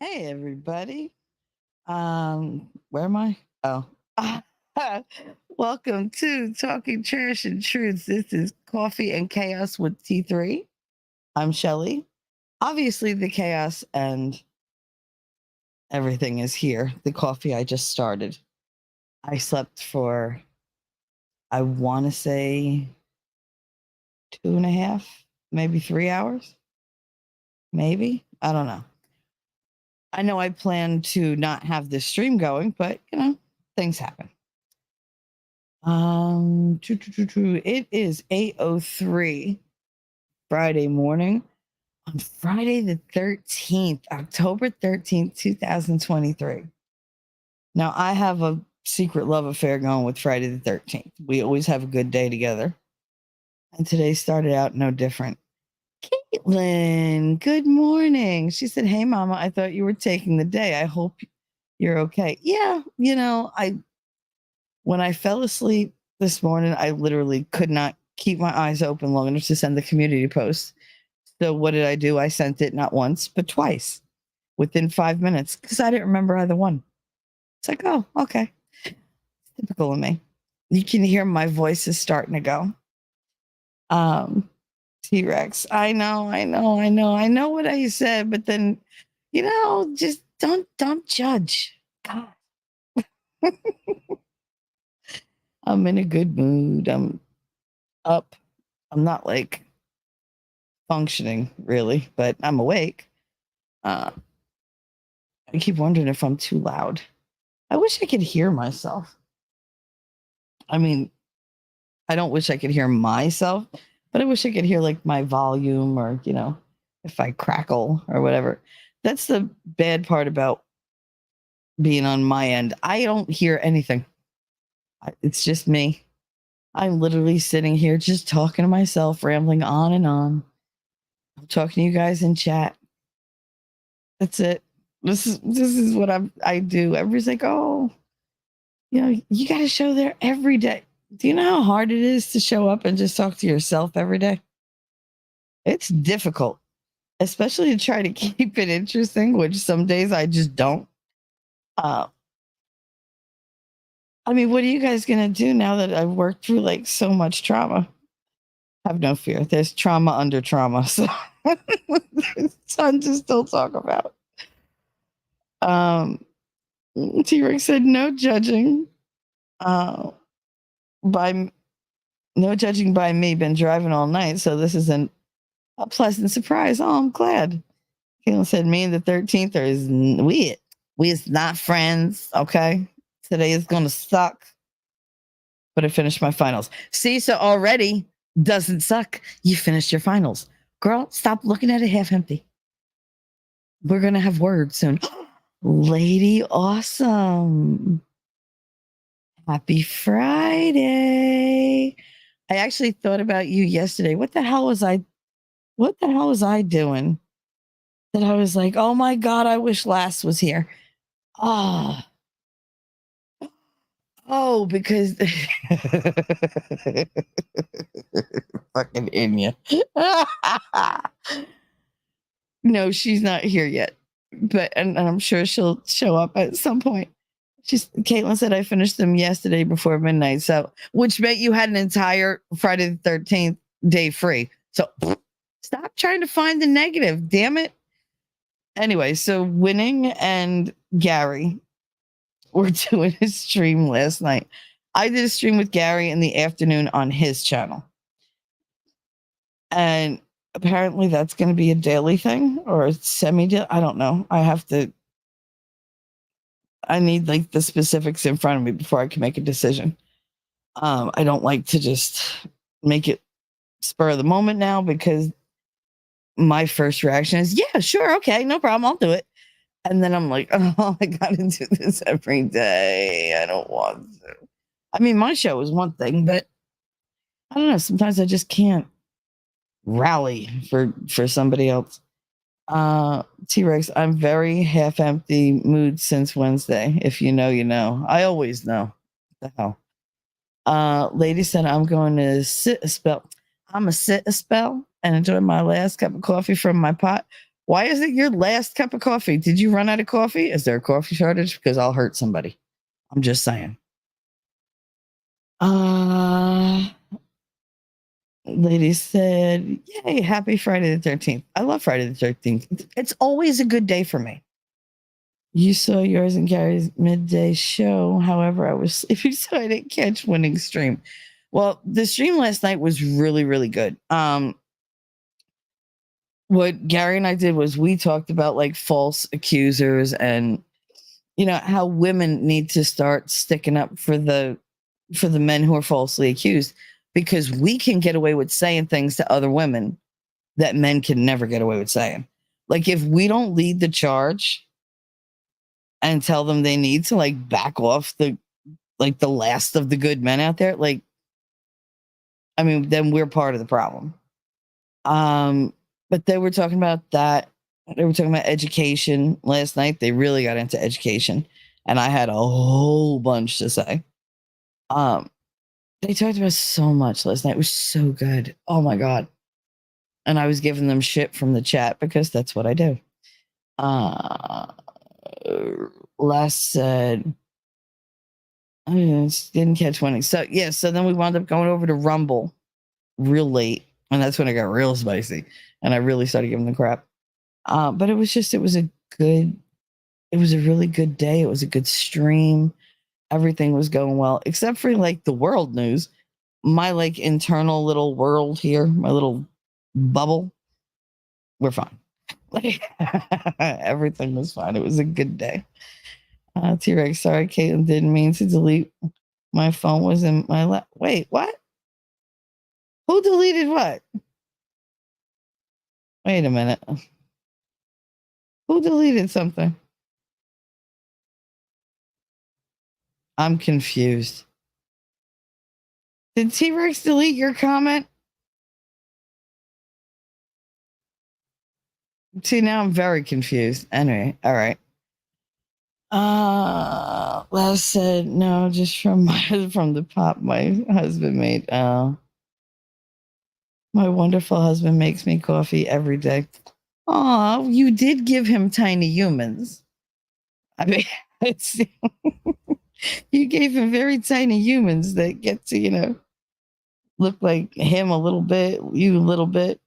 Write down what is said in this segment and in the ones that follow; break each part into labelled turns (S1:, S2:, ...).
S1: Hey everybody. Where am I? Oh. Welcome to Talking Trash and Truths. This is Coffee and Chaos with T3. I'm Shelly. Obviously the chaos and everything is here. The coffee I just started. I slept for I want to say 2.5, maybe 3 hours. Maybe. I don't know. I know I plan to not have this stream going, but things happen. It is 8:03 Friday morning on Friday the 13th, October 13th, 2023. Now I have a secret love affair going with Friday the 13th. We always have a good day together. And today started out no different. Caitlin, good morning. She said, "Hey mama, I thought you were taking the day. I hope you're okay." Yeah, I when I fell asleep this morning, I literally could not keep my eyes open long enough to send the community post. So what did I do? I sent it not once, but twice within 5 minutes because I didn't remember either one. It's like, oh, okay. Typical of me. You can hear my voice is starting to go. T-Rex. I know what I said, but then, just don't judge. God. I'm in a good mood. I'm up. I'm not like functioning really, but I'm awake. I keep wondering if I'm too loud. I wish I could hear myself. I mean, I don't wish I could hear myself, but I wish I could hear like my volume or, if I crackle or whatever. That's the bad part about being on my end. I don't hear anything. It's just me. I'm literally sitting here just talking to myself, rambling on and on. I'm talking to you guys in chat. That's it. This is what I do. Everybody's like, oh, you got to show there every day. Do you know how hard it is to show up and just talk to yourself every day? It's difficult, especially to try to keep it interesting, which some days I just don't. Uh, I mean, what are you guys going to do now that I've worked through like so much trauma? Have no fear. There's trauma under trauma. So it's fun to still talk about. Um, T-Rex said, no judging. By no judging by me, been driving all night, so this isn't a pleasant surprise. Oh, I'm glad. Caitlin said, me and the 13th we is not friends. Okay. Today is gonna suck. But I finished my finals. See, so already doesn't suck. You finished your finals. Girl, stop looking at it half empty. We're gonna have words soon. Lady Awesome. Happy Friday. I actually thought about you yesterday. What the hell was I doing? That I was like, oh my God, I wish Lass was here. Oh, because fucking Inya. No, she's not here yet. But and I'm sure she'll show up at some point. Caitlin said I finished them yesterday before midnight. So which meant you had an entire Friday the 13th day free. So stop trying to find the negative. Damn it. Anyway, so Winning and Gary were doing a stream last night. I did a stream with Gary in the afternoon on his channel. And apparently that's going to be a daily thing or a semi-daily. I don't know. I need like the specifics in front of me before I can make a decision. I don't like to just make it spur of the moment now because my first reaction is, yeah, sure. Okay. No problem. I'll do it. And then I'm like, oh, I got to do this every day. I don't want to. I mean, my show is one thing, but I don't know. Sometimes I just can't rally for somebody else. T-Rex, I'm very half empty mood since Wednesday. If you know, you know. I always know. What the hell? Lady said I'm going to sit a spell. I'm gonna sit a spell and enjoy my last cup of coffee from my pot. Why is it your last cup of coffee? Did you run out of coffee? Is there a coffee shortage? Because I'll hurt somebody. I'm just saying. Uh Lady said, "Yay, happy Friday the 13th." I love Friday the 13th. It's always a good day for me. You saw yours and Gary's midday show. However, I was sleeping, so I didn't catch winning stream. Well, the stream last night was really, really good. What Gary and I did was we talked about like false accusers and how women need to start sticking up for the men who are falsely accused because we can get away with saying things to other women that men can never get away with saying. Like if we don't lead the charge and tell them they need to like back off the last of the good men out there, like I mean, then we're part of the problem. But they were talking about that. They were talking about education last night. They really got into education, and I had a whole bunch to say. They talked about so much last night. It was so good. Oh my god! And I was giving them shit from the chat because that's what I do. Les said, I didn't catch winning. So yeah, so then we wound up going over to Rumble real late, and that's when it got real spicy, and I really started giving them crap. But it was a really good day. It was a good stream. Everything was going well, except for like the world news. My like internal little world here, my little bubble, we're fine. Like everything was fine. It was a good day. T-Rex, sorry, Caitlin didn't mean to delete. My phone was in my lap. Wait, what? Who deleted what? Wait a minute. Who deleted something? I'm confused. Did T-Rex delete your comment? See, now I'm very confused. Anyway, all right. Les said no, just from the pop my husband made. My wonderful husband makes me coffee every day. Oh, you did give him tiny humans. I mean, it's you gave him very tiny humans that get to, look like him a little bit, you a little bit.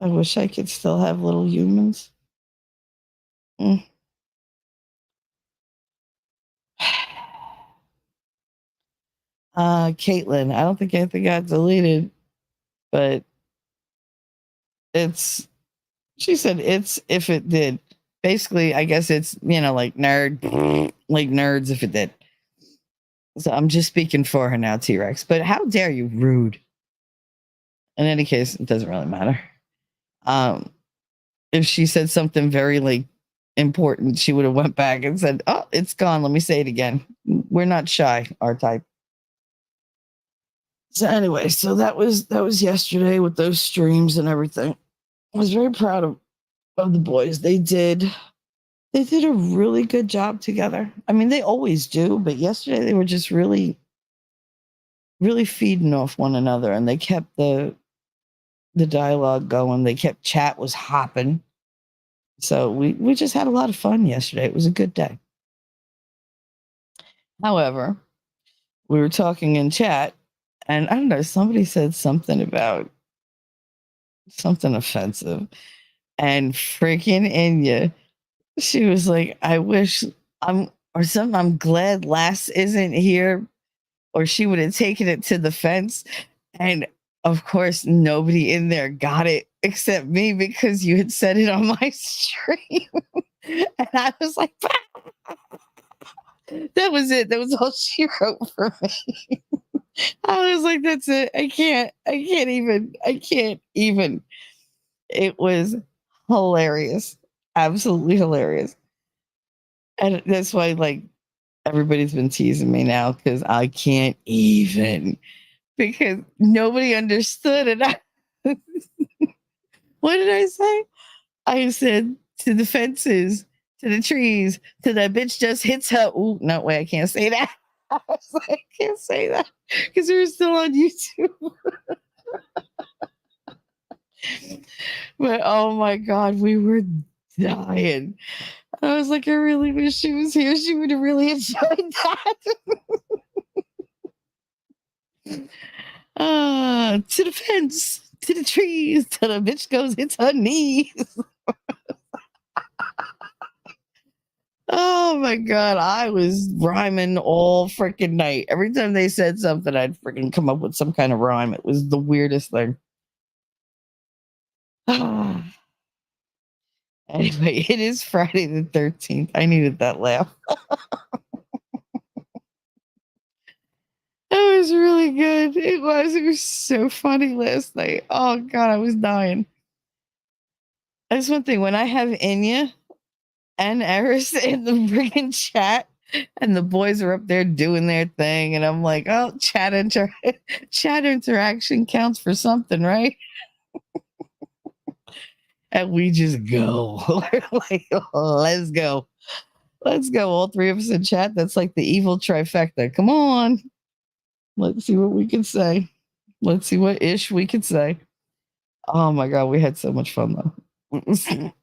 S1: I wish I could still have little humans. Mm. Caitlin, I don't think anything got deleted, but it's she said it's if it did. Basically, I guess it's like nerd like nerds if it did. So I'm just speaking for her now, T-Rex. But how dare you rude? In any case, it doesn't really matter. If she said something very like important, she would have went back and said, "Oh, it's gone. Let me say it again." We're not shy, our type. So anyway, so that was yesterday with those streams and everything. I was very proud of the boys. They did a really good job together. I mean, they always do, but yesterday they were just really, really feeding off one another, and they kept the dialogue going. They kept chat was hopping. So we just had a lot of fun yesterday. It was a good day. However, we were talking in chat, and I don't know, somebody said something about something offensive, and freaking Inya, she was like, "I wish I'm glad Lass isn't here, or she would have taken it to the fence." And of course, nobody in there got it except me because you had said it on my stream. And I was like, that was it. That was all she wrote for me. I was like, that's it. I can't even. It was hilarious. Absolutely hilarious. And that's why, like, everybody's been teasing me now because I can't even, because nobody understood it. What did I say? I said to the fences, to the trees, to that bitch just hits her. Ooh, no way, I can't say that. I was like, I can't say that because we were still on YouTube. But oh my god, we were dying. I was like, I really wish she was here. She would have really enjoyed that. To the fence, to the trees, till the bitch goes hits her knees. Oh my god, I was rhyming all freaking night. Every time they said something, I'd freaking come up with some kind of rhyme. It was the weirdest thing. Anyway, it is Friday the 13th. I needed that laugh. It was really good. It was. It was so funny last night. Oh god, I was dying. That's one thing. When I have Inya and Eris in the freaking chat, and the boys are up there doing their thing, and I'm like, oh, chat interaction counts for something, right? And we just go. Like, let's go. Let's go. All three of us in chat. That's like the evil trifecta. Come on. Let's see what we can say. Let's see what ish we could say. Oh my god, we had so much fun though.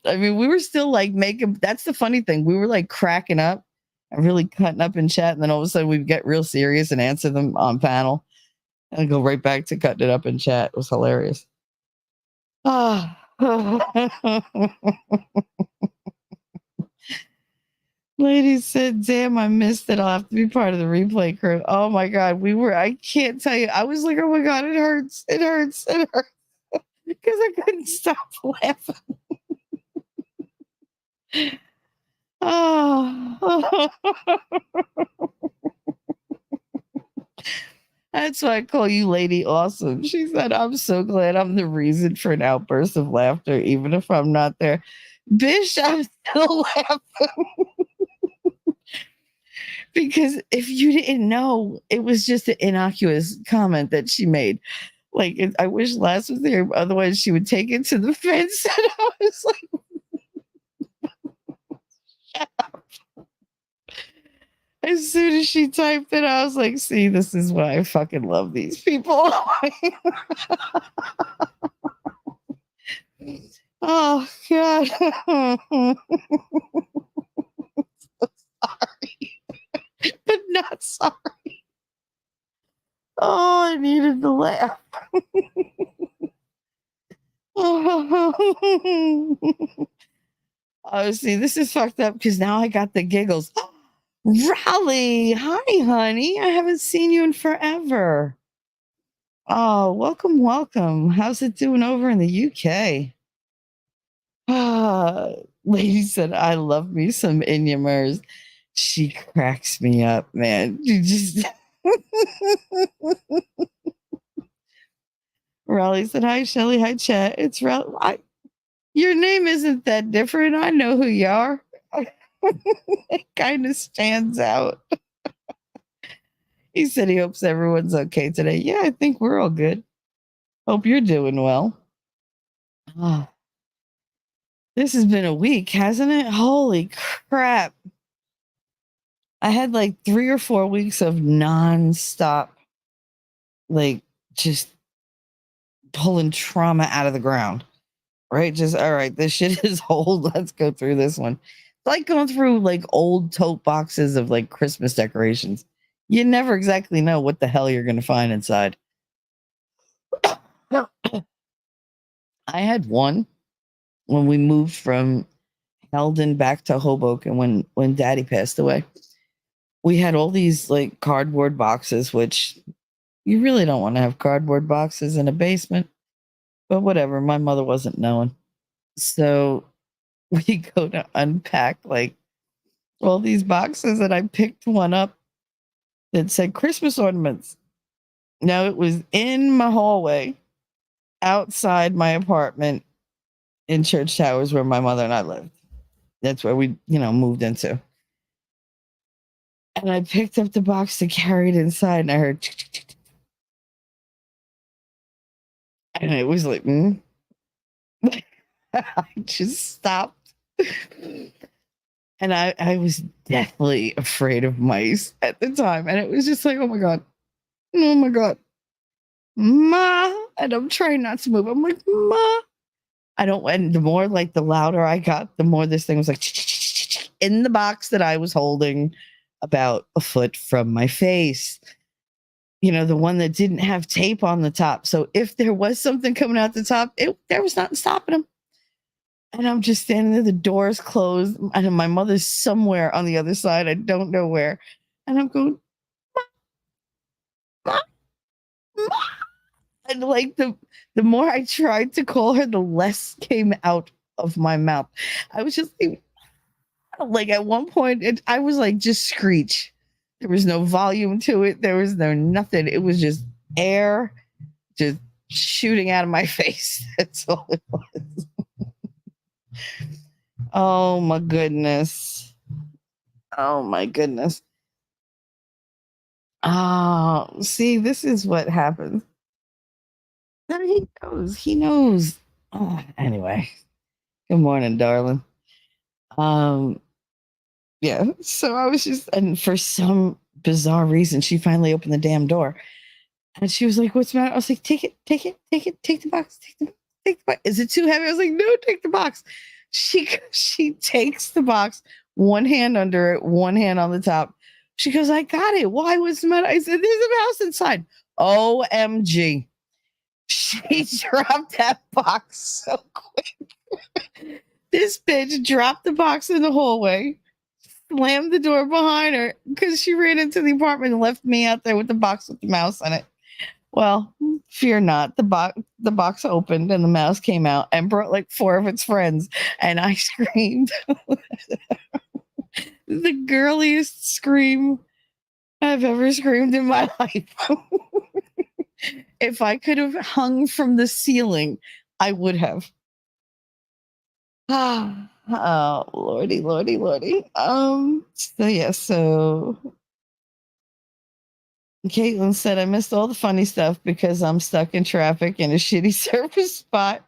S1: I mean, we were still like making. That's the funny thing. We were like cracking up and really cutting up in chat, and then all of a sudden we'd get real serious and answer them on panel, and go right back to cutting it up in chat. It was hilarious. Ah. Lady said, "Damn, I missed it. I'll have to be part of the replay crew." Oh my god, we were. I can't tell you. I was like, "Oh my god, it hurts. It hurts. It hurts," because I couldn't stop laughing. Oh, that's why I call you Lady Awesome. She said, "I'm so glad I'm the reason for an outburst of laughter, even if I'm not there." Bish, I'm still laughing because if you didn't know, it was just an innocuous comment that she made. Like, I wish Lass was there, otherwise she would take it to the fence. And I was like, as soon as she typed it, I was like, see, this is why I fucking love these people. Oh, God. Sorry, but not sorry. Oh, I needed to laugh. Oh, see, this is fucked up because now I got the giggles. Raleigh, hi, honey. I haven't seen you in forever. Oh, welcome, welcome. How's it doing over in the UK? Ah, lady said, I love me some Inyamers. She cracks me up, man. She just Raleigh said, hi, Shelly. Hi, chat. It's Raleigh. Your name isn't that different. I know who you are. It kind of stands out. He said he hopes everyone's okay today. Yeah, I think we're all good. Hope you're doing well. Oh, this has been a week, hasn't it? Holy crap. I had like 3 or 4 weeks of nonstop, like just pulling trauma out of the ground, right? Just, all right, this shit is old. Let's go through this one. It's like going through like old tote boxes of like Christmas decorations. You never exactly know what the hell you're going to find inside. I had one when we moved from Eldon back to Hoboken when Daddy passed away. We had all these like cardboard boxes, which you really don't want to have cardboard boxes in a basement, but whatever. My mother wasn't knowing, so we go to unpack like all these boxes, and I picked one up that said Christmas ornaments. Now it was in my hallway outside my apartment in Church Towers where my mother and I lived. That's where we, moved into. And I picked up the box to carry it inside, and I heard, and it was like, I just stopped. And I was deathly afraid of mice at the time. And it was just like, oh my God, Ma. And I'm trying not to move. I'm like, Ma. I don't, and the more like the louder I got, the more this thing was like in the box that I was holding about a foot from my face. The one that didn't have tape on the top. So if there was something coming out the top, there was nothing stopping him. And I'm just standing there, the door's closed, and my mother's somewhere on the other side. I don't know where. And I'm going, "Mom, Mom." And like the more I tried to call her, the less came out of my mouth. I was just like at one point, I was like, just screech. There was no volume to it. There was no nothing. It was just air just shooting out of my face. That's all it was. Oh my goodness. Oh my goodness. Oh, see, this is what happens. He knows. He knows. Anyway, good morning, darling. Um, yeah. So I was just, and for some bizarre reason, she finally opened the damn door, and she was like, "What's the matter?" I was like, "Take it, take it, take it, take the box, take the box. Is it too heavy?" I was like, "No, take the box." She takes the box, one hand under it, one hand on the top. She goes, "I got it. Why? What's the matter?" I said, "There's a mouse inside." OMG. She dropped that box so quick. This bitch dropped the box in the hallway, slammed the door behind her because she ran into the apartment and left me out there with the box with the mouse in it. Well, fear not. The box opened and the mouse came out and brought like four of its friends, and I screamed. The girliest scream I've ever screamed in my life. If I could have hung from the ceiling, I would have. Oh, lordy, lordy, lordy. So yeah, so Caitlin said I missed all the funny stuff because I'm stuck in traffic in a shitty service spot.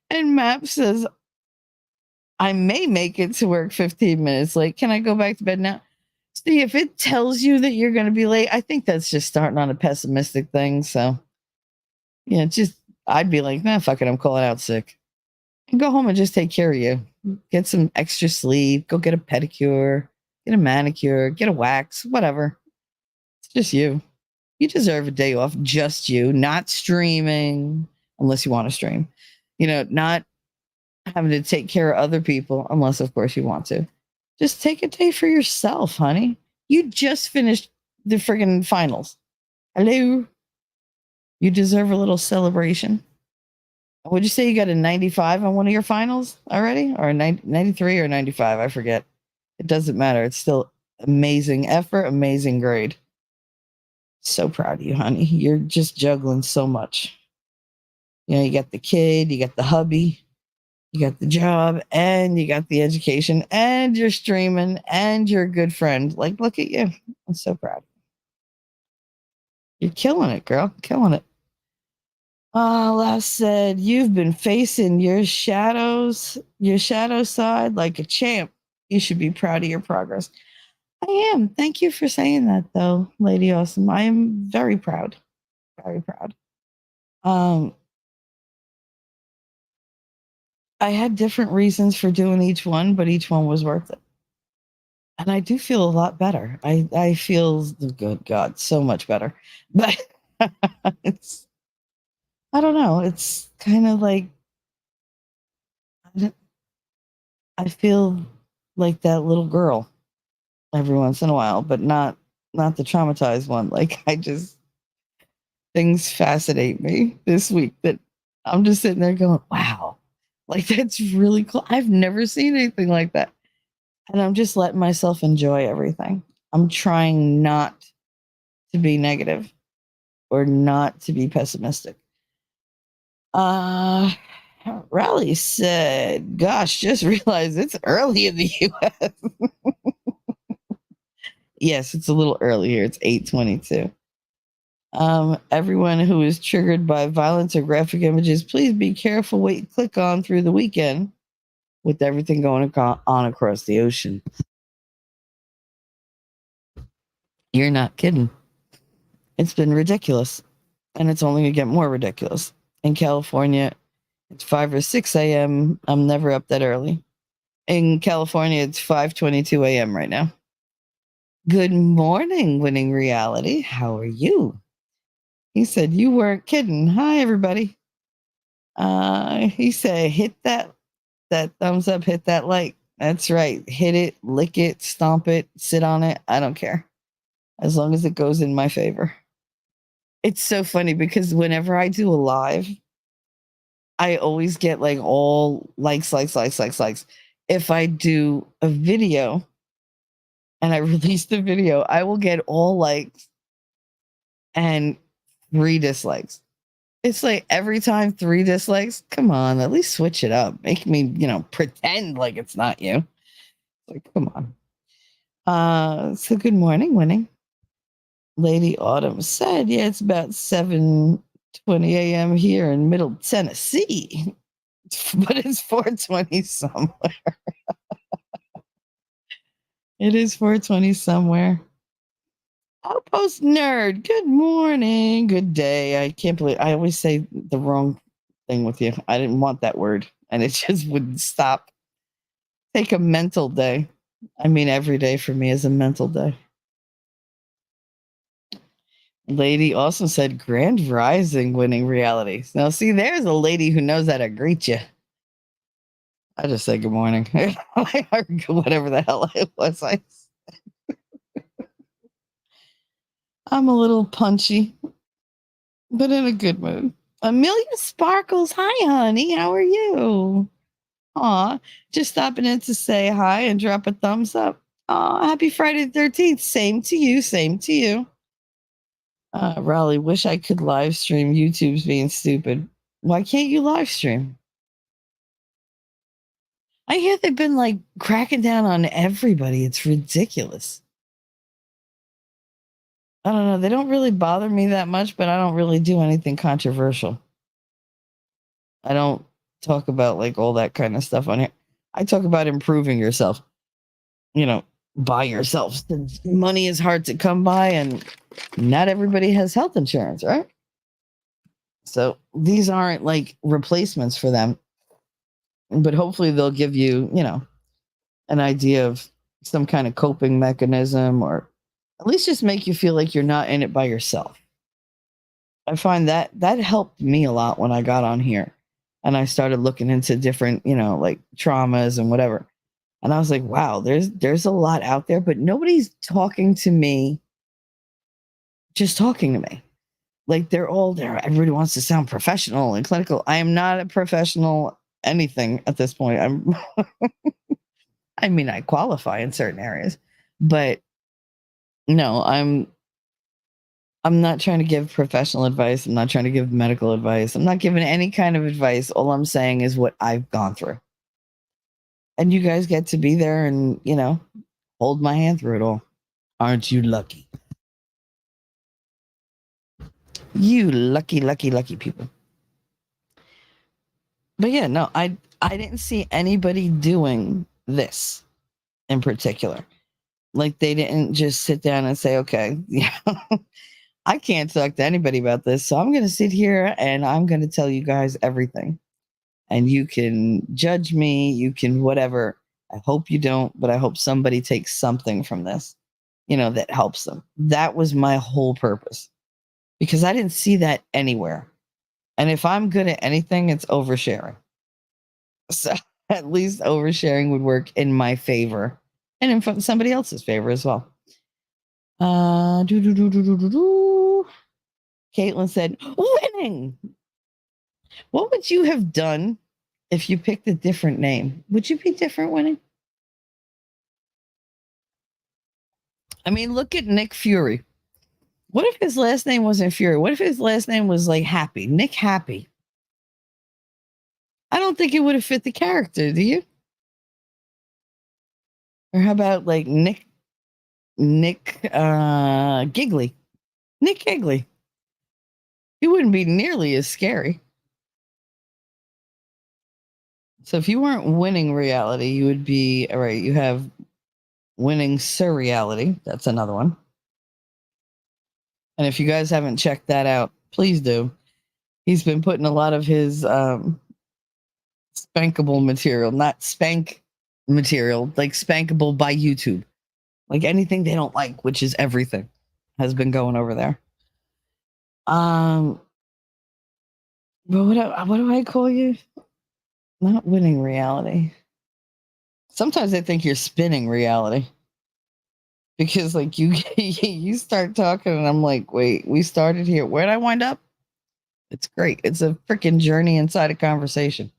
S1: And Map says I may make it to work 15 minutes late. Can I go back to bed now? See, if it tells you that you're going to be late, I think that's just starting on a pessimistic thing. So, yeah, just I'd be like, nah, fuck it, I'm calling out sick. And go home and just take care of you. Get some extra sleep, go get a pedicure, get a manicure, get a wax, whatever. It's just you. You deserve a day off, just you, not streaming unless you want to stream. Not having to take care of other people unless of course you want to. Just take a day for yourself, honey. You just finished the friggin' finals. Hello. You deserve a little celebration. Would you say you got a 95 on one of your finals already? Or 93 or 95? I forget. It doesn't matter. It's still amazing effort, amazing grade. So proud of you, honey. You're just juggling so much. You got the kid, you got the hubby, you got the job, and you got the education, and you're streaming, and you're a good friend. Like, look at you. I'm so proud. You're killing it, girl. Killing it. Lass said, you've been facing your shadow side like a champ. You should be proud of your progress. I am. Thank you for saying that, though, Lady Awesome. I am very proud. Very proud. I had different reasons for doing each one, but each one was worth it. And I do feel a lot better. I feel, good God, so much better. But it's, I don't know. It's kind of like, I feel like that little girl every once in a while, but not the traumatized one. Like things fascinate me this week that I'm just sitting there going, wow, like that's really cool. I've never seen anything like that. And I'm just letting myself enjoy everything. I'm trying not to be negative or not to be pessimistic. Raleigh said, gosh, just realized it's early in the US. Yes, it's a little early here. It's 8:22. Everyone who is triggered by violence or graphic images, please be careful what you click on through the weekend with everything going on across the ocean. You're not kidding. It's been ridiculous. And it's only going to get more ridiculous. In California, It's 5 or 6 a.m. I'm never up that early. In California, it's 5:22 a.m. right now. Good morning, Winning Reality. How are you? He said, you weren't kidding. Hi, everybody. He said, hit that thumbs up, hit that like. That's right. Hit it, lick it, stomp it, sit on it. I don't care. As long as it goes in my favor. It's so funny because whenever I do a live, I always get like all likes, likes, likes, likes, likes. If I do a video and I release the video, I will get all likes and 3 dislikes. It's like every time 3 dislikes. Come on, at least switch it up. Make me, pretend like it's not you. Like, come on. So good morning, Winning. Lady Autumn said, yeah, it's about 7:20 a.m. here in Middle Tennessee. But it's 4:20 somewhere. It is 4:20 somewhere. Outpost nerd. Good morning. Good day. I can't believe I always say the wrong thing with you. I didn't want that word, and it just wouldn't stop. Take a mental day. I mean, every day for me is a mental day. Lady also said Grand Rising, Winning Reality. Now, see, there's a lady who knows how to greet you. I just say good morning. Whatever the hell it was. I'm a little punchy, but in a good mood. Amelia Sparkles. Hi, honey. How are you? Aw, just stopping in to say hi and drop a thumbs up. Aw, happy Friday the 13th. Same to you. Same to you. Raleigh, wish I could live stream. YouTube's being stupid. Why can't you live stream? I hear they've been like cracking down on everybody. It's ridiculous. I don't know. They don't really bother me that much, but I don't really do anything controversial. I don't talk about like all that kind of stuff on here. I talk about improving yourself, by yourself. Since money is hard to come by and not everybody has health insurance, right? So these aren't like replacements for them, but hopefully they'll give you, an idea of some kind of coping mechanism or at least just make you feel like you're not in it by yourself. I find that helped me a lot when I got on here and I started looking into different, like traumas and whatever. And I was like, wow, there's a lot out there, but nobody's talking to me, just talking to me. Like they're all there. Everybody wants to sound professional and clinical. I am not a professional anything at this point. I mean, I qualify in certain areas, but no, I'm not trying to give professional advice. I'm not trying to give medical advice. I'm not giving any kind of advice. All I'm saying is what I've gone through. And you guys get to be there and, hold my hand through it all. Aren't you lucky? You lucky, lucky, lucky people. But yeah, no, I didn't see anybody doing this in particular. Like they didn't just sit down and say, okay, yeah, I can't talk to anybody about this. So I'm going to sit here and I'm going to tell you guys everything. And you can judge me, you can whatever. I hope you don't, but I hope somebody takes something from this, that helps them. That was my whole purpose because I didn't see that anywhere. And if I'm good at anything, it's oversharing. So at least oversharing would work in my favor and in somebody else's favor as well. Caitlin said, winning. What would you have done if you picked a different name? Would you be different, Winning? I mean, look at Nick Fury. What if his last name wasn't Fury? What if his last name was like Happy? Nick Happy. I don't think it would have fit the character, do you? Or how about like Nick Giggly? Nick Giggly. He wouldn't be nearly as scary. So if you weren't winning reality, you would be all right. You have winning surreality. That's another one. And if you guys haven't checked that out, please do. He's been putting a lot of his Spankable material, not spank material, like spankable by YouTube. Like anything they don't like, which is everything, has been going over there. Um, but what do I call you? Not winning reality. Sometimes I think you're spinning reality because like you start talking and I'm like, wait, we started here. Where'd I wind up? It's great. It's a freaking journey inside a conversation.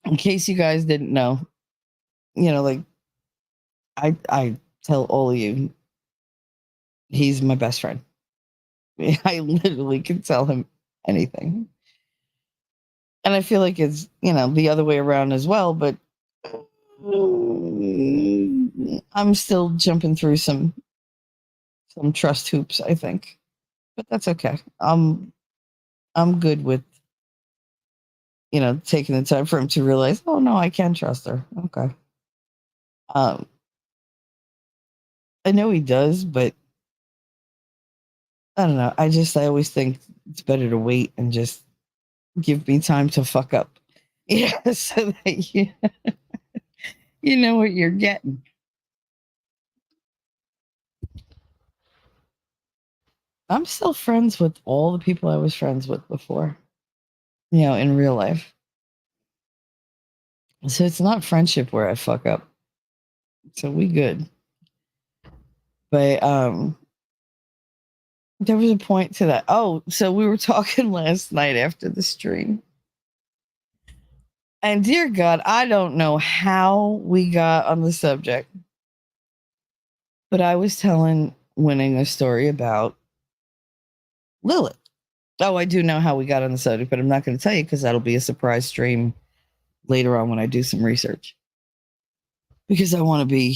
S1: In case you guys didn't know, like I tell all of you, he's my best friend. I literally can tell him anything. And I feel like it's, the other way around as well, but I'm still jumping through some trust hoops, I think. But that's okay. I'm good with, taking the time for him to realize, oh no, I can trust her. Okay. Um I know he does, but I don't know. I always think it's better to wait and just give me time to fuck up. Yeah, so that you know what you're getting. I'm still friends with all the people I was friends with before, in real life. So it's not friendship where I fuck up. So we good. But there was a point to that. Oh, so we were talking last night after the stream. And dear God, I don't know how we got on the subject. But I was telling Winning a story about Lilith. Oh, I do know how we got on the subject, but I'm not going to tell you because that'll be a surprise stream later on when I do some research. Because I want to be,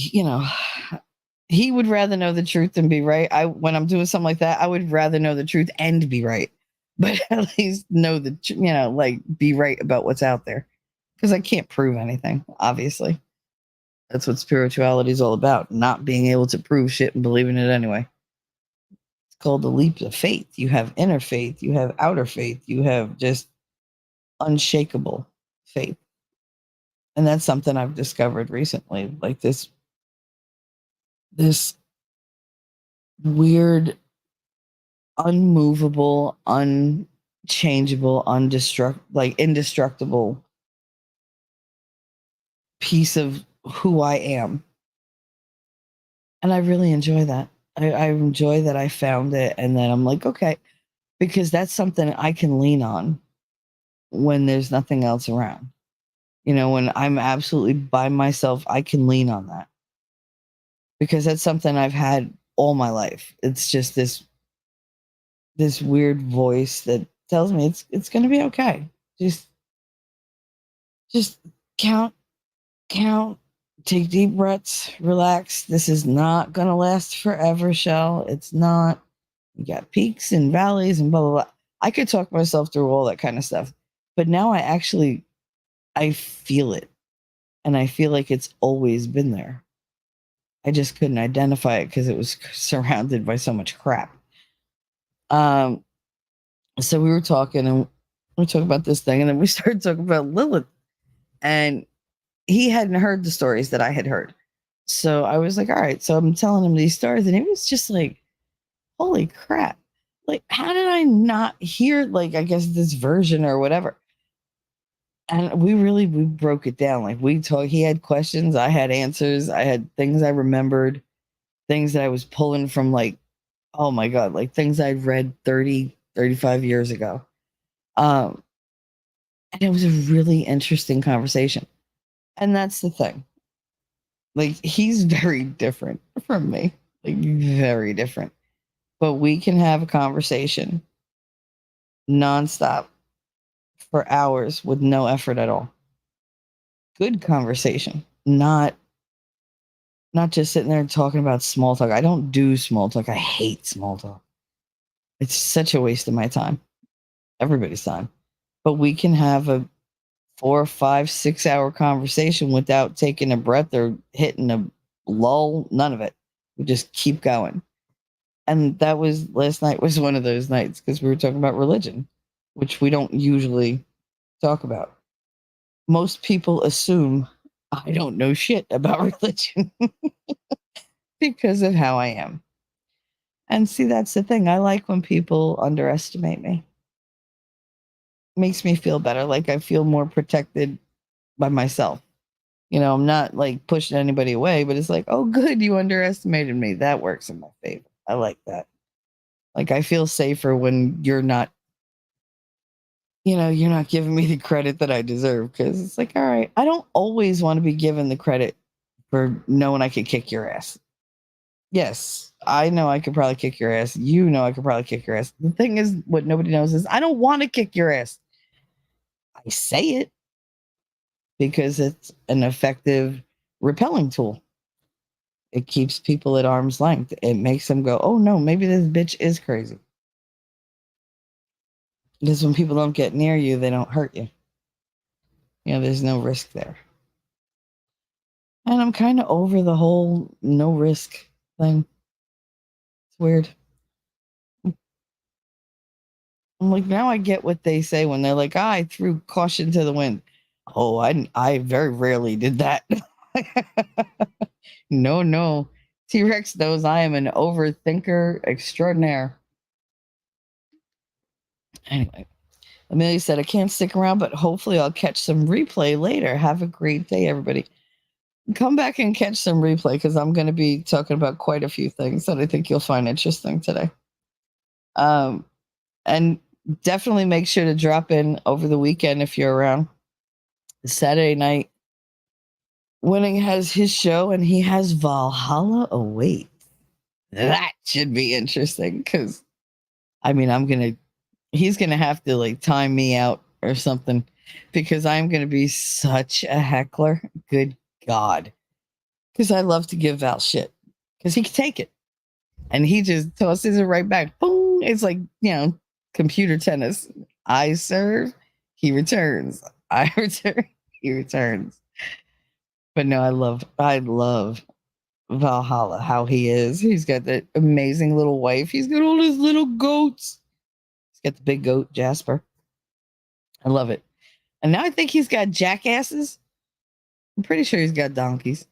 S1: he would rather know the truth than be right. When I'm doing something like that, I would rather know the truth and be right, but at least know like be right about what's out there. Because I can't prove anything, obviously. That's what spirituality is all about, not being able to prove shit and believing it anyway. It's called the leap of faith. You have inner faith, you have outer faith, you have just unshakable faith. And that's something I've discovered recently, like this weird, unmovable, unchangeable, indestructible piece of who I am. And I really enjoy that. I enjoy that I found it and then I'm like, okay, because that's something I can lean on when there's nothing else around. When I'm absolutely by myself, I can lean on that because that's something I've had all my life. It's just this weird voice that tells me it's going to be okay. Just count, take deep breaths, relax. This is not going to last forever, Shell. It's not. You got peaks and valleys and blah blah blah. I could talk myself through all that kind of stuff, but now I feel it, and I feel like it's always been there. I just couldn't identify it because it was surrounded by so much crap. Um, so we were talking and we talked about this thing, and then we started talking about Lilith, and he hadn't heard the stories that I had heard. So I was like, all right. So I'm telling him these stories, and he was just like, holy crap. Like, how did I not hear, like, I guess this version or whatever? And we broke it down. Like, we talked, he had questions, I had answers, I had things I remembered, things that I was pulling from, like, oh my God, like things I'd read 30, 35 years ago. And it was a really interesting conversation. And that's the thing. Like, he's very different from me, like, very different. But we can have a conversation nonstop for hours with no effort at all. Good conversation, not just sitting there talking about small talk. I don't do small talk. I hate small talk. It's such a waste of my time, everybody's time. But we can have a 4, 5, 6 hour conversation without taking a breath or hitting a lull. None of it. We just keep going. And that was last night was one of those nights because we were talking about religion, which we don't usually talk about. most people assume I don't know shit about religion because of how I am. And see, that's the thing. I like when people underestimate me. Makes me feel better. Like I feel more protected by myself. I'm not like pushing anybody away, but it's like, oh, good, you underestimated me. That works in my favor. I like that. Like I feel safer when you're not giving me the credit that I deserve because it's like, all right, I don't always want to be given the credit for knowing I could kick your ass. Yes, I know I could probably kick your ass. You know I could probably kick your ass. The thing is, what nobody knows is I don't want to kick your ass. I say it because it's an effective repelling tool. It keeps people at arm's length. It makes them go, oh no, maybe this bitch is crazy. Because when people don't get near you, they don't hurt you. There's no risk there. And I'm kind of over the whole no risk thing. It's weird. I'm like, now I get what they say when they're like, I threw caution to the wind. Oh, I very rarely did that. No, no. T Rex knows I am an overthinker extraordinaire. Anyway, Amelia said, I can't stick around, but hopefully I'll catch some replay later. Have a great day, everybody. Come back and catch some replay because I'm going to be talking about quite a few things that I think you'll find interesting today. And definitely make sure to drop in over the weekend if you're around. Saturday night, Winning has his show and he has Valhalla Await. That should be interesting because he's gonna have to like time me out or something because I'm gonna be such a heckler. Good God. Because I love to give Val shit because he can take it and he just tosses it right back. Boom. It's like, computer tennis. I serve, he returns. I return, he returns. But no, I love Valhalla, how he is. He's got that amazing little wife. He's got all his little goats. He's got the big goat, Jasper. I love it. And now I think he's got jackasses. I'm pretty sure he's got donkeys.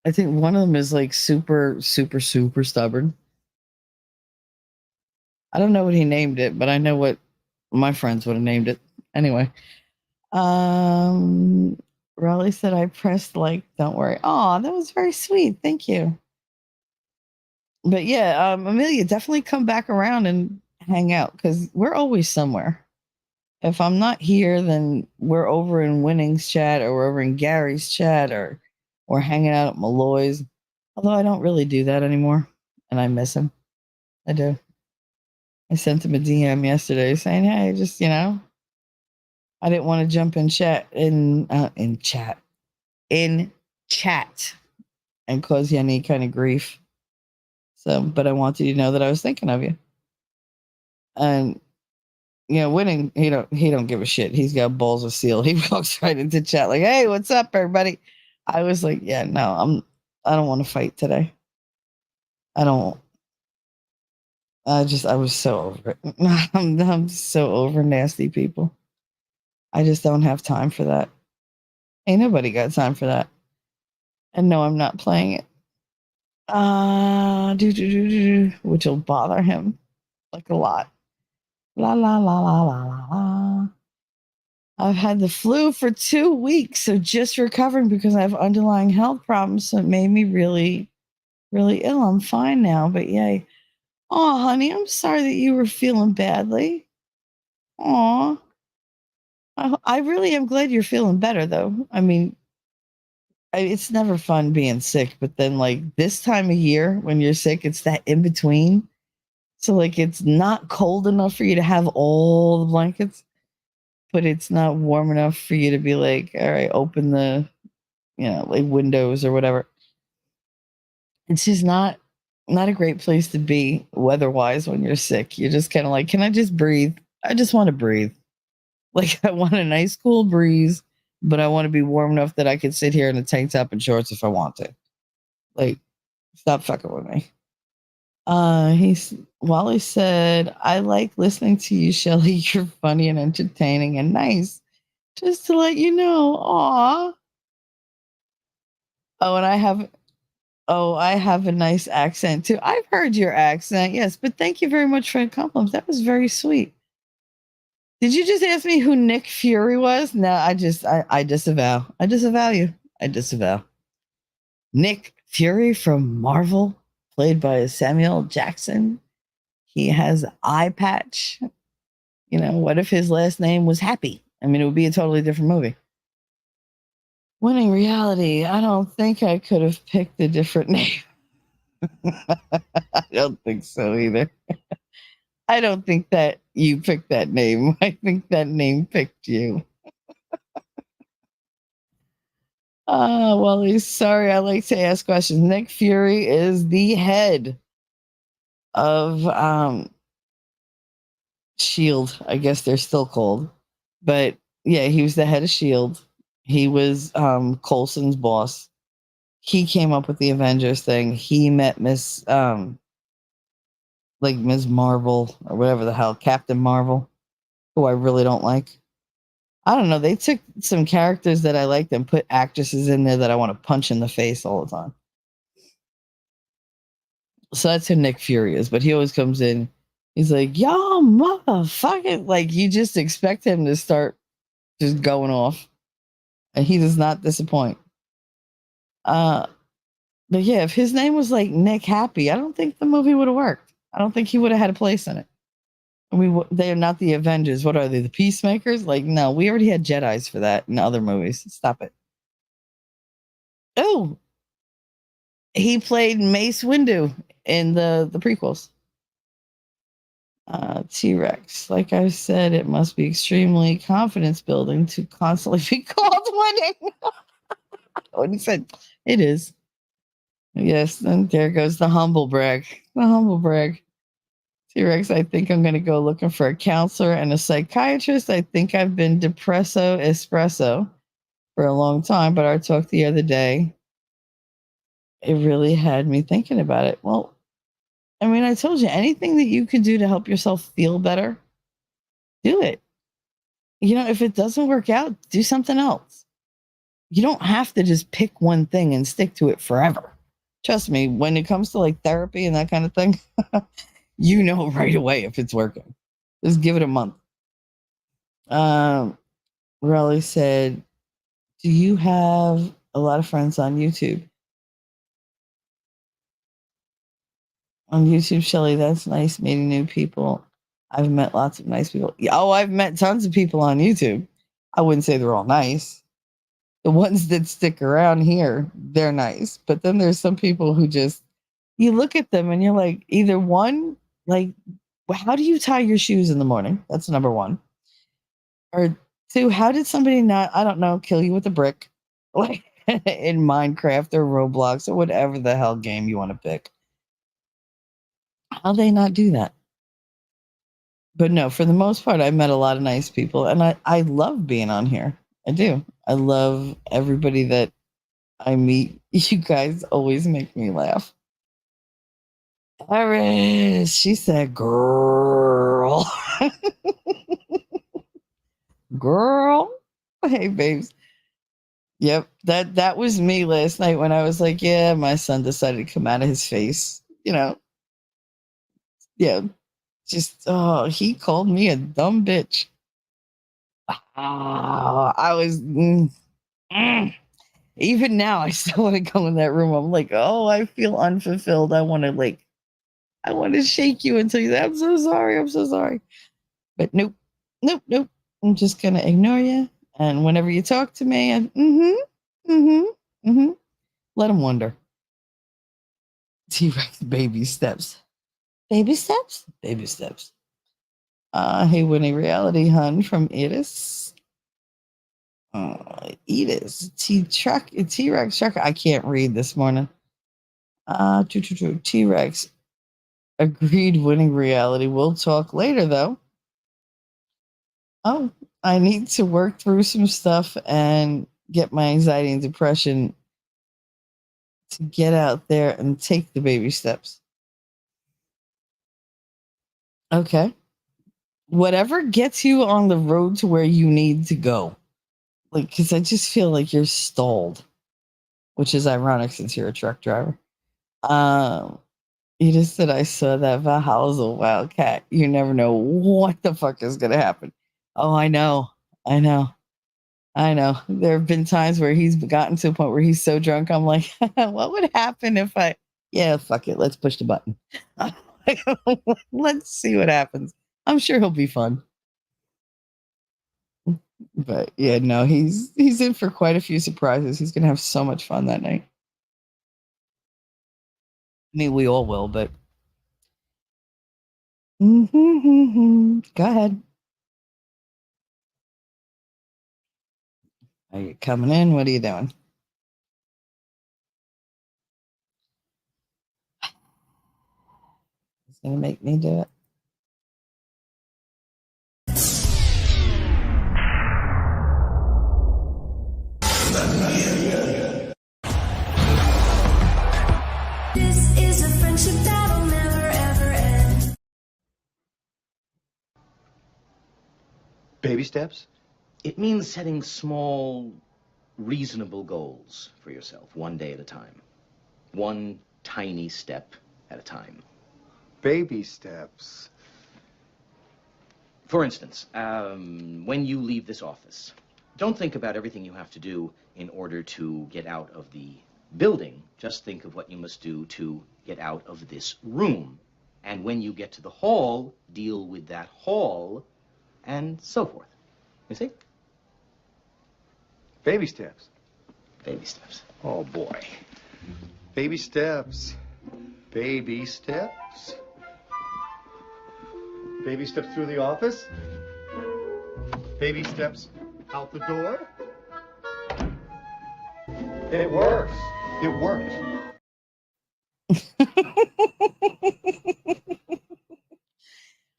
S1: I think one of them is like super, super, super stubborn. I don't know what he named it, but I know what my friends would have named it. Anyway. Raleigh said I pressed like, don't worry. Oh, that was very sweet. Thank you. But yeah, Amelia, definitely come back around and hang out because we're always somewhere. If I'm not here, then we're over in Winning's chat or we're over in Gary's chat or we're hanging out at Malloy's. Although I don't really do that anymore and I miss him. I do. I sent him a DM yesterday saying, hey, just, I didn't want to jump in chat and cause you any kind of grief. So, but I wanted you to know that I was thinking of you. And Winning, he don't give a shit. He's got balls of steel. He walks right into chat like, "Hey, what's up, everybody?" I was like, "Yeah, no, I don't want to fight today. I don't. I was so over it. I'm so over nasty people. I just don't have time for that. Ain't nobody got time for that. And no, I'm not playing it. Which will bother him like a lot. La la la la la la la. I've had the flu for 2 weeks, so just recovering because I have underlying health problems. So it made me really, really ill. I'm fine now, but yay. Oh, honey, I'm sorry that you were feeling badly. Aw. I really am glad you're feeling better, though. I mean, it's never fun being sick, but then, like, this time of year when you're sick, it's that in between. So, like, it's not cold enough for you to have all the blankets, but it's not warm enough for you to be like, all right, open the, like windows or whatever. It's just not a great place to be weather-wise when you're sick. You're just kind of like, can I just breathe? I just want to breathe. Like I want a nice cool breeze, but I want to be warm enough that I can sit here in a tank top and shorts if I want to. Like, stop fucking with me. Wally said, I like listening to you, Shelly. You're funny and entertaining and nice. Just to let you know. Aw. Oh, and I have a nice accent too. I've heard your accent, yes, but thank you very much for the compliment. That was very sweet. Did you just ask me who Nick Fury was? No, I disavow. I disavow you. I disavow. Nick Fury from Marvel, played by Samuel Jackson. He has an eye patch. What if his last name was Happy? I mean, it would be a totally different movie. Winning reality. I don't think I could have picked a different name. I don't think so either. I don't think that you picked that name. I think that name picked you. Well, he's sorry. I like to ask questions. Nick Fury is the head of Shield. I guess they're still called, but yeah, he was the head of Shield. He was Coulson's boss. He came up with the Avengers thing. He met like Ms. Marvel or whatever the hell, Captain Marvel, who I really don't like. I don't know. They took some characters that I liked and put actresses in there that I want to punch in the face all the time. So that's who Nick Fury is. But he always comes in. He's like, "Yo, motherfucker!" Like you just expect him to start just going off, and he does not disappoint. Uh, but yeah, if his name was like Nick Happy, I don't think the movie would have worked. I don't think he would have had a place in it. They are not the Avengers. What are they? The Peacemakers? Like, no, we already had Jedi's for that in other movies. Stop it. Oh, he played Mace Windu in the prequels. T Rex. Like I said, it must be extremely confidence building to constantly be called winning. When he said it is. Yes, and there goes the humble brag. The humble brag. T Rex, I think I'm going to go looking for a counselor and a psychiatrist. I think I've been depresso espresso for a long time, but our talk the other day, it really had me thinking about it. Well, I mean, I told you anything that you can do to help yourself feel better, do it. If it doesn't work out, do something else. You don't have to just pick one thing and stick to it forever. Trust me, when it comes to like therapy and that kind of thing, you know right away if it's working. Just give it a month. Um, Raleigh said, "Do you have a lot of friends on YouTube?" On YouTube, Shelly, that's nice meeting new people. I've met lots of nice people. Oh, I've met tons of people on YouTube. I wouldn't say they're all nice. The ones that stick around here, they're nice. But then there's some people who just, you look at them and you're like, either one, like, how do you tie your shoes in the morning? That's number one. Or two, how did somebody not, I don't know, kill you with a brick? Like in Minecraft or Roblox or whatever the hell game you want to pick. How they not do that? But no, for the most part, I met a lot of nice people, and I love being on here. I do. I love everybody that I meet. You guys always make me laugh. Eris, she said, "Girl, girl." Hey, babes. Yep, that was me last night when I was like, "Yeah, my son decided to come out of his face." Yeah, just he called me a dumb bitch. I was. Mm. Even now, I still want to go in that room. I'm like, oh, I feel unfulfilled. I want to shake you and tell you that I'm so sorry. I'm so sorry. But nope, nope, nope. I'm just gonna ignore you. And whenever you talk to me, let them wonder. T-Rex baby steps, baby steps, baby steps. Hey, Winnie Reality Hun from Edis. Edis T-Rex truck. I can't read this morning. T-Rex agreed winning reality. We'll talk later though. Oh, I need to work through some stuff and get my anxiety and depression to get out there and take the baby steps. Okay. Whatever gets you on the road to where you need to go. Like, because I just feel like you're stalled, which is ironic since you're a truck driver. Um, you just said I saw that Valhalla's a wildcat. You never know what the fuck is gonna happen. Oh, I know, I know, I know. There have been times where he's gotten to a point where he's so drunk. I'm like, what would happen if I? Yeah, fuck it. Let's push the button. Let's see what happens. I'm sure he'll be fun. But yeah, no, he's in for quite a few surprises. He's gonna have so much fun that night. I mean, we all will, but go ahead. Are you coming in? What are you doing? It's gonna make me do it.
S2: This is a friendship that'll never ever end.
S3: Baby steps?
S4: It means setting small, reasonable goals for yourself, one day at a time. One tiny step at a time.
S3: Baby steps.
S4: For instance, when you leave this office, don't think about everything you have to do in order to get out of the building. Just think of what you must do to get out of this room. And when you get to the hall, deal with that hall, and so forth. You see?
S3: Baby steps.
S4: Baby steps.
S3: Oh, boy. Baby steps. Baby steps. Baby steps through the office. Baby steps out the door. It works. It works.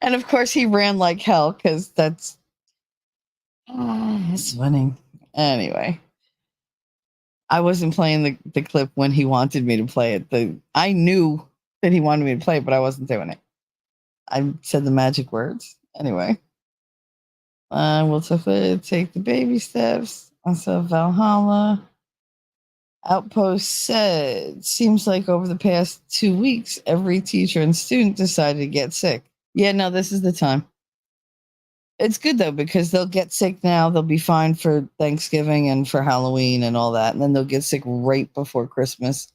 S1: And of course, he ran like hell because that's it's winning. Anyway, I wasn't playing the clip when he wanted me to play it. I knew that he wanted me to play it, but I wasn't doing it. I said the magic words. Anyway, we'll take the baby steps. I said Valhalla. Outpost said, seems like over the past 2 weeks, every teacher and student decided to get sick. Yeah, no, this is the time. It's good though, because they'll get sick now. They'll be fine for Thanksgiving and for Halloween and all that. And then they'll get sick right before Christmas,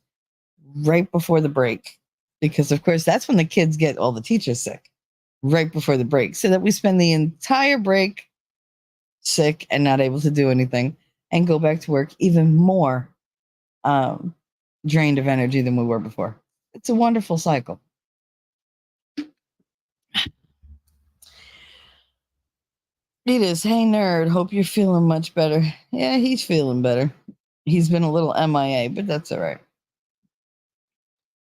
S1: right before the break. Because, of course, that's when the kids get all the teachers sick, right before the break. So that we spend the entire break sick and not able to do anything and go back to work even more drained of energy than we were before. It's a wonderful cycle. It is. Hey, nerd. Hope you're feeling much better. Yeah, he's feeling better. He's been a little MIA, but that's all right.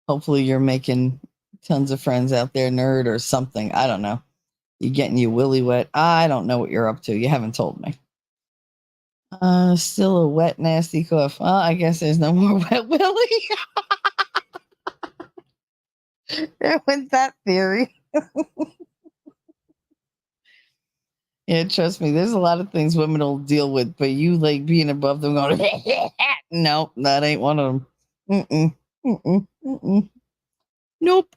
S1: Hopefully, you're making tons of friends out there, nerd, or something. I don't know. You getting you willy wet? I don't know what you're up to. You haven't told me. Still a wet, nasty cough. Well, I guess there's no more wet willy. There went that theory. Yeah, trust me, there's a lot of things women will deal with, but you like being above them going, nope, that ain't one of them. Mm-mm, mm-mm, mm-mm. Nope.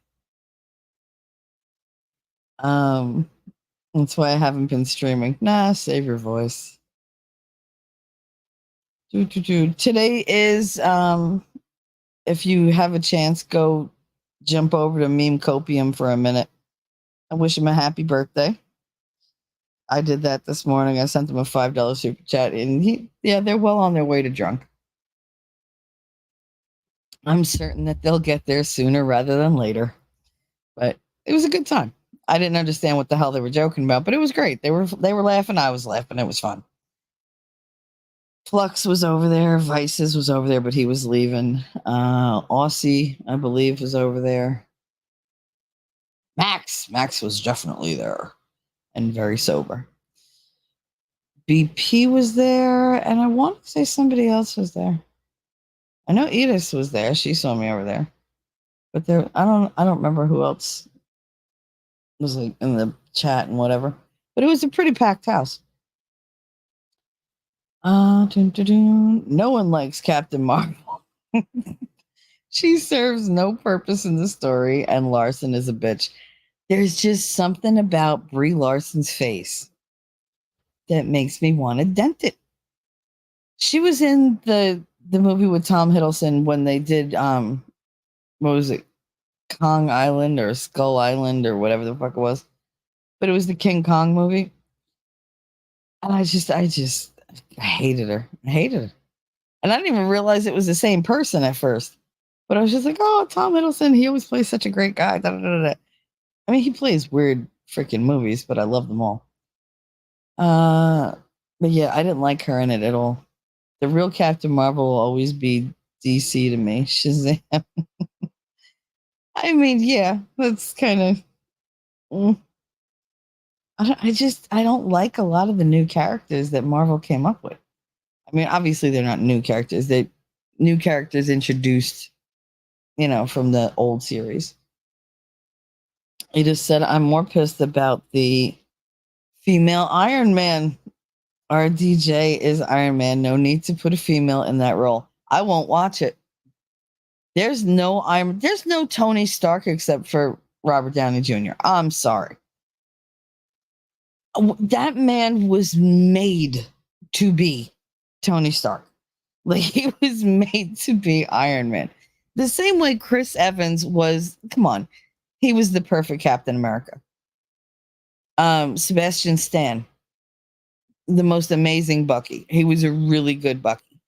S1: That's why I haven't been streaming. Nah, save your voice. Today is if you have a chance, go jump over to Meme Copium for a minute. I wish him a happy birthday. I did that this morning. I sent them a $5 super chat, and they're well on their way to drunk. I'm certain that they'll get there sooner rather than later. But it was a good time. I didn't understand what the hell they were joking about, but it was great. They were laughing. I was laughing. It was fun. Flux was over there. Vices was over there, but he was leaving. Aussie, I believe, was over there. Max was definitely there and very sober. BP was there, and I want to say somebody else was there. I know Edith was there. She saw me over there. But I don't remember who else was like in the chat and whatever. But it was a pretty packed house. No one likes Captain Marvel. She serves no purpose in the story, and Larson is a bitch. There's just something about Brie Larson's face that makes me want to dent it. She was in the movie with Tom Hiddleston when they did what was it, Kong Island or Skull Island or whatever the fuck it was, but it was the King Kong movie. And I hated her. I hated her, and I didn't even realize it was the same person at first. But I was just like, oh, Tom Hiddleston, he always plays such a great guy. Da, da, da, da. I mean, he plays weird freaking movies, but I love them all. Uh, but yeah, I didn't like her in it at all. The real Captain Marvel will always be DC to me. Shazam. I mean, yeah, that's kind of. I don't like a lot of the new characters that Marvel came up with. I mean, obviously they're not new characters. They new characters introduced, from the old series. He just said, I'm more pissed about the female Iron Man. RDJ is Iron Man. No need to put a female in that role. I won't watch it. There's no Tony Stark except for Robert Downey Jr. I'm sorry. That man was made to be Tony Stark. Like, he was made to be Iron Man. The same way Chris Evans was, come on, he was the perfect Captain America. Sebastian Stan, the most amazing Bucky. He was a really good Bucky.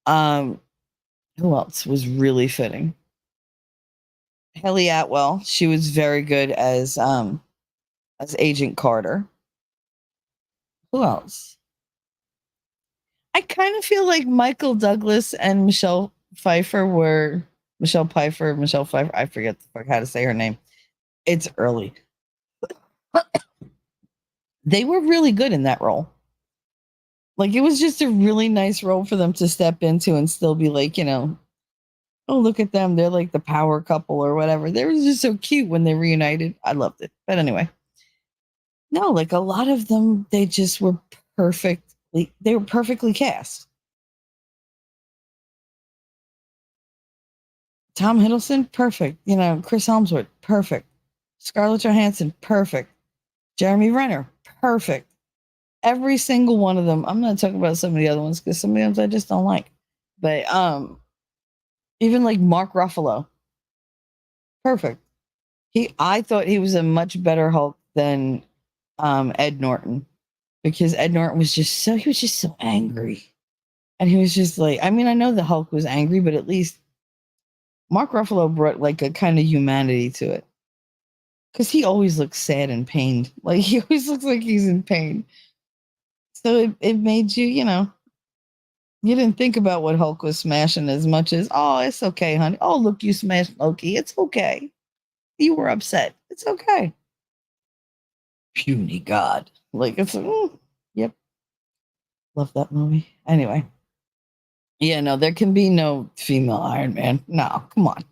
S1: Who else was really fitting? Haley Atwell, she was very good as Agent Carter. Who else? I kind of feel like Michael Douglas and Michelle Pfeiffer. I forget how to say her name. It's early. They were really good in that role. Like, it was just a really nice role for them to step into and still be like, oh, look at them. They're like the power couple or whatever. They were just so cute when they reunited. I loved it. But anyway, no, like a lot of them, they just were perfectly cast. Tom Hiddleston, perfect. Chris Helmsworth, perfect. Scarlett Johansson, perfect. Jeremy Renner, perfect. Every single one of them. I'm not talking about some of the other ones because some of the ones I just don't like. But even like Mark Ruffalo, perfect. I thought he was a much better Hulk than Ed Norton, because Ed Norton was just so angry. And he was just like, I mean, I know the Hulk was angry, but at least Mark Ruffalo brought like a kind of humanity to it. Because he always looks sad and pained. Like, he always looks like he's in pain. So it made you, you didn't think about what Hulk was smashing as much as, oh, it's okay, honey. Oh, look, you smashed Loki. It's okay. You were upset. It's okay. Puny God. Like, it's, yep. Love that movie. Anyway. Yeah, no, there can be no female Iron Man. No, come on.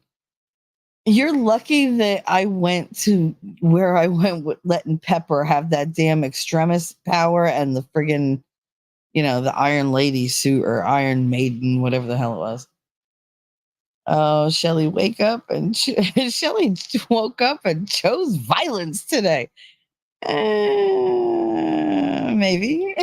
S1: You're lucky that I went to where I went with letting Pepper have that damn extremis power and the friggin', the Iron Lady suit or Iron Maiden, whatever the hell it was. Oh, Shelly, wake up. And Shelly woke up and chose violence today. Maybe.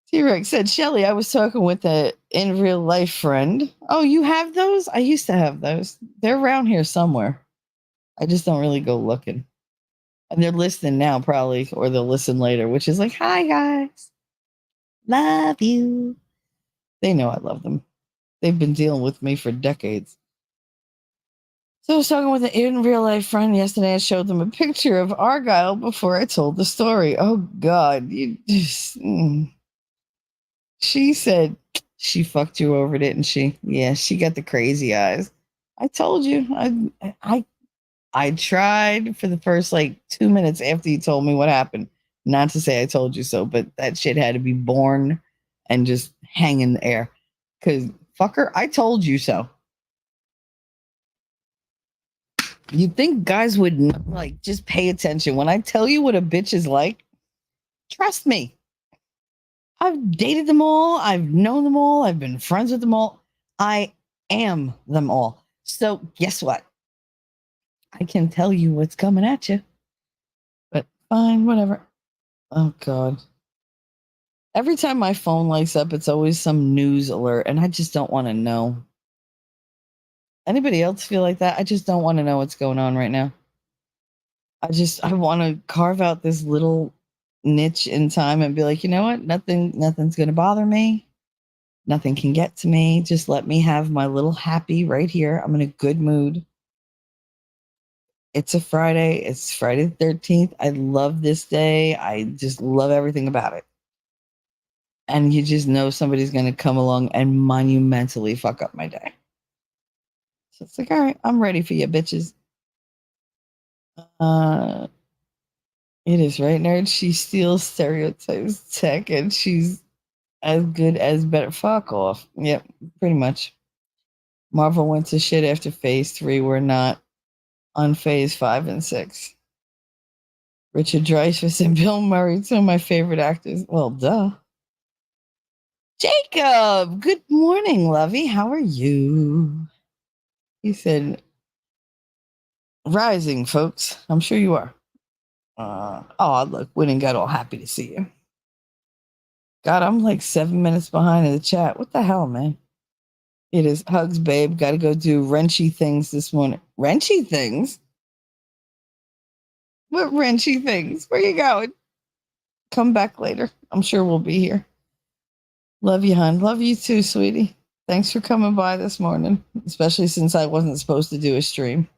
S1: T-Rex said, Shelly, I was talking with a in real life friend. Oh, you have those? I used to have those. They're around here somewhere. I just don't really go looking. And they're listening now, probably, or they'll listen later, which is like, hi, guys. Love you. They know I love them. They've been dealing with me for decades. So I was talking with an in real life friend yesterday. I showed them a picture of Argyle before I told the story. Oh, God. You just. She said she fucked you over, didn't she? Yeah, she got the crazy eyes. I told you. I tried for the first like 2 minutes after you told me what happened. Not to say I told you so, but that shit had to be born and just hang in the air. Cause fucker, I told you so. You'd think guys would like just pay attention. When I tell you what a bitch is like, Trust me. I've dated them all. I've known them all. I've been friends with them all. I am them all. So guess what? I can tell you what's coming at you. But fine, whatever. Oh God. Every time my phone lights up, it's always some news alert, and I just don't want to know. Anybody else feel like that? I just don't want to know what's going on right now. I want to carve out this little niche in time and be like, you know what? Nothing's gonna bother me. Nothing can get to me. Just let me have my little happy right here. I'm in a good mood. It's a Friday. It's Friday the 13th. I love this day. I just love everything about it. And you just know somebody's going to come along and monumentally fuck up my day. So it's like, all right, I'm ready for you, bitches. It is right, nerd. She steals stereotypes tech and she's as good as better. Fuck off. Yep, pretty much. Marvel went to shit after phase 3. We're not on phase 5 and 6. Richard Dreyfuss and Bill Murray, two of my favorite actors. Well, duh. Jacob, good morning, lovey. How are you? He said, rising, folks. I'm sure you are. Oh, look, Winning got all happy to see you. God, I'm like 7 minutes behind in the chat. What the hell, man? It is hugs, babe. Got to go do wrenchy things this morning. Wrenchy things? What wrenchy things? Where you going? Come back later. I'm sure we'll be here. Love you, hon. Love you too, sweetie. Thanks for coming by this morning, especially since I wasn't supposed to do a stream.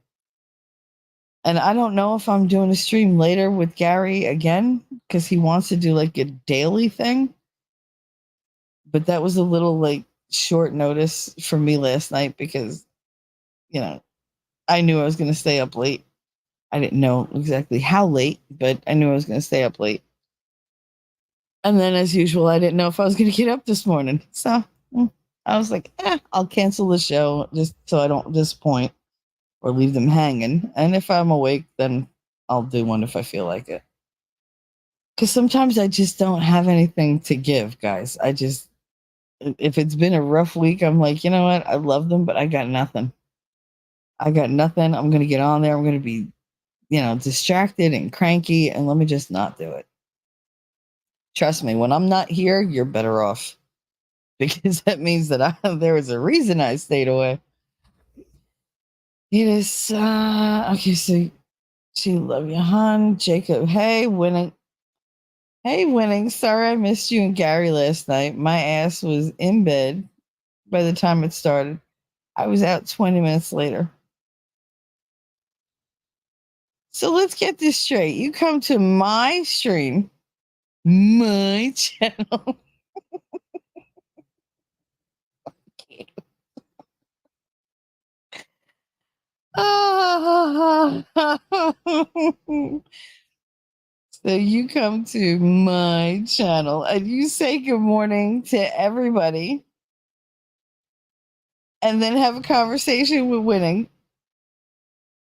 S1: And I don't know if I'm doing a stream later with Gary again because he wants to do like a daily thing. But that was a little like short notice for me last night because, you know, I knew I was going to stay up late. I didn't know exactly how late, but I knew I was going to stay up late. And then, as usual, I didn't know if I was going to get up this morning. So I was like, I'll cancel the show just so I don't disappoint or leave them hanging. And if I'm awake, then I'll do one if I feel like it. Because sometimes I just don't have anything to give, guys. If it's been a rough week, I'm like, you know what? I love them, but I got nothing. I'm going to get on there. I'm going to be, distracted and cranky, and let me just not do it. Trust me, when I'm not here, you're better off because that means that there was a reason I stayed away. It is, okay, so she love you, hon. Jacob, hey, Winning. Hey, Winning. Sorry I missed you and Gary last night. My ass was in bed by the time it started. I was out 20 minutes later. So let's get this straight. You come to my stream, my channel. So you come to my channel and you say good morning to everybody and then have a conversation with Winning.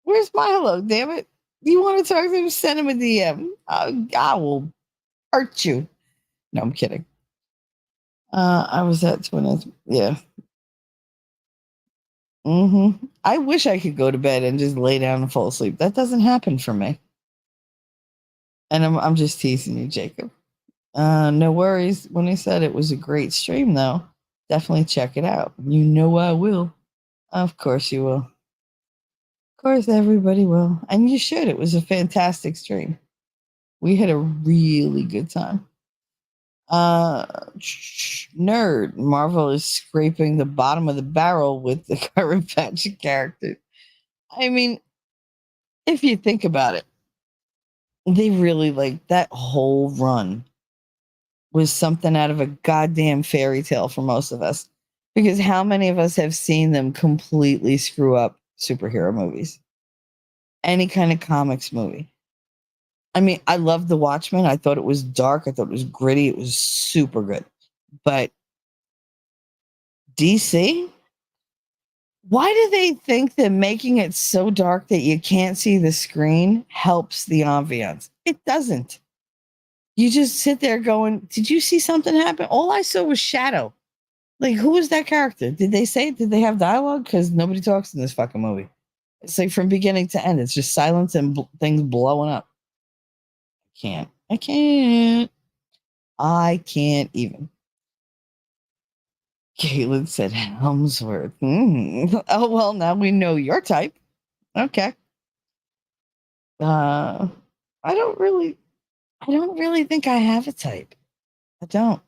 S1: Where's my hello? Damn it. You want to talk to him? Send him a DM. I will hurt you. No, I'm kidding. I was at 20. Yeah. I wish I could go to bed and just lay down and fall asleep. That doesn't happen for me. And I'm just teasing you, Jacob. No worries. When he said it was a great stream, though, definitely check it out. You know I will. Of course you will. Of course everybody will. And you should. It was a fantastic stream. We had a really good time. Nerd. Marvel is scraping the bottom of the barrel with the current batch of characters. I mean, if you think about it, they really like that whole run was something out of a goddamn fairy tale for most of us. Because how many of us have seen them completely screw up superhero movies? Any kind of comics movie. I mean, I loved The Watchmen. I thought it was dark. I thought it was gritty. It was super good. But DC? Why do they think that making it so dark that you can't see the screen helps the ambiance? It doesn't. You just sit there going, did you see something happen? All I saw was shadow. Like, who was that character? Did they say, did they have dialogue? Because nobody talks in this fucking movie. It's like from beginning to end, it's just silence and things blowing up. I can't even. Caitlin said Helmsworth. Oh, well, now we know your type. Okay. I don't really think I have a type. I don't.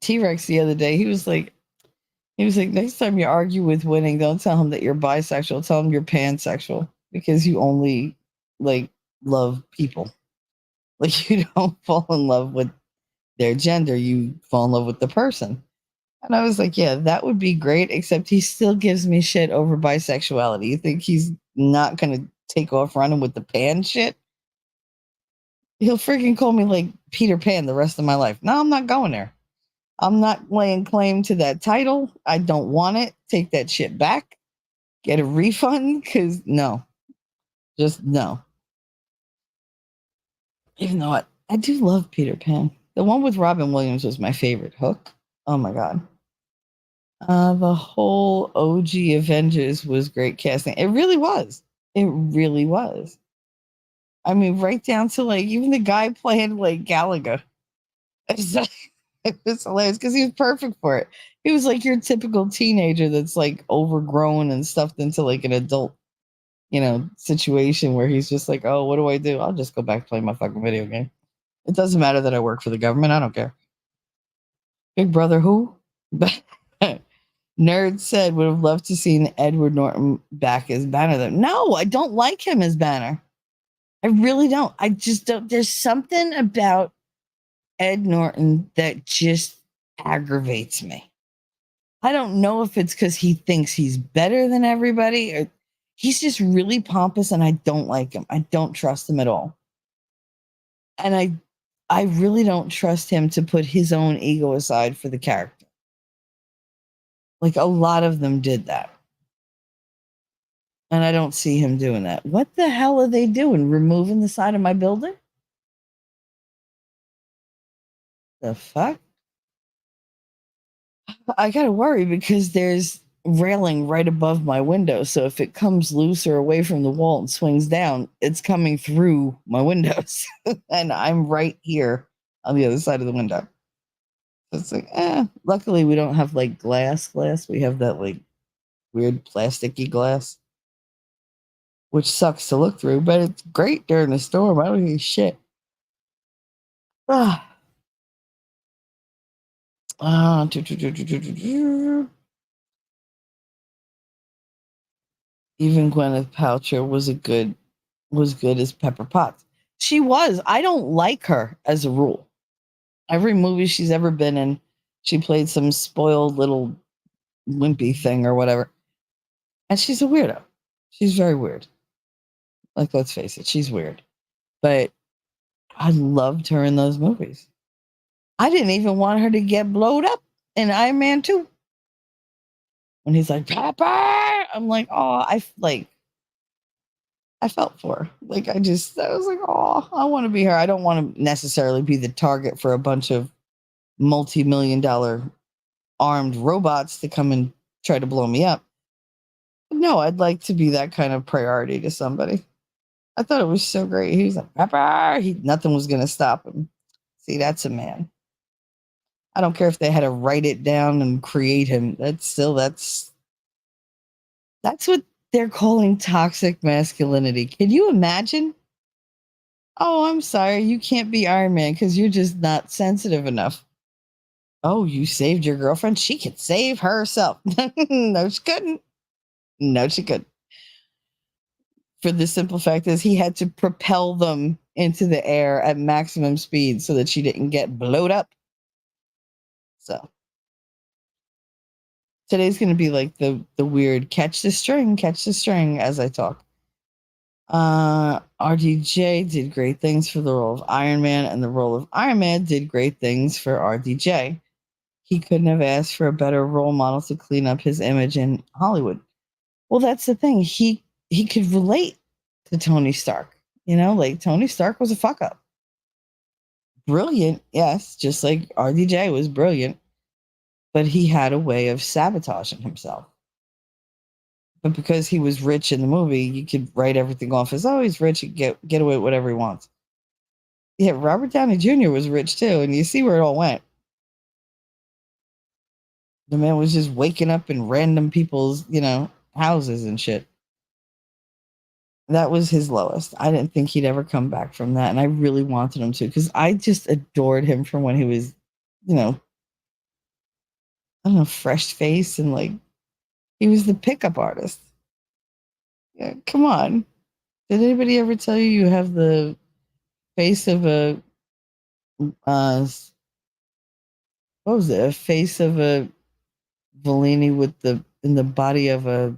S1: T-Rex the other day, he was like, next time you argue with Winning, don't tell him that you're bisexual. Tell him you're pansexual because you only like love people. Like you don't fall in love with their gender, you fall in love with the person. And I was like, yeah, that would be great, except he still gives me shit over bisexuality. You think he's not going to take off running with the pan shit? He'll freaking call me like Peter Pan the rest of my life. No, I'm not going there. I'm not laying claim to that title. I don't want it. Take that shit back. Get a refund because no, just no. Even though I do love Peter Pan. The one with Robin Williams was my favorite. Hook. Oh my God. The whole OG Avengers was great casting. It really was. It really was. I mean, right down to like even the guy playing like Gallagher. It was hilarious because he was perfect for it. He was like your typical teenager that's like overgrown and stuffed into like an adult, situation where he's just like, oh, what do I do? I'll just go back playing my fucking video game. It doesn't matter that I work for the government. I don't care. Big Brother who? Nerd said would have loved to seen Edward Norton back as Banner. No, I don't like him as Banner. I really don't. I just don't. There's something about Ed Norton that just aggravates me. I don't know if it's because he thinks he's better than everybody or he's just really pompous and I don't like him. I don't trust him at all. And I really don't trust him to put his own ego aside for the character. Like a lot of them did that. And I don't see him doing that. What the hell are they doing? Removing the side of my building? The fuck? I gotta worry because there's railing right above my window. So if it comes loose or away from the wall and swings down, it's coming through my windows. And I'm right here on the other side of the window. So it's like, luckily we don't have like glass. We have that like weird plasticky glass, which sucks to look through, but it's great during the storm. I don't give a shit. Ah. Even Gwyneth Paltrow was good as Pepper Potts. She was. I don't like her as a rule. Every movie she's ever been in, she played some spoiled little wimpy thing or whatever. And she's a weirdo. She's very weird. Like, let's face it, she's weird. But I loved her in those movies. I didn't even want her to get blowed up in Iron Man 2. When he's like, Pepper, I'm like, oh, I felt for her. Like, I was like, oh, I want to be her. I don't want to necessarily be the target for a bunch of multi-million-dollar armed robots to come and try to blow me up. But no, I'd like to be that kind of priority to somebody. I thought it was so great. He was like, Pepper. Nothing was going to stop him. See, that's a man. I don't care if they had to write it down and create him. That's what they're calling toxic masculinity. Can you imagine? Oh, I'm sorry. You can't be Iron Man because you're just not sensitive enough. Oh, you saved your girlfriend? She could save herself. No, she couldn't. No, she couldn't. For the simple fact is he had to propel them into the air at maximum speed so that she didn't get blowed up. So today's going to be like the weird catch the string as I talk. RDJ did great things for the role of Iron Man, and the role of Iron Man did great things for RDJ. He couldn't have asked for a better role model to clean up his image in Hollywood. Well, that's the thing. He could relate to Tony Stark. You know, like Tony Stark was a fuck up. Brilliant, yes, just like RDJ was brilliant, but he had a way of sabotaging himself. But because he was rich in the movie, you could write everything off as, oh, he's rich, he can get away with whatever he wants. Yeah, Robert Downey Jr. was rich too, and you see where it all went. The man was just waking up in random people's, houses and shit. That was his lowest. I didn't think he'd ever come back from that, and I really wanted him to because I just adored him from when he was, I don't know, fresh face and like he was the pickup artist. Yeah, come on. Did anybody ever tell you you have the face of a what was it? A face of a Bellini with the in the body of a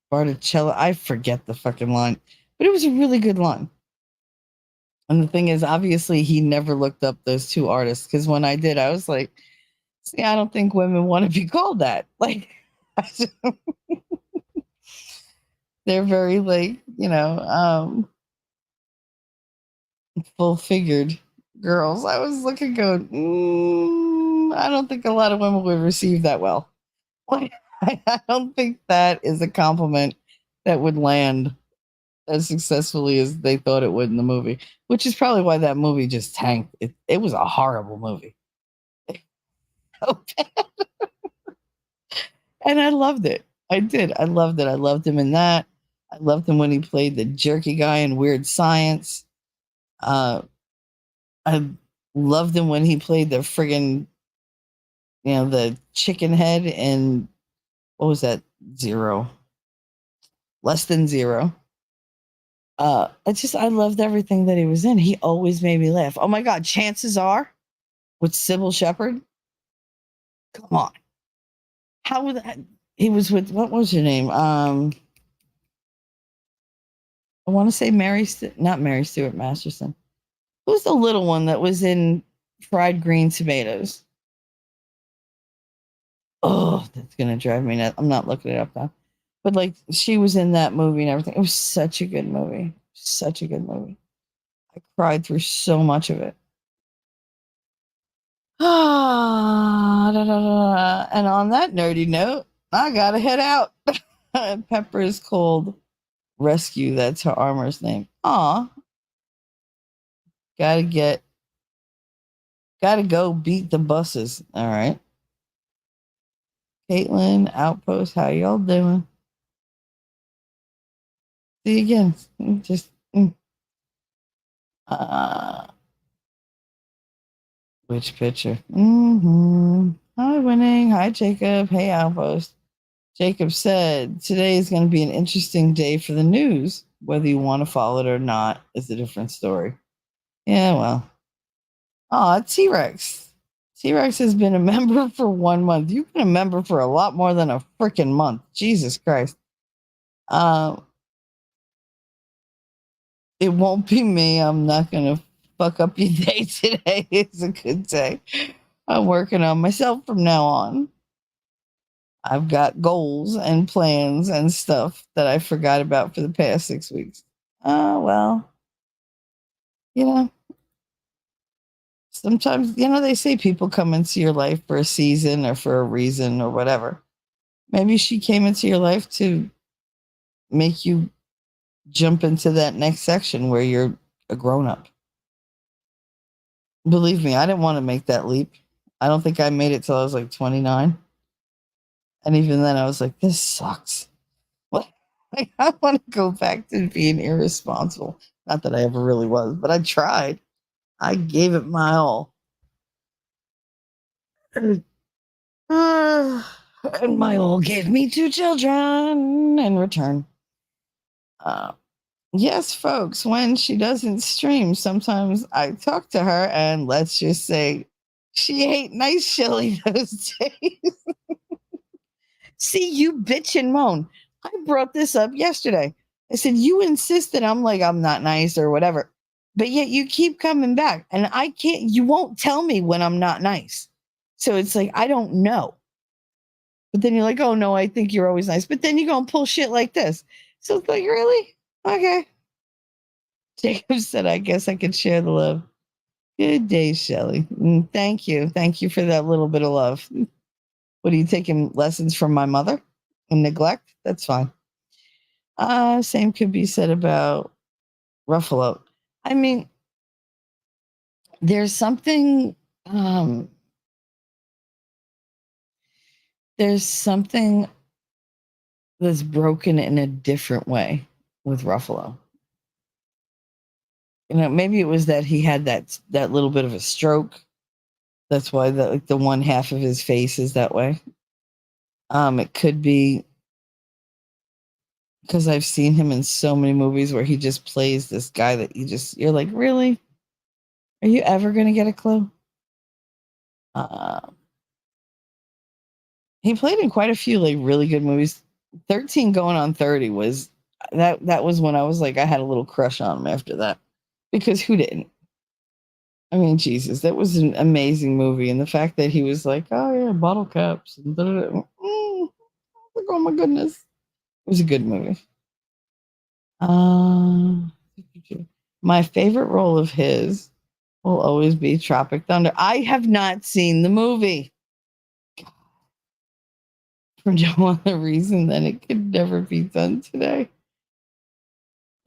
S1: Barticello. I forget the fucking line, but it was a really good line. And the thing is, obviously, he never looked up those two artists because when I did, I was like, "See, I don't think women want to be called that." Like, they're very like full figured girls. I was looking, going, I don't think a lot of women would receive that well. Like, I don't think that is a compliment that would land as successfully as they thought it would in the movie, which is probably why that movie just tanked. It was a horrible movie. And I loved it. I did. I loved it. I loved him in that. I loved him when he played the jerky guy in Weird Science. Uh, I loved him when he played the friggin', the chicken head in, what was that? Zero. Less Than Zero. I loved everything that he was in. He always made me laugh. Oh my God, Chances Are with Sybil Shepherd. Come on. How would that? He was with, what was her name? I want to say not Mary Stuart Masterson. Who's the little one that was in Fried Green Tomatoes? Oh, that's gonna drive me nuts. I'm not looking it up now. But like she was in that movie and everything. It was such a good movie. Such a good movie. I cried through so much of it. And on that nerdy note, I gotta head out. Pepper is called Rescue. That's her armor's name. Aw. Gotta go beat the buses. All right. Caitlin, Outpost, how y'all doing? See you again. Just which picture? Hi, Winning. Hi, Jacob. Hey, Outpost. Jacob said today is going to be an interesting day for the news. Whether you want to follow it or not is a different story. Yeah, well. Oh, T-Rex. T-Rex has been a member for 1 month. You've been a member for a lot more than a freaking month. Jesus Christ. It won't be me. I'm not going to fuck up your day today. It's a good day. I'm working on myself from now on. I've got goals and plans and stuff that I forgot about for the past 6 weeks. Well, sometimes, they say people come into your life for a season or for a reason or whatever. Maybe she came into your life to make you jump into that next section where you're a grown up. Believe me, I didn't want to make that leap. I don't think I made it till I was like 29. And even then I was like, this sucks. Like, I want to go back to being irresponsible. Not that I ever really was, but I tried. I gave it my all. And my all gave me 2 children in return. Yes, folks, when she doesn't stream, sometimes I talk to her and let's just say she ate nice chili those days. See, you bitch and moan. I brought this up yesterday. I said, you insisted I'm like, I'm not nice or whatever. But yet you keep coming back. And you won't tell me when I'm not nice. So it's like, I don't know. But then you're like, oh no, I think you're always nice. But then you go and pull shit like this. So it's like, really? Okay. Jacob said, I guess I could share the love. Good day, Shelly. Thank you. Thank you for that little bit of love. What are you taking lessons from my mother and neglect? That's fine. Same could be said about Ruffalo. I mean, there's something um there's something that's broken in a different way with Ruffalo. Maybe it was that he had that little bit of a stroke. That's why the one half of his face is that way. It could be because I've seen him in so many movies where he just plays this guy that you're like, really? Are you ever gonna get a clue? Uh, he played in quite a few like really good movies. 13 going on 30 was that was when I was like I had a little crush on him after that. Because who didn't? I mean, Jesus, that was an amazing movie. And the fact that he was like, oh yeah, bottle caps and like, oh my goodness. It was a good movie. Uh, my favorite role of his will always be Tropic Thunder. I have not seen the movie for no other reason than it could never be done today.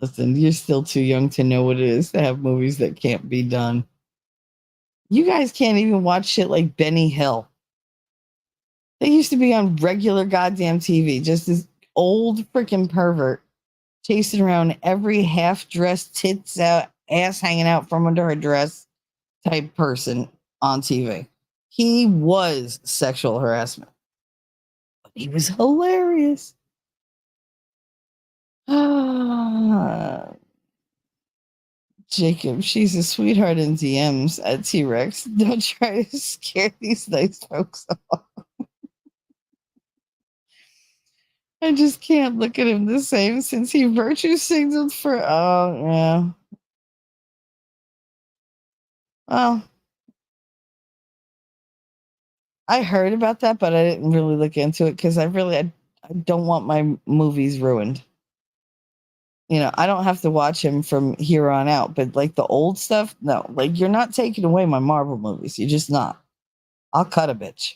S1: Listen, you're still too young to know what it is to have movies that can't be done. You guys can't even watch shit like Benny Hill. They used to be on regular goddamn TV, just this old freaking pervert chasing around every half dressed, tits out, ass hanging out from under her dress type person on TV. He was sexual harassment. But he was hilarious. Jacob, she's a sweetheart in DMs at T Rex. Don't try to scare these nice folks off. I just can't look at him the same since he virtue signaled for. Oh, yeah. Well, I heard about that, but I didn't really look into it because I don't want my movies ruined. I don't have to watch him from here on out, but like the old stuff, no. Like you're not taking away my Marvel movies. You're just not. I'll cut a bitch.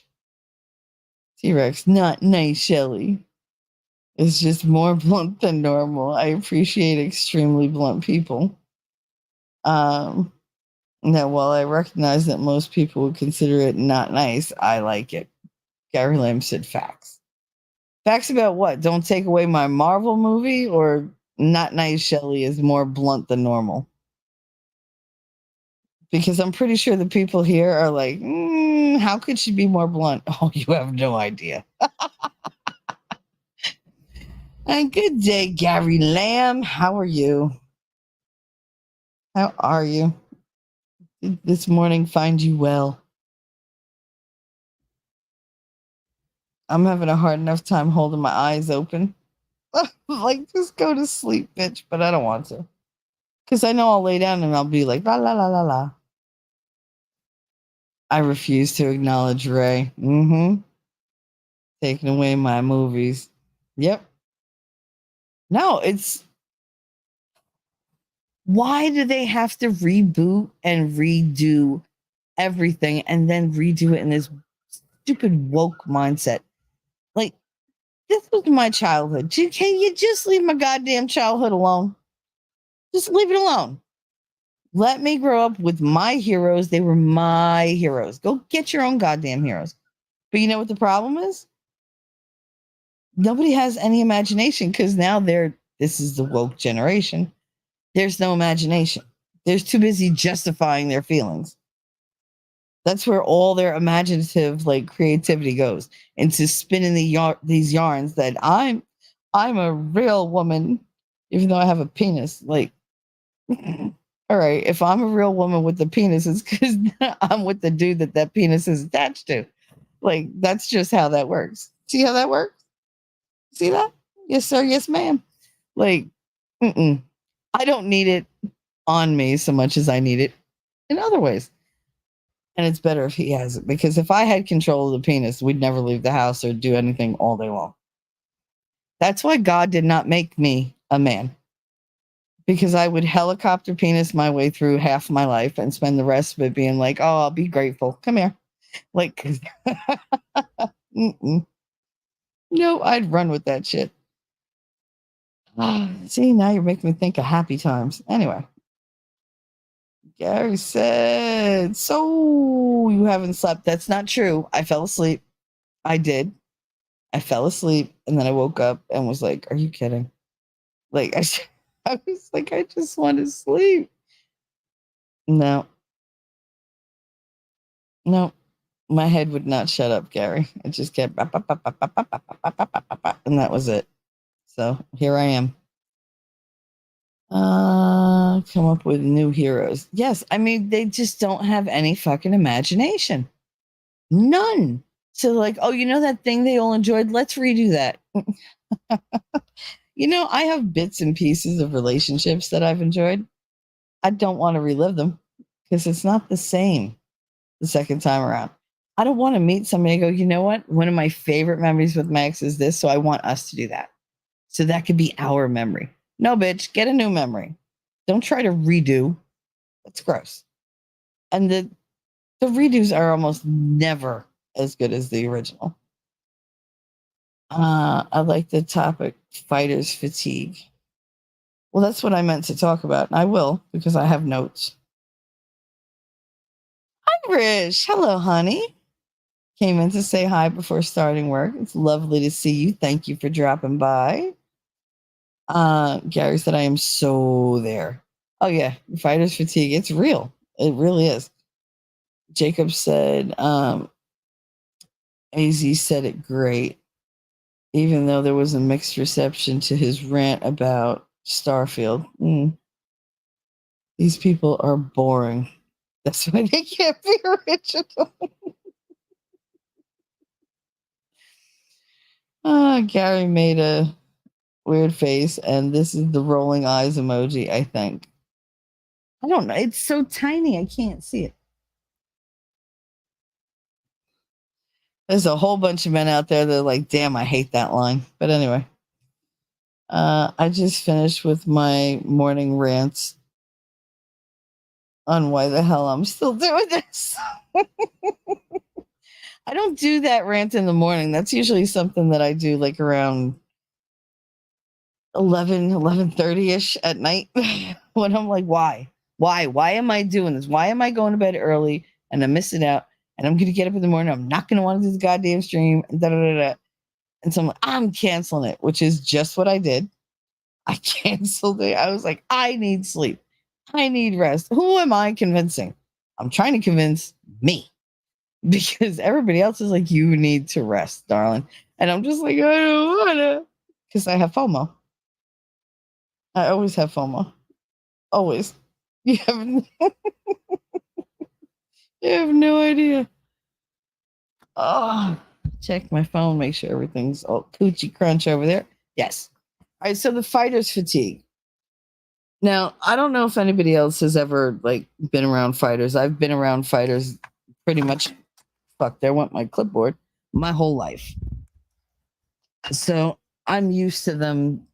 S1: T Rex, not nice, Shelly. It's just more blunt than normal. I appreciate extremely blunt people. Um, Now, while I recognize that most people would consider it not nice, I like it. Gary Lamb said facts. Facts about what? Don't take away my Marvel movie or not nice Shelley is more blunt than normal? Because I'm pretty sure the people here are like, how could she be more blunt? Oh, you have no idea. And good day, Gary Lamb. How are you? How are you? Did this morning find you well? I'm having a hard enough time holding my eyes open. Like, just go to sleep, bitch. But I don't want to. Because I know I'll lay down and I'll be like, la, la, la, la, la. I refuse to acknowledge Ray. Taking away my movies. Yep. No, it's why do they have to reboot and redo everything and then redo it in this stupid woke mindset? Like, this was my childhood. Can you just leave my goddamn childhood alone? Just leave it alone. Let me grow up with my heroes. They were my heroes. Go get your own goddamn heroes. But you know what the problem is? Nobody has any imagination because now this is the woke generation. There's no imagination. They're too busy justifying their feelings. That's where all their imaginative like creativity goes into spinning these yarns that I'm a real woman, even though I have a penis. Like, all right, if I'm a real woman with the penis, it's because I'm with the dude that penis is attached to. Like, that's just how that works. See how that works? See that? Yes, sir. Yes, ma'am. Like, I don't need it on me so much as I need it in other ways. And it's better if he has it because if I had control of the penis, we'd never leave the house or do anything all day long. That's why God did not make me a man. because I would helicopter penis my way through half my life and spend the rest of it being like, oh, I'll be grateful. Come here. Like, no, I'd run with that shit. See, now you're making me think of happy times. Anyway, Gary said, so you haven't slept. That's not true. I fell asleep. I did. I fell asleep and then I woke up and was like, are you kidding? Like, I was like, I just want to sleep. No, no, my head would not shut up, Gary. It just kept, and that was it. So here I am. Come up with new heroes. Yes, I mean, they just don't have any fucking imagination. None. So, like, oh, you know that thing they all enjoyed? Let's redo that. You know, I have bits and pieces of relationships that I've enjoyed. I don't want to relive them because it's not the same the second time around. I don't want to meet somebody and go, you know what? One of my favorite memories with my ex is this. So I want us to do that. So that could be our memory. No, bitch, get a new memory. Don't try to redo. That's gross. And the redos are almost never as good as the original. I like the topic fighters fatigue. Well, that's what I meant to talk about. And I will because I have notes. Irish, hello, honey. Came in to say hi before starting work. It's lovely to see you. Thank you for dropping by. Gary said, I am so there. Oh, yeah. Fighter's fatigue. It's real. It really is. Jacob said, AZ said it great, even though there was a mixed reception to his rant about Starfield. These people are boring. That's why they can't be original. Gary made a weird face, and this is the rolling eyes emoji, I think. I don't know. It's so tiny, I can't see it. There's a whole bunch of men out there that are like, damn, I hate that line. But anyway, I just finished with my morning rants on why the hell I'm still doing this. I don't do that rant in the morning. That's usually something that I do like around 11:30ish at night when I'm like, why am I doing this? Why am I going to bed early and I'm missing out and I'm going to get up in the morning? I'm not going to want to do the goddamn stream. And so I'm like, I'm canceling it, which is just what I did. I canceled it. I was like, I need sleep. I need rest. Who am I convincing? I'm trying to convince me because everybody else is like, you need to rest, darling. And I'm just like, I don't want to because I have FOMO. I always have FOMO. Always. You have, you have no idea. Oh, check my phone, make sure everything's all coochie crunch over there. Yes. All right. So the fighter's fatigue. Now, I don't know if anybody else has ever like been around fighters. I've been around fighters pretty much. Fuck, there went my clipboard. My whole life. So I'm used to them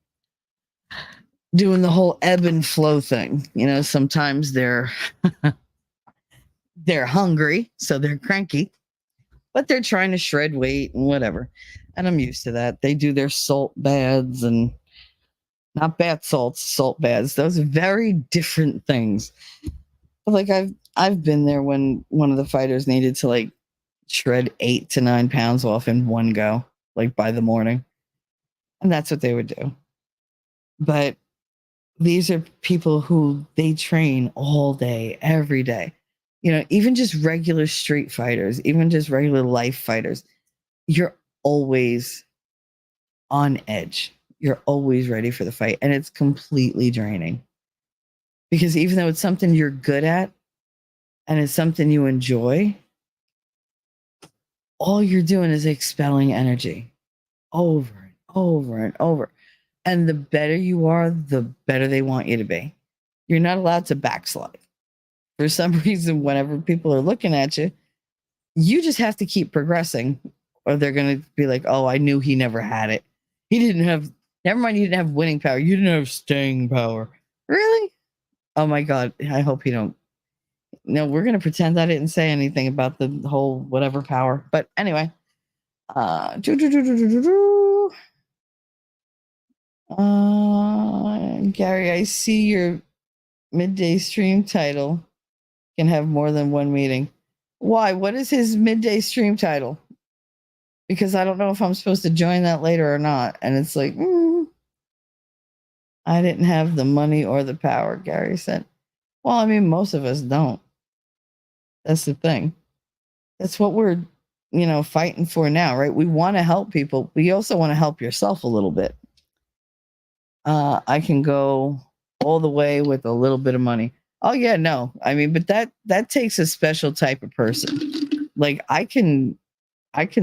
S1: doing the whole ebb and flow thing. You know, sometimes they're hungry, so they're cranky, but they're trying to shred weight and whatever. And I'm used to that. They do their salt baths and not bath salts, salt baths. Those are very different things. But like I've been there when one of the fighters needed to like shred 8 to 9 pounds off in one go, like by the morning. And that's what they would do. But these are people who they train all day, every day. You know, even just regular street fighters, even just regular life fighters, you're always on edge. You're always ready for the fight. And it's completely draining. Because even though it's something you're good at and it's something you enjoy, all you're doing is expelling energy over and over and over. And the better you are, the better they want you to be. You're not allowed to backslide. For some reason, whenever people are looking at you, you just have to keep progressing, or they're going to be like, oh, I knew he never had it. He didn't have, never mind, he didn't have winning power. You didn't have staying power. Really? Oh my God. I hope you don't. No, we're going to pretend I didn't say anything about the whole whatever power. But anyway. Doo, doo, doo, doo, doo, doo, doo. Gary, I see your midday stream title can have more than one meeting. Why? What is his midday stream title? Because I don't know if I'm supposed to join that later or not. And it's like, I didn't have the money or the power, Gary said. Well, I mean, most of us don't. That's the thing. That's what we're, fighting for now, right? We want to help people. We also want to help yourself a little bit. I can go all the way with a little bit of money. Oh yeah, no. I mean, but that takes a special type of person. Like I can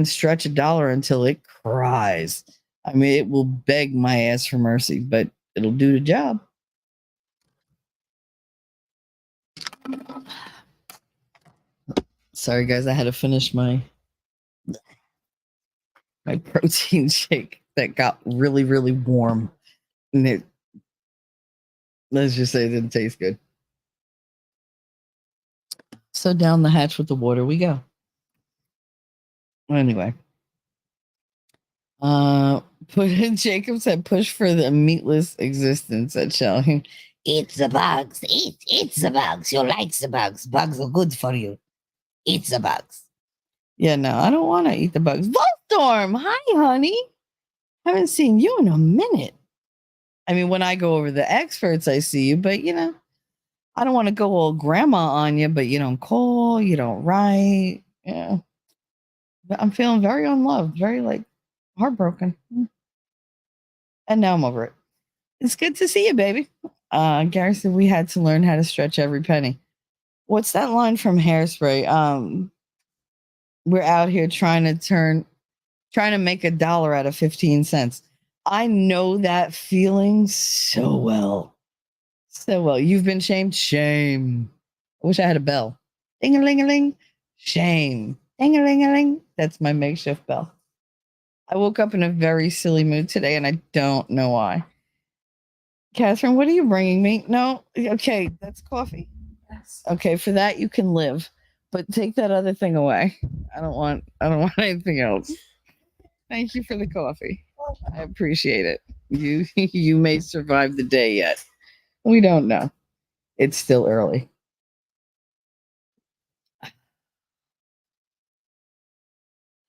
S1: stretch $1 until it cries. I mean, it will beg my ass for mercy, but it'll do the job. Sorry guys, I had to finish my protein shake that got really, really warm. And let's just say it didn't taste good. So down the hatch with the water we go. Anyway. Jacob said push for the meatless existence at Shelley.
S5: Eat the bugs. Eat the bugs. You like the bugs. Bugs are good for you. Eat the bugs.
S1: Yeah, no, I don't want to eat the bugs. Volstorm, hi, honey. Haven't seen you in a minute. I mean, when I go over the experts, I see you, but I don't want to go all grandma on you, but you don't call, you don't write. Yeah. But I'm feeling very unloved, very like heartbroken. And now I'm over it. It's good to see you, baby. Gary said we had to learn how to stretch every penny. What's that line from Hairspray? We're out here trying to make $1 out of 15 cents. I know that feeling so well. So well. You've been shamed? Shame. I wish I had a bell. Ding-a-ling-a-ling. Shame. Ding-a-ling-a-ling. That's my makeshift bell. I woke up in a very silly mood today, and I don't know why. Catherine, what are you bringing me? No? Okay, that's coffee. Yes. Okay, for that you can live. But take that other thing away. I don't want anything else. Thank you for the coffee. I appreciate it. You may survive the day yet. We don't know. It's still early.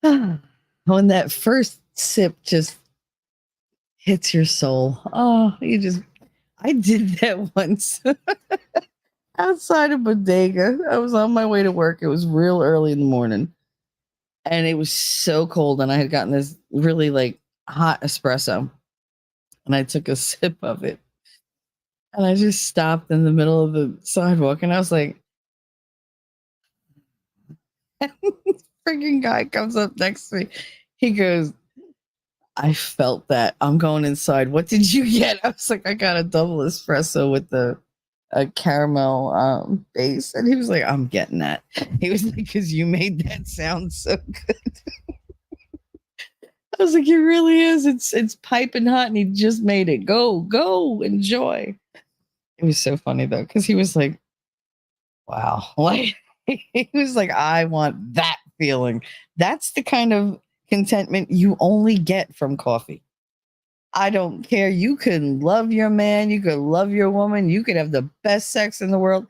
S1: When that first sip just hits your soul. Oh, I did that once outside of bodega. I was on my way to work. It was real early in the morning. And it was so cold. And I had gotten this really like hot espresso. And I took a sip of it. And I just stopped in the middle of the sidewalk. And I was like, freaking guy comes up next to me. He goes, I felt that. I'm going inside. What did you get? I was like, I got a double espresso with a caramel base. And he was like, I'm getting that. He was like, because you made that sound so good. I was like, it really is. It's piping hot, and he just made it. Go, enjoy. It was so funny though, because he was like, wow. Like he was like, I want that feeling. That's the kind of contentment you only get from coffee. I don't care. You could love your man, you could love your woman, you could have the best sex in the world.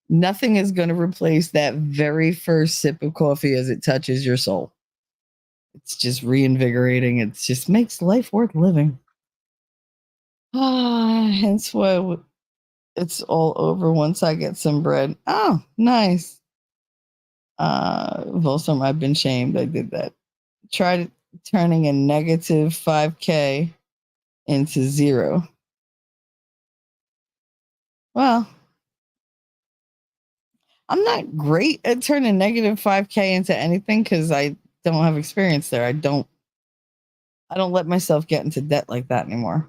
S1: Nothing is going to replace that very first sip of coffee as it touches your soul. It's just reinvigorating. It just makes life worth living. Hence why it's all over once I get some bread. Oh, nice. Volstorm, I've been shamed. I did that. Tried turning a negative 5K into 0. Well, I'm not great at turning negative 5K into anything because I don't have experience there. I don't let myself get into debt like that anymore.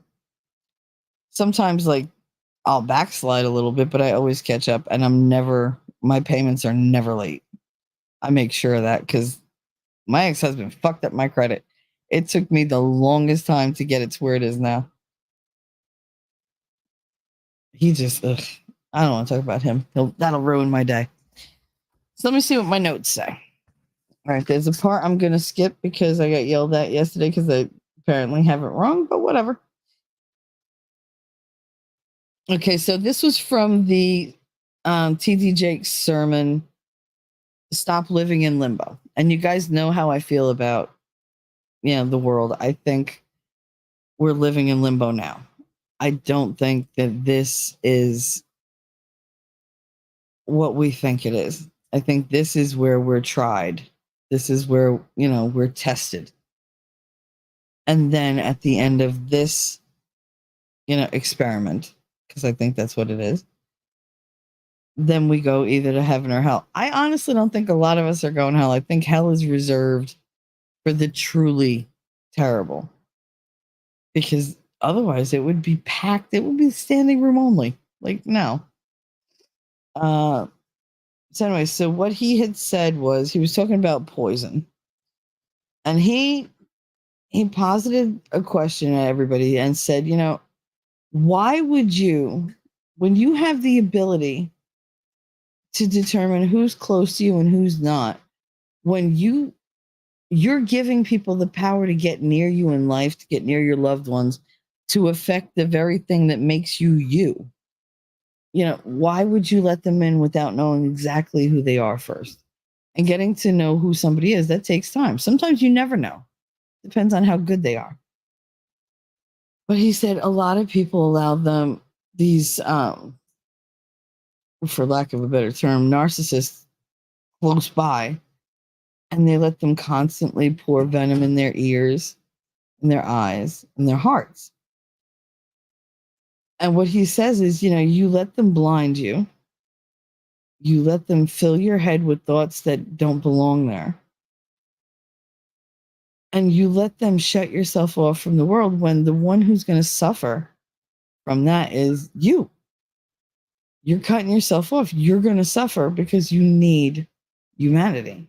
S1: Sometimes like I'll backslide a little bit, but I always catch up, and my payments are never late. I make sure of that because my ex-husband fucked up my credit. It took me the longest time to get it to where it is now. he just, ugh, I don't want to talk about him. That'll ruin my day. So let me see what my notes say. All right, there's a part I'm going to skip because I got yelled at yesterday because I apparently have it wrong, but whatever. Okay, so this was from the T.D. Jakes sermon, Stop Living in Limbo. And you guys know how I feel about, the world. I think we're living in limbo now. I don't think that this is what we think it is. I think this is where we're tried. This is where, we're tested. And then at the end of this, experiment, because I think that's what it is, then we go either to heaven or hell. I honestly don't think a lot of us are going hell. I think hell is reserved for the truly terrible. Because otherwise it would be packed. It would be standing room only. Like, no. So anyway, so what he had said was he was talking about poison. And he posited a question at everybody and said, why would you, when you have the ability to determine who's close to you and who's not, when you're giving people the power to get near you in life, to get near your loved ones, to affect the very thing that makes you you, why would you let them in without knowing exactly who they are first? And getting to know who somebody is, that takes time. Sometimes you never know. Depends on how good they are. But he said a lot of people allow them, these, for lack of a better term, narcissists close by, and they let them constantly pour venom in their ears, in their eyes, in their hearts. And what he says is, you let them blind you. You let them fill your head with thoughts that don't belong there. And you let them shut yourself off from the world when the one who's going to suffer from that is you. You're cutting yourself off. You're going to suffer because you need humanity.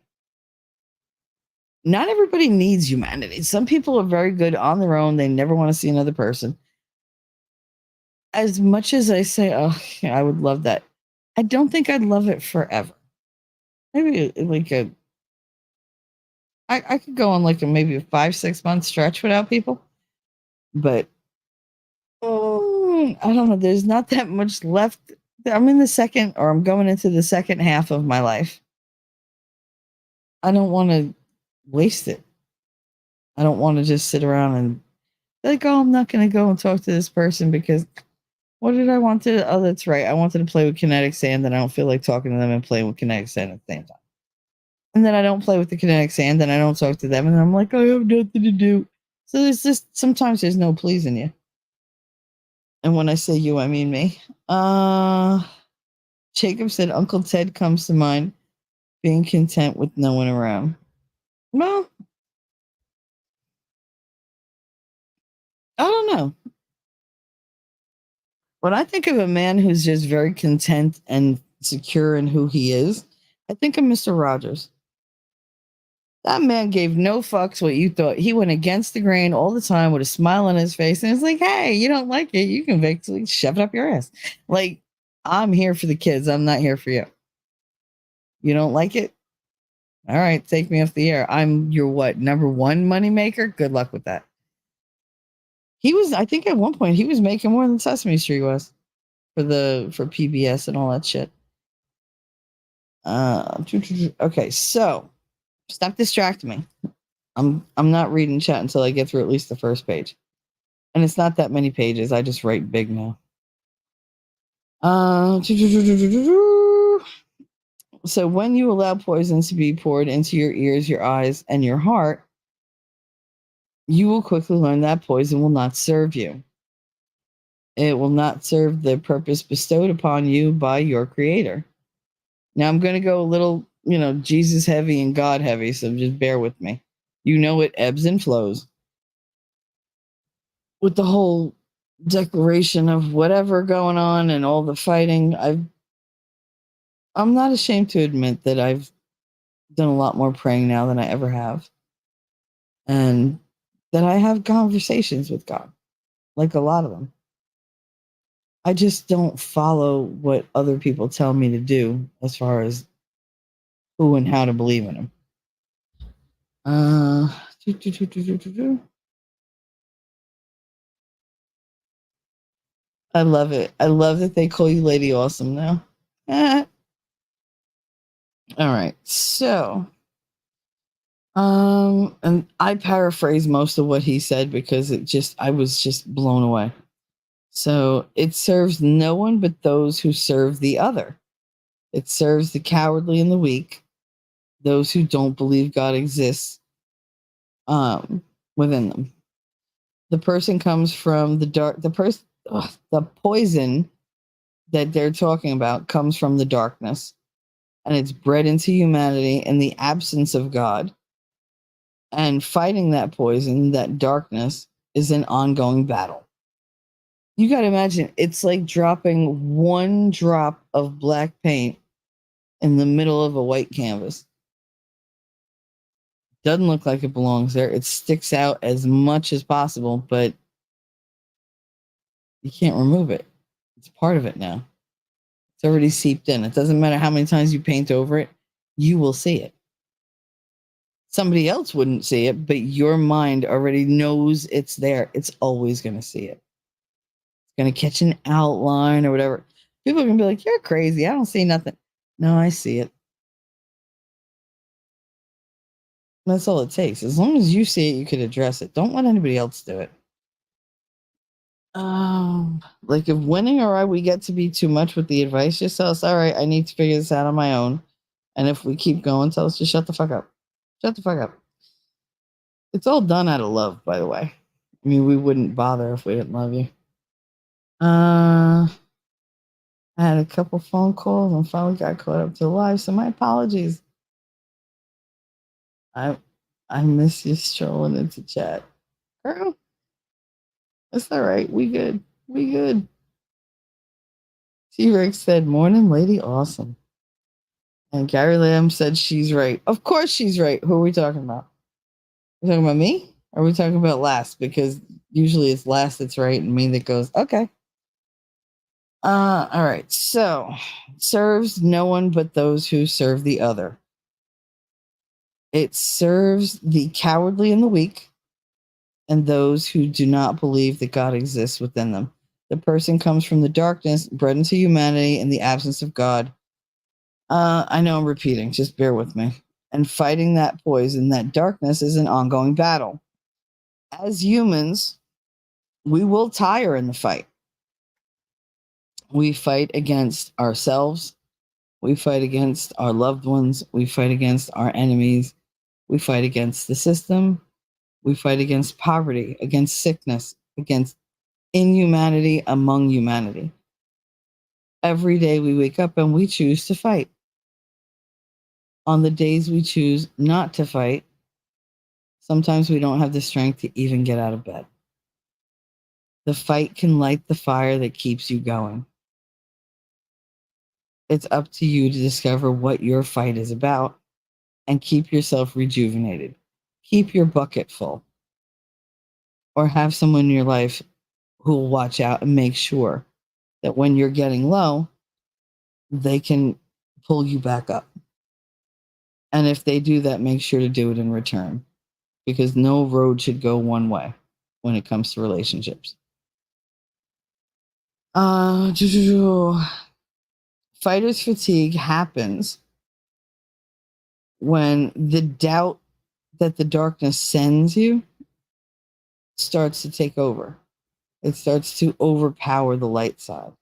S1: Not everybody needs humanity. Some people are very good on their own. They never want to see another person. As much as I say, oh, yeah, I would love that, I don't think I'd love it forever. Maybe like I could go on like maybe a 5-6 month stretch without people, but I don't know. There's not that much left. I'm going into the second half of my life. I don't want to waste it. I don't want to just sit around and like, oh, I'm not going to go and talk to this person because what did I want to? Oh, that's right. I wanted to play with kinetic sand and I don't feel like talking to them and playing with kinetic sand at the same time. And then I don't play with the kinetic sand and I don't talk to them and I'm like, I have nothing to do. So there's just, sometimes there's no pleasing you. And when I say you, I mean me. Jacob said Uncle Ted comes to mind, being content with no one around. Well, I don't know. When I think of a man who's just very content and secure in who he is, I think of Mr. Rogers. That man gave no fucks what you thought. He went against the grain all the time with a smile on his face. And it's like, hey, you don't like it. You can basically shove it up your ass. Like, I'm here for the kids. I'm not here for you. You don't like it? All right, take me off the air. I'm your what? Number one moneymaker? Good luck with that. He was, I think at one point, he was making more than Sesame Street was for PBS and all that shit. Okay, so stop distracting me. I'm not reading chat until I get through at least the first page. And it's not that many pages. I just write big now. So when you allow poison to be poured into your ears, your eyes, and your heart, you will quickly learn that poison will not serve you. It will not serve the purpose bestowed upon you by your creator. Now I'm going to go a little, Jesus heavy and God heavy, so just bear with me. It ebbs and flows. With the whole declaration of whatever going on and all the fighting, I'm not ashamed to admit that I've done a lot more praying now than I ever have. And that I have conversations with God, like a lot of them. I just don't follow what other people tell me to do as far as who and how to believe in them. Uh, do, do, do, do, do, do, do. I love it. I love that they call you Lady Awesome now. All right. So, and I paraphrase most of what he said because I was just blown away. So it serves no one but those who serve the other. It serves the cowardly and the weak, those who don't believe God exists within them. The person comes from the dark. The poison that they're talking about comes from the darkness, and it's bred into humanity in the absence of God. And fighting that poison, that darkness, is an ongoing battle. You got to imagine it's like dropping one drop of black paint in the middle of a white canvas. Doesn't look like it belongs there. It sticks out as much as possible, but you can't remove it. It's part of it now. It's already seeped in. It doesn't matter how many times you paint over it, you will see it. Somebody else wouldn't see it, but your mind already knows it's there. It's always going to see it. It's going to catch an outline or whatever. People are going to be like, "You're crazy. I don't see nothing." No, I see it. That's all it takes. As long as you see it, you can address it. Don't let anybody else do it. Like if winning or we get to be too much with the advice, just tell us, all right, I need to figure this out on my own. And if we keep going, tell us to shut the fuck up. Shut the fuck up. It's all done out of love, by the way. I mean, we wouldn't bother if we didn't love you. I had a couple phone calls and finally got caught up to live, so my apologies. I miss you strolling into chat. Girl, it's all right. We good. We good. T-Rex said, "Morning, Lady Awesome." And Gary Lamb said she's right. Of course she's right. Who are we talking about? Are we talking about me? Or are we talking about last? Because usually it's last that's right and me that goes, okay. All right. So serves no one but those who serve the other. It serves the cowardly and the weak and those who do not believe that God exists within them. The person comes from the darkness, bred into humanity in the absence of God. I know I'm repeating, just bear with me. And fighting that poison, that darkness, is an ongoing battle. As humans, we will tire in the fight. We fight against ourselves. We fight against our loved ones. We fight against our enemies. We fight against the system. We fight against poverty, against sickness, against inhumanity among humanity. Every day we wake up and we choose to fight. On the days we choose not to fight, sometimes we don't have the strength to even get out of bed. The fight can light the fire that keeps you going. It's up to you to discover what your fight is about and keep yourself rejuvenated. Keep your bucket full. Or have someone in your life who will watch out and make sure that when you're getting low, they can pull you back up. And if they do that, make sure to do it in return because no road should go one way when it comes to relationships. Fighter's fatigue happens when the doubt that the darkness sends you starts to take over. It starts to overpower the light side.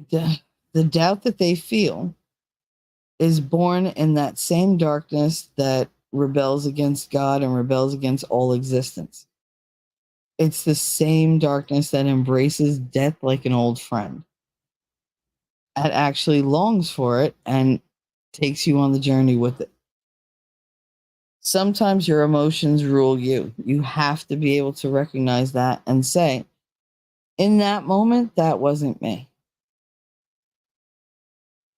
S1: The doubt that they feel is born in that same darkness that rebels against God and rebels against all existence. It's the same darkness that embraces death like an old friend. It actually longs for it and takes you on the journey with it. Sometimes your emotions rule you. You have to be able to recognize that and say, in that moment, that wasn't me.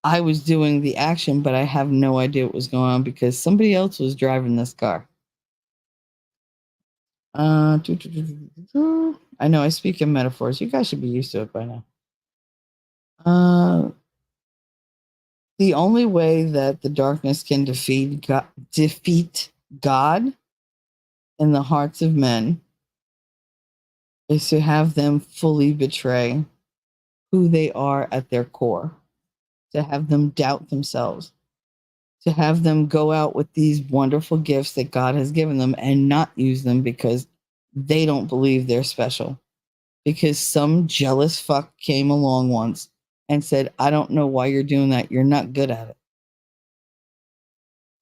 S1: I was doing the action, but I have no idea what was going on because somebody else was driving this car. I know I speak in metaphors. You guys should be used to it by now. Uh, the only way that the darkness can defeat God in the hearts of men is to have them fully betray who they are at their core, to have them doubt themselves, to have them go out with these wonderful gifts that God has given them and not use them because they don't believe they're special. Because some jealous fuck came along once and said, I don't know why you're doing that. You're not good at it.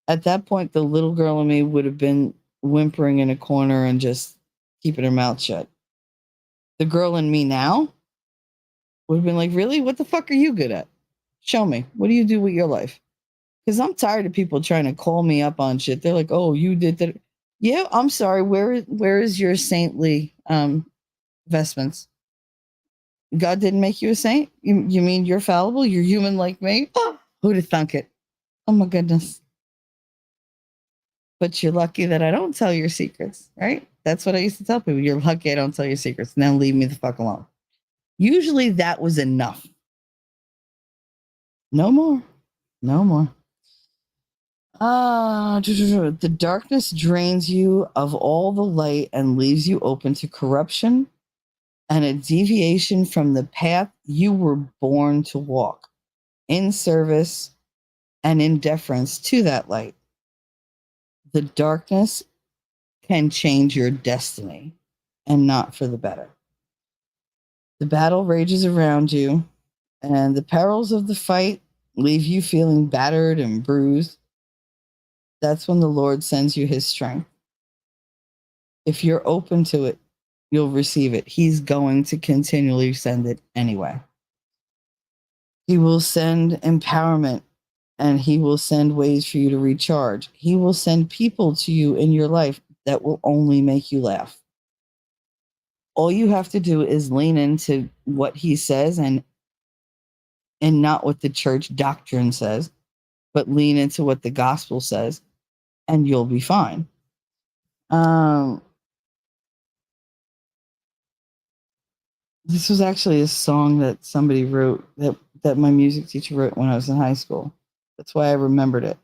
S1: At that point, the little girl in me would have been whimpering in a corner and just keeping her mouth shut. The girl in me now would have been like, really? What the fuck are you good at? Show me. What do you do with your life? Because I'm tired of people trying to call me up on shit. They're like, oh, you did that. Yeah, I'm sorry. Where is your saintly vestments? God didn't make you a saint? You mean you're fallible? You're human like me? Who'd have thunk it? Oh my goodness. But you're lucky that I don't tell your secrets, right? That's what I used to tell people. You're lucky I don't tell your secrets. Now leave me the fuck alone. Usually that was enough. No more. No more. The darkness drains you of all the light and leaves you open to corruption and a deviation from the path you were born to walk in service and in deference to that light. The darkness can change your destiny and not for the better. The battle rages around you, and the perils of the fight leave you feeling battered and bruised. That's when the Lord sends you his strength. If you're open to it, you'll receive it. He's going to continually send it anyway. He will send empowerment and he will send ways for you to recharge. He will send people to you in your life that will only make you laugh. All you have to do is lean into what he says and not what the church doctrine says, but lean into what the gospel says and you'll be fine. This was actually a song that somebody wrote that my music teacher wrote when I was in high school. That's why I remembered it.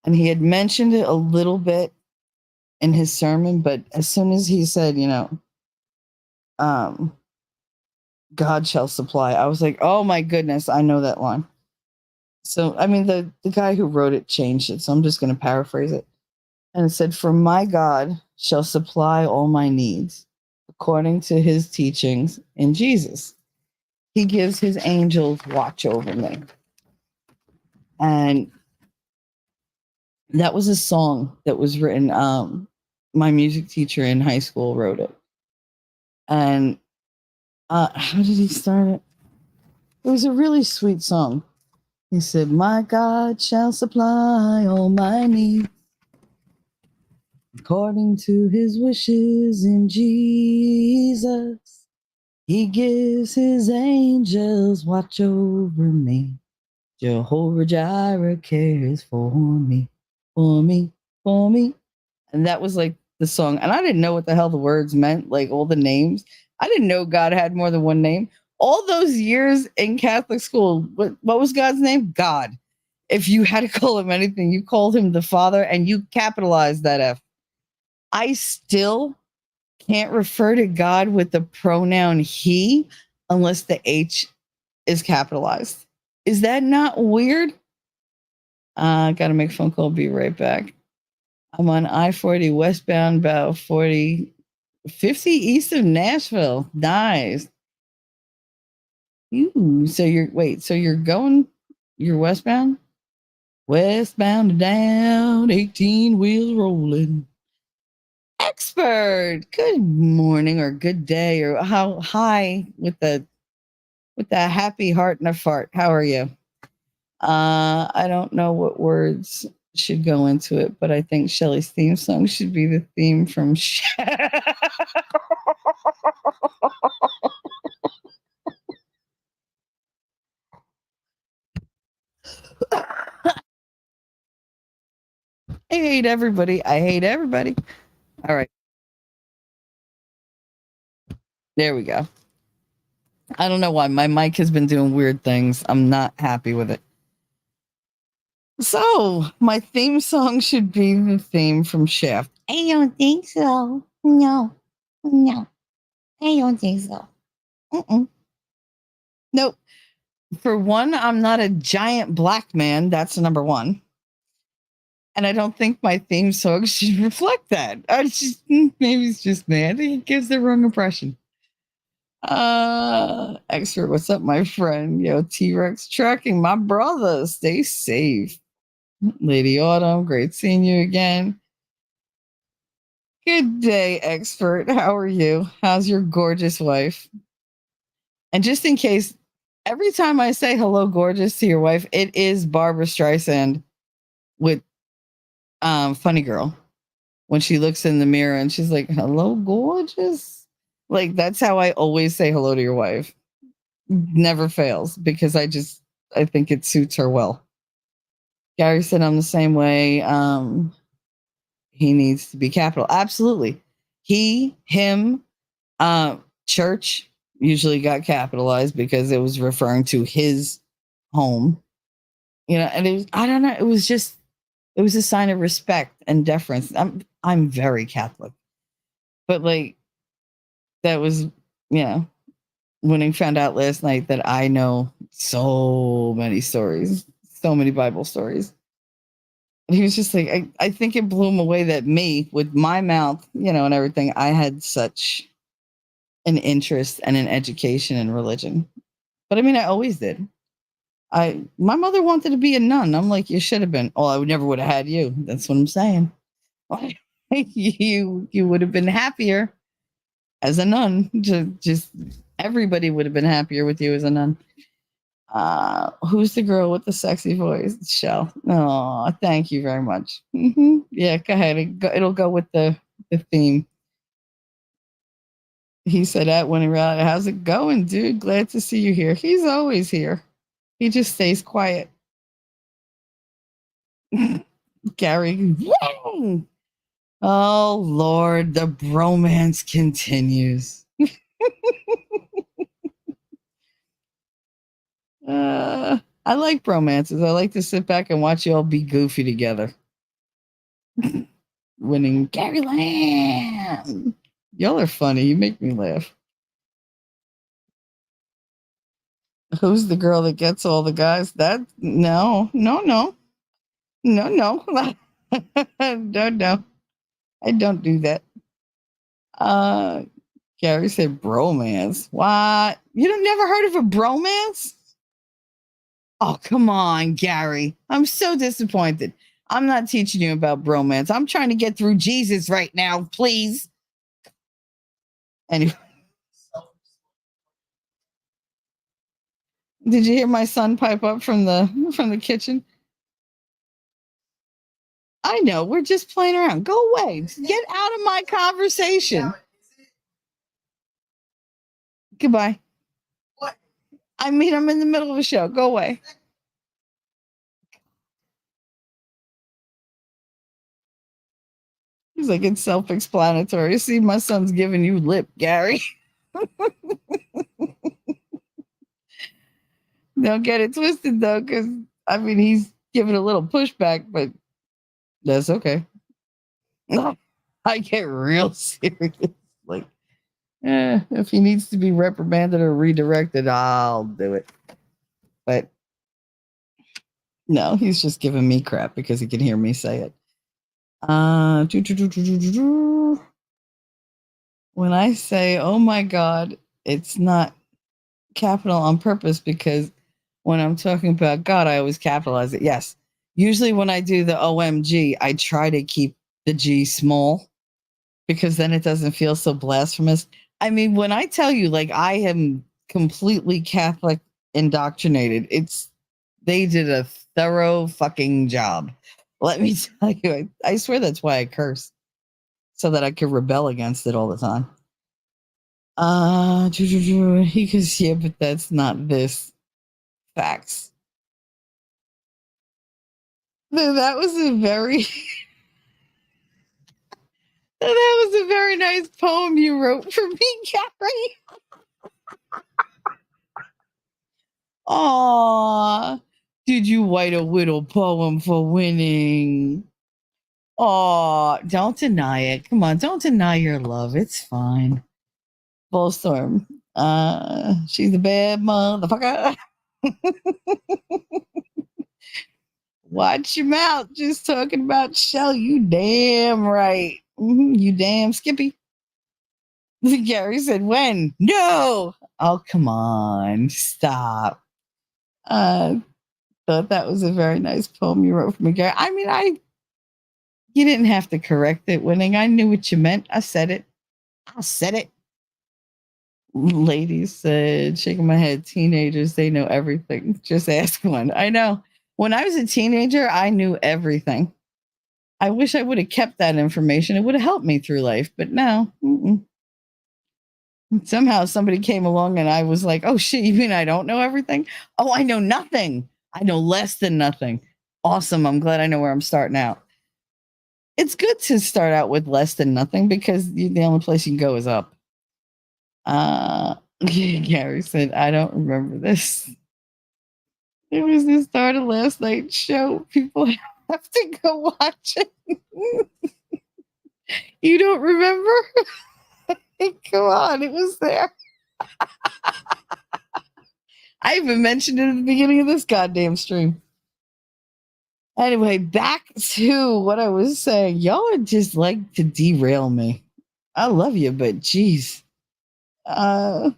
S1: And he had mentioned it a little bit in his sermon, but as soon as he said, um, God shall supply, I was like, oh my goodness, I know that line. So, I mean, the guy who wrote it changed it, so I'm just going to paraphrase it. And it said, for my God shall supply all my needs according to his teachings in Jesus. He gives his angels watch over me. And that was a song that was written. My music teacher in high school wrote it. And how did he start it? It was a really sweet song. He said, my God shall supply all my needs according to his wishes in Jesus. He gives his angels watch over me. Jehovah Jireh cares for me, for me, for me. And that was like the song. And I didn't know what the hell the words meant, like all the names. I didn't know God had more than one name. All those years in Catholic school, what was God's name? God. If you had to call him anything, you called him the Father and you capitalized that F. I still can't refer to God with the pronoun he unless the H is capitalized. Is that not weird? Gotta make a phone call. Be right back. I'm on I-40 westbound, about 50 east of Nashville. Nice. So you're westbound? Westbound and down, 18 wheels rolling. Expert. Good morning or good day or how high with the happy heart and a fart. How are you? I don't know what words should go into it, but I think Shelly's theme song should be the theme from I hate everybody. I hate everybody. All right. There we go. I don't know why my mic has been doing weird things. I'm not happy with it. So, my theme song should be the theme from Shaft.
S5: I don't think so. No. No. I don't think so.
S1: Mm-mm. Nope. For one, I'm not a giant black man. That's number one. And I don't think my theme song should reflect that. Maybe it's just me. I think it gives the wrong impression. Expert, what's up, my friend? Yo, T-Rex tracking my brother. Stay safe. Lady Autumn, great seeing you again. Good day, expert. How are you? How's your gorgeous wife? And just in case, every time I say hello, gorgeous, to your wife, it is Barbara Streisand with Funny Girl. When she looks in the mirror and she's like, hello, gorgeous. Like, that's how I always say hello to your wife. Never fails because I think it suits her well. Gary said I'm the same way. He needs to be capital. Absolutely. He, him, church usually got capitalized because it was referring to his home. And it was, I don't know, it was a sign of respect and deference. I'm very Catholic. But like that was, when he found out last night that I know so many stories, so many Bible stories. And he was just like, I think it blew him away that me, with my mouth, and everything, I had such an interest and an education in religion. But I mean, I always did. My mother wanted to be a nun. I'm like, you should have been. Oh, I never would have had you. That's what I'm saying. You would have been happier as a nun. Just everybody would have been happier with you as a nun. Who's the girl with the sexy voice? Shell. Oh, thank you very much. Yeah, go ahead. It'll go with the theme. He said at Winning Rally, how's it going, dude? Glad to see you here. He's always here. He just stays quiet. Gary. Whoa! Oh Lord, the bromance continues. I like bromances. I like to sit back and watch you all be goofy together. Winning Gary Lamb. Y'all are funny. You make me laugh. Who's the girl that gets all the guys? That no. No. No. I don't do that. Gary said bromance. What? You don't never heard of a bromance? Oh, come on, Gary. I'm so disappointed. I'm not teaching you about bromance. I'm trying to get through Jesus right now, please. Anyway. Did you hear my son pipe up from the kitchen? I know, we're just playing around. Go away. Get out of my conversation. Goodbye. What? I mean, I'm in the middle of a show. Go away. He's like, it's self-explanatory. See, my son's giving you lip, Gary. Don't get it twisted though, because I mean he's giving a little pushback, but that's okay. I get real serious. Like, if he needs to be reprimanded or redirected, I'll do it. But no, he's just giving me crap because he can hear me say it. When I say, oh my God, it's not capital on purpose because when I'm talking about God, I always capitalize it. Yes. Usually when I do the OMG, I try to keep the G small because then it doesn't feel so blasphemous. I mean, when I tell you, like, I am completely Catholic indoctrinated, they did a thorough fucking job. Let me tell you, I swear that's why I curse, so that I could rebel against it all the time. He goes, yeah, but that's not this. Facts. That was a very That was a very nice poem you wrote for me, Gary. Aw, did you write a little poem for winning? Aw, don't deny it. Come on, don't deny your love. It's fine. Bullstorm. She's a bad motherfucker. Watch your mouth. Just talking about Shell. You damn right. You damn Skippy. Gary said, when? No. Oh, come on. Stop. Thought that was a very nice poem you wrote for me, Gary. I mean, you didn't have to correct it, winning. I knew what you meant. I said it. I said it. Ladies said, shaking my head, teenagers, they know everything. Just ask one. I know. When I was a teenager, I knew everything. I wish I would have kept that information. It would have helped me through life, but no. Somehow somebody came along and I was like, oh shit, you mean I don't know everything? Oh, I know nothing. I know less than nothing. Awesome. I'm glad I know where I'm starting out. It's good to start out with less than nothing because the only place you can go is up. Gary said, I don't remember this. It was the start of last night's show. People have to go watch it. You don't remember? Come on, it was there. I even mentioned it at the beginning of this goddamn stream. Anyway, back to what I was saying. Y'all are just like to derail me. I love you, but geez. So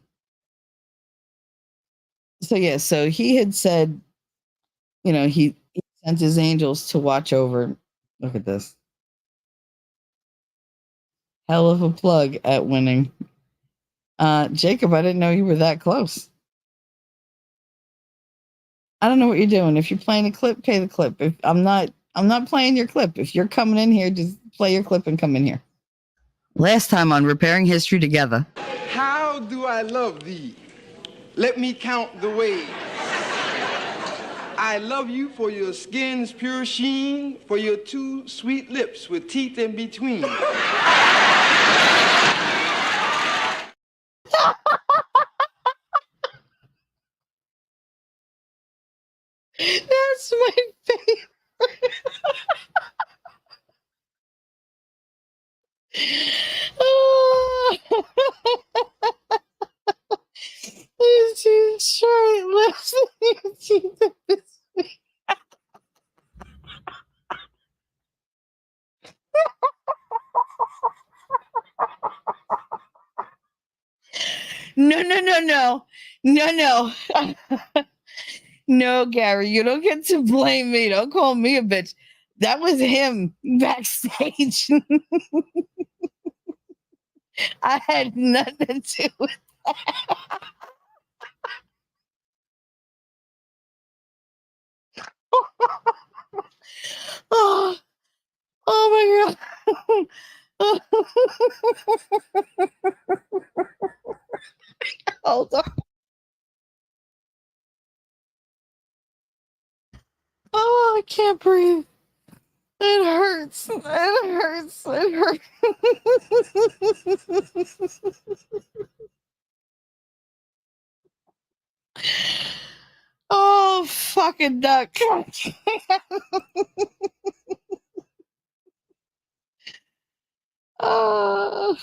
S1: he had said, he sent his angels to watch over. Look at this. Hell of a plug at winning. Jacob, I didn't know you were that close. I don't know what you're doing. If you're playing a clip, pay the clip. If I'm not playing your clip. If you're coming in here, just play your clip and come in here. Last time on Repairing History Together.
S6: How do I love thee? Let me count the ways. I love you for your skin's pure sheen, for your two sweet lips with teeth in between.
S1: That's my favorite. She's straight lips and your teeth in between. No. No, Gary, you don't get to blame me. Don't call me a bitch. That was him backstage. I had nothing to do with that. Oh my God. Hold on. Oh, I can't breathe. It hurts. It hurts. Oh, fucking duck. Oh.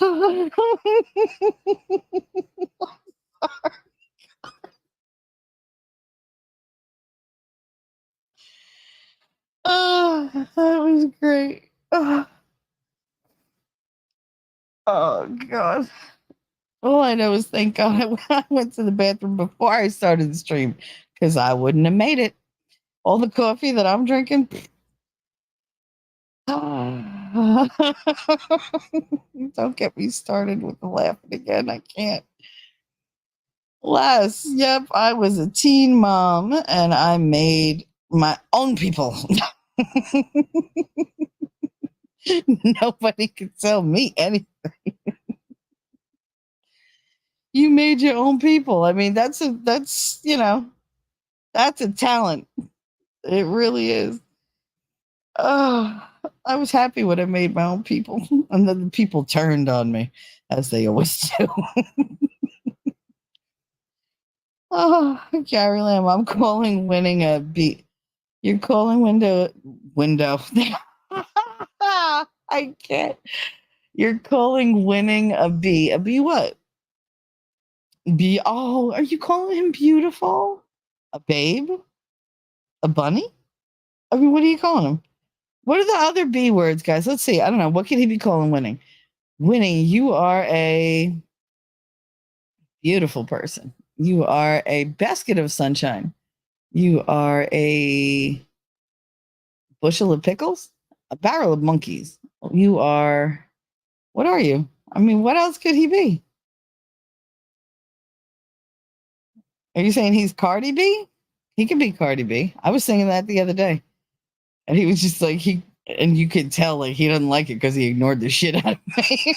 S1: Oh, that was great. Oh, God. All I know is thank God I went to the bathroom before I started the stream because I wouldn't have made it. All the coffee that I'm drinking. Don't get me started with the laughing again. I can't. Yep, I was a teen mom and I made my own people. Nobody could tell me anything. You made your own people. I mean, that's a talent. It really is. Oh, I was happy when I made my own people, and then the people turned on me, as they always do. Oh, Gary Lamb, I'm calling winning a B. You're calling window. I can't. You're calling winning a B. A B what? B. Oh, are you calling him beautiful? A babe? A bunny? I mean, what are you calling him? What are the other B words, guys? Let's see. I don't know. What could he be calling winning? Winning, you are a beautiful person. You are a basket of sunshine. You are a bushel of pickles, a barrel of monkeys. You are, what are you? I mean, what else could he be? Are you saying he's Cardi B? He could be Cardi B. I was singing that the other day. And he was just like, and you could tell like he doesn't like it because he ignored the shit out of me.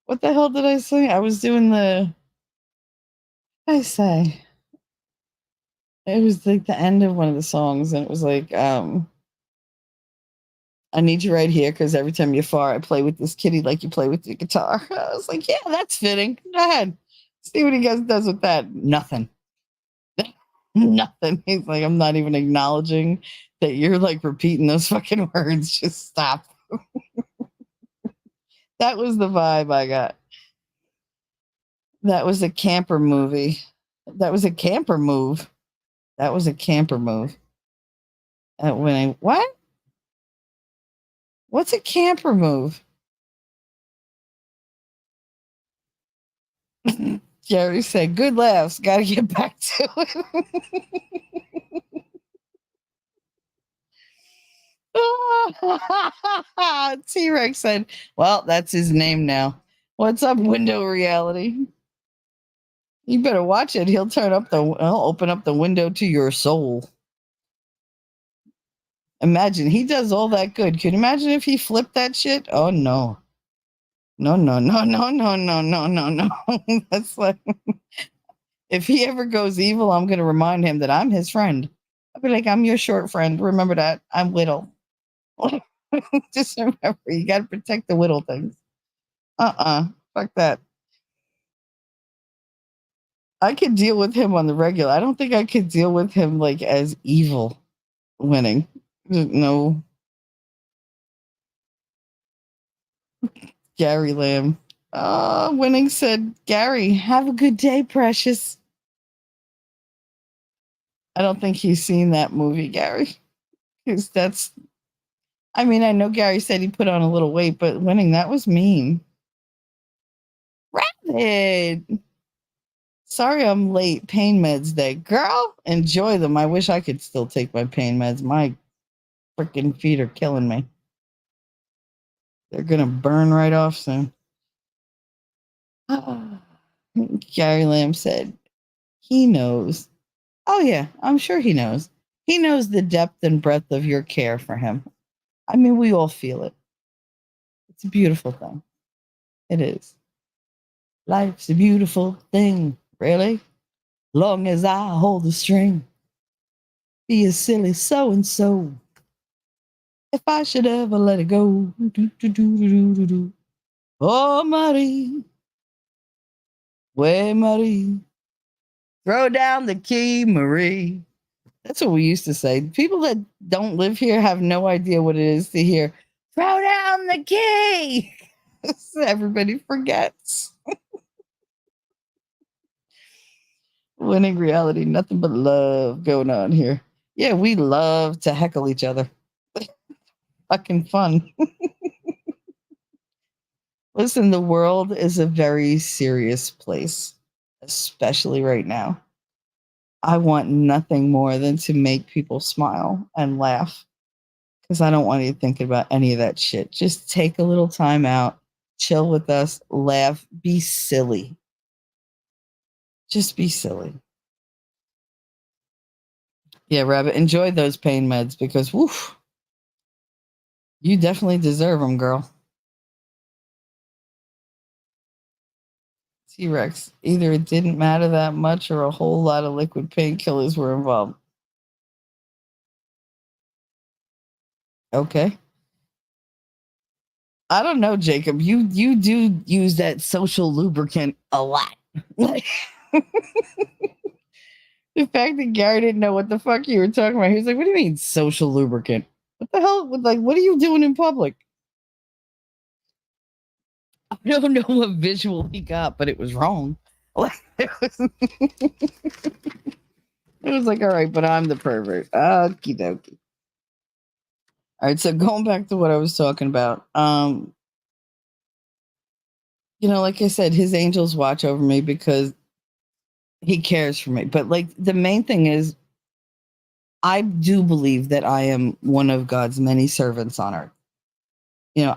S1: What the hell did I say? I was doing what did I say? It was like the end of one of the songs, and it was like, I need you right here because every time you fart, I play with this kitty like you play with the guitar. I was like, yeah, that's fitting. Go ahead. See what he does with that. Nothing. Nothing. He's like, I'm not even acknowledging that you're like repeating those fucking words. Just stop. That was the vibe I got. That was a camper movie. That was a camper move. That was a camper move. What? What's a camper move? Jerry said, good laughs. Got to get back to it. T-Rex said, well, that's his name now. What's up, window reality? You better watch it. He'll open up the window to your soul. Imagine he does all that good. Can you imagine if he flipped that shit? Oh no. No, no, no, no, no, no, no, no, no. That's like if he ever goes evil, I'm gonna remind him that I'm his friend. I'll be like, I'm your short friend. Remember that. I'm little. Just remember, you gotta protect the little things. Fuck that. I could deal with him on the regular. I don't think I could deal with him like as evil winning. No. Gary Lamb. Winning said, Gary, have a good day, precious. I don't think he's seen that movie, Gary. Because I know Gary said he put on a little weight, but winning, that was mean. Rabbit. Sorry I'm late. Pain meds day. Girl, enjoy them. I wish I could still take my pain meds. My freaking feet are killing me. They're going to burn right off soon. Gary Lamb said, he knows. Oh, yeah, I'm sure he knows. He knows the depth and breadth of your care for him. We all feel it. It's a beautiful thing. It is. Life's a beautiful thing, really. Long as I hold the string. Be a silly so and so. If I should ever let it go. Oh, Marie. Way, Marie. Throw down the key, Marie. That's what we used to say. People that don't live here have no idea what it is to hear, throw down the key. Everybody forgets. Winning reality, nothing but love going on here. Yeah, we love to heckle each other. Fucking fun. Listen, the world is a very serious place, especially right now. I want nothing more than to make people smile and laugh because I don't want you thinking about any of that shit. Just take a little time out, chill with us, laugh, be silly. Just be silly. Yeah, Rabbit, enjoy those pain meds because, woof, you definitely deserve them, girl. T-Rex, either it didn't matter that much or a whole lot of liquid painkillers were involved. Okay. I don't know, Jacob. You do use that social lubricant a lot. Like the fact that Gary didn't know what the fuck you were talking about. He was like, "What do you mean social lubricant? What the hell? Like, what are you doing in public?" I don't know what visual he got, but it was wrong. Like, it was like, all right, but I'm the pervert. Okie dokie. All right, so going back to what I was talking about, like I said, his angels watch over me because he cares for me. But like the main thing is, I do believe that I am one of God's many servants on earth.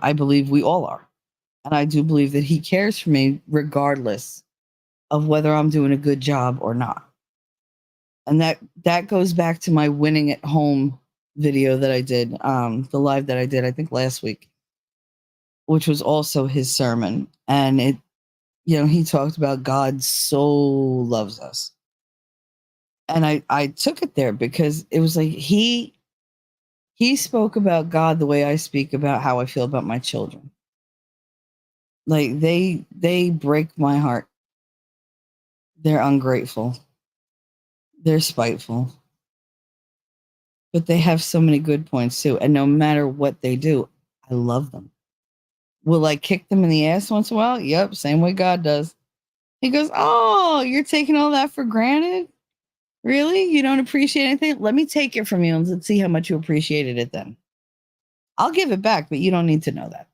S1: I believe we all are. And I do believe that he cares for me regardless of whether I'm doing a good job or not. And that goes back to my winning at home video that I did, the live that I did, I think last week, which was also his sermon. And he talked about God so loves us. And I took it there because it was like he spoke about God the way I speak about how I feel about my children. Like they break my heart. They're ungrateful. They're spiteful. But they have so many good points too. And no matter what they do, I love them. Will I kick them in the ass once in a while? Yep, same way God does. He goes, "Oh, you're taking all that for granted? Really? You don't appreciate anything? Let me take it from you and let's see how much you appreciated it then. I'll give it back, but you don't need to know that.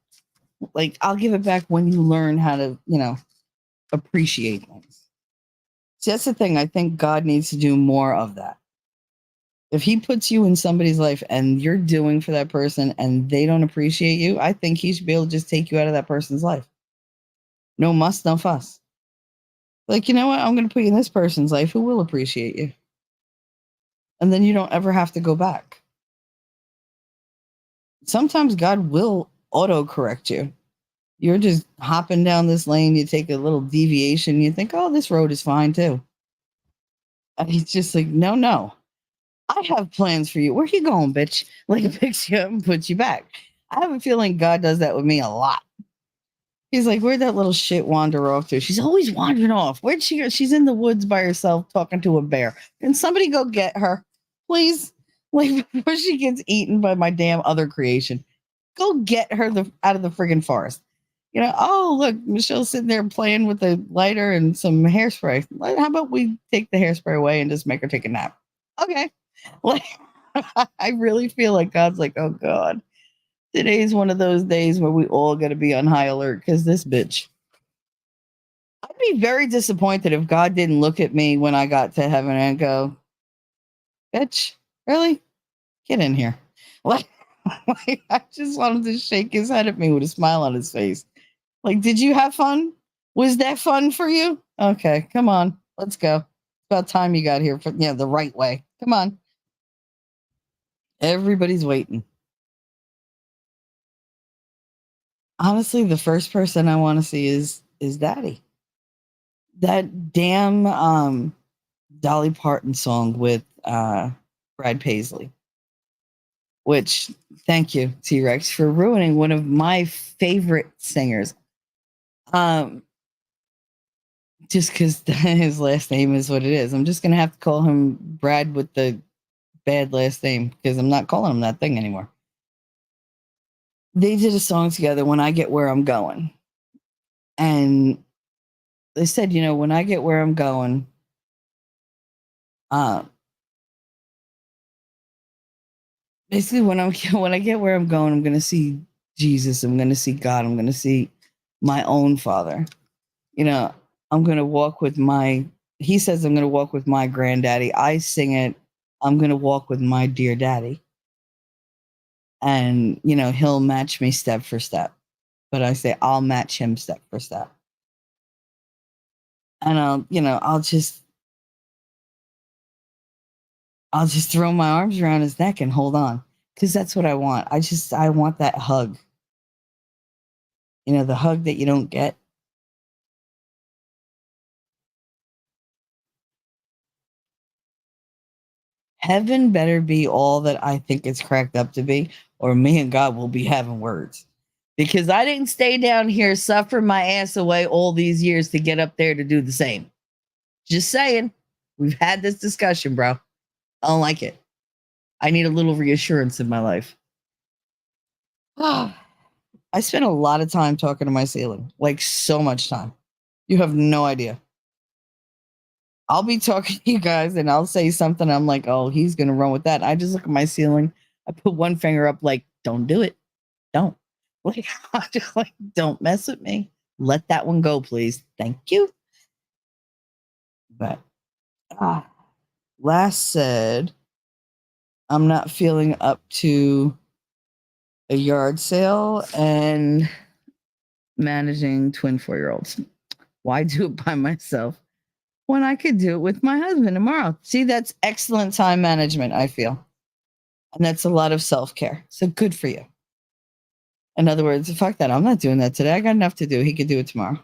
S1: Like, I'll give it back when you learn how to, appreciate things." See, that's the thing. I think God needs to do more of that. If he puts you in somebody's life and you're doing for that person and they don't appreciate you, I think he should be able to just take you out of that person's life. No muss, no fuss. Like, you know what? I'm going to put you in this person's life who will appreciate you. And then you don't ever have to go back. Sometimes God will auto correct you. You're just hopping down this lane, you take a little deviation, you think, "Oh, this road is fine too." And he's just like, no. I have plans for you. Where you going, bitch? Like, it picks you up and puts you back. I have a feeling God does that with me a lot. He's like, "Where'd that little shit wander off to? She's always wandering off. Where'd she go? She's in the woods by herself talking to a bear. Can somebody go get her, please? Like, before she gets eaten by my damn other creation. Go get her out of the friggin' forest." Oh, look, Michelle's sitting there playing with a lighter and some hairspray. How about we take the hairspray away and just make her take a nap? Okay. Like, I really feel like God's like, "Oh God, today's one of those days where we all got to be on high alert because this bitch." I'd be very disappointed if God didn't look at me when I got to heaven and go, "Bitch, really? Get in here." Like, I just wanted to shake his head at me with a smile on his face. Like, "Did you have fun? Was that fun for you? Okay, come on, let's go. It's about time you got here for the right way. Come on." Everybody's waiting. Honestly, the first person I want to see is Daddy. That damn Dolly Parton song with Brad Paisley. Which, thank you, T-Rex, for ruining one of my favorite singers. Just because his last name is what it is. I'm just gonna have to call him Brad with the bad last name because I'm not calling him that thing anymore. They did a song together, "When I Get Where I'm Going." And they said, when I get where I'm going, uh, basically when I get where I'm going, I'm gonna see Jesus, I'm gonna see God, I'm gonna see my own father. I'm gonna walk with he says I'm gonna walk with my granddaddy. I sing it, "I'm gonna walk with my dear daddy." And he'll match me step for step. But I say I'll match him step for step. And I'll just throw my arms around his neck and hold on. Because that's what I want. I want that hug. The hug that you don't get. Heaven better be all that I think it's cracked up to be, or me and God will be having words. Because I didn't stay down here suffering my ass away all these years to get up there to do the same. Just saying. We've had this discussion, bro. I don't like it. I need a little reassurance in my life. I spent a lot of time talking to my ceiling, like so much time. You have no idea. I'll be talking to you guys and I'll say something. I'm like, oh, he's going to run with that. I just look at my ceiling. I put one finger up, like, don't do it. Don't. Like, I just like, don't mess with me. Let that one go, please. Thank you. But last said, I'm not feeling up to a yard sale and managing twin 4-year-olds. Why do it by myself when I could do it with my husband tomorrow? See, that's excellent time management, I feel. And that's a lot of self-care. So good for you. In other words, fuck that. I'm not doing that today. I got enough to do. He could do it tomorrow.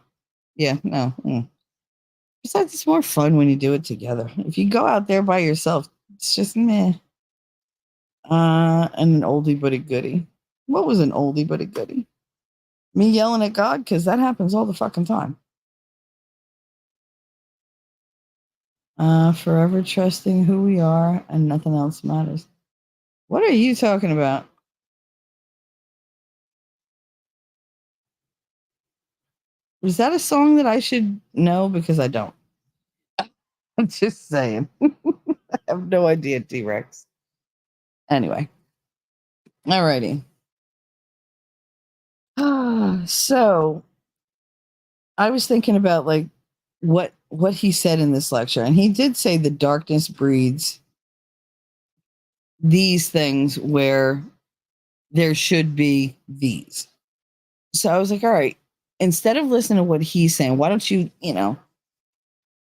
S1: Yeah, no. Besides, it's more fun when you do it together. If you go out there by yourself, it's just meh. And an oldie but a goodie. What was an oldie but a goodie? Me yelling at God, because that happens all the fucking time. Forever trusting who we are and nothing else matters. What are you talking about? Is that a song that I should know? Because I don't. I'm just saying. I have no idea, T-Rex. Anyway. Alrighty. So I was thinking about like what he said in this lecture, and he did say the darkness breeds these things where there should be these. So I was like, all right, instead of listening to what he's saying, why don't you,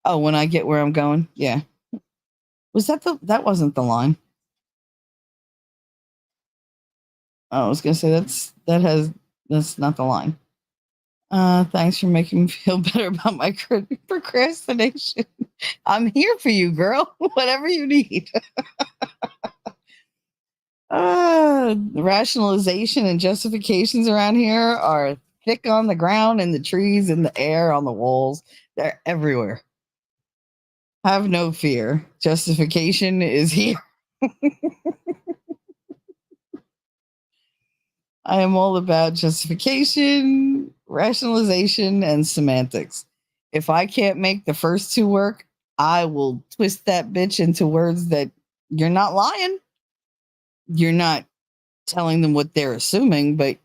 S1: oh, when I get where I'm going? Yeah. Was that wasn't the line. Oh, I was gonna say that's not the line. Thanks for making me feel better about my procrastination. I'm here for you, girl. Whatever you need. Rationalization and justifications around here are thick on the ground, in the trees, in the air, on the walls. They're everywhere. Have no fear. Justification is here. I am all about justification, rationalization, and semantics. If I can't make the first two work, I will twist that bitch into words that you're not lying. You're not telling them what they're assuming, but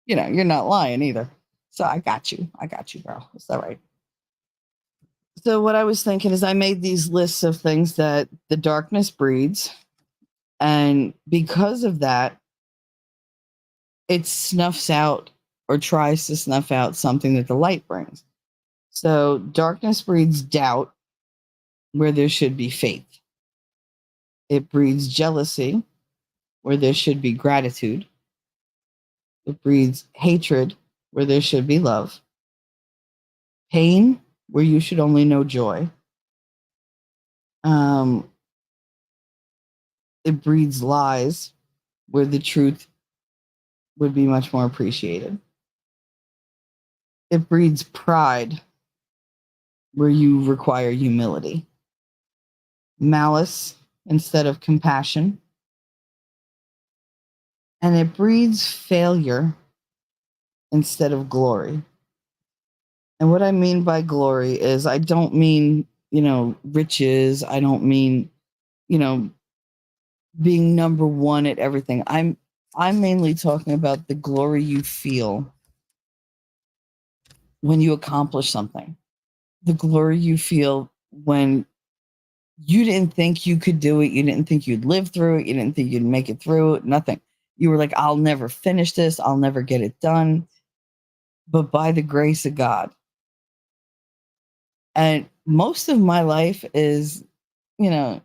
S1: you're not lying either. So I got you. I got you, bro. It's all right. So what I was thinking is I made these lists of things that the darkness breeds. And because of that, it snuffs out or tries to snuff out something that the light brings. So darkness breeds doubt where there should be faith. It breeds jealousy where there should be gratitude. It breeds hatred where there should be love. Pain where you should only know joy. It breeds lies where the truth would be much more appreciated. It breeds pride where you require humility. Malice instead of compassion. And it breeds failure instead of glory. And what I mean by glory is I don't mean, riches. I don't mean, being number one at everything. I'm mainly talking about the glory you feel when you accomplish something. The glory you feel when you didn't think you could do it. You didn't think you'd live through it. You didn't think you'd make it through it. Nothing. You were like, I'll never finish this. I'll never get it done. But by the grace of God. And most of my life is, by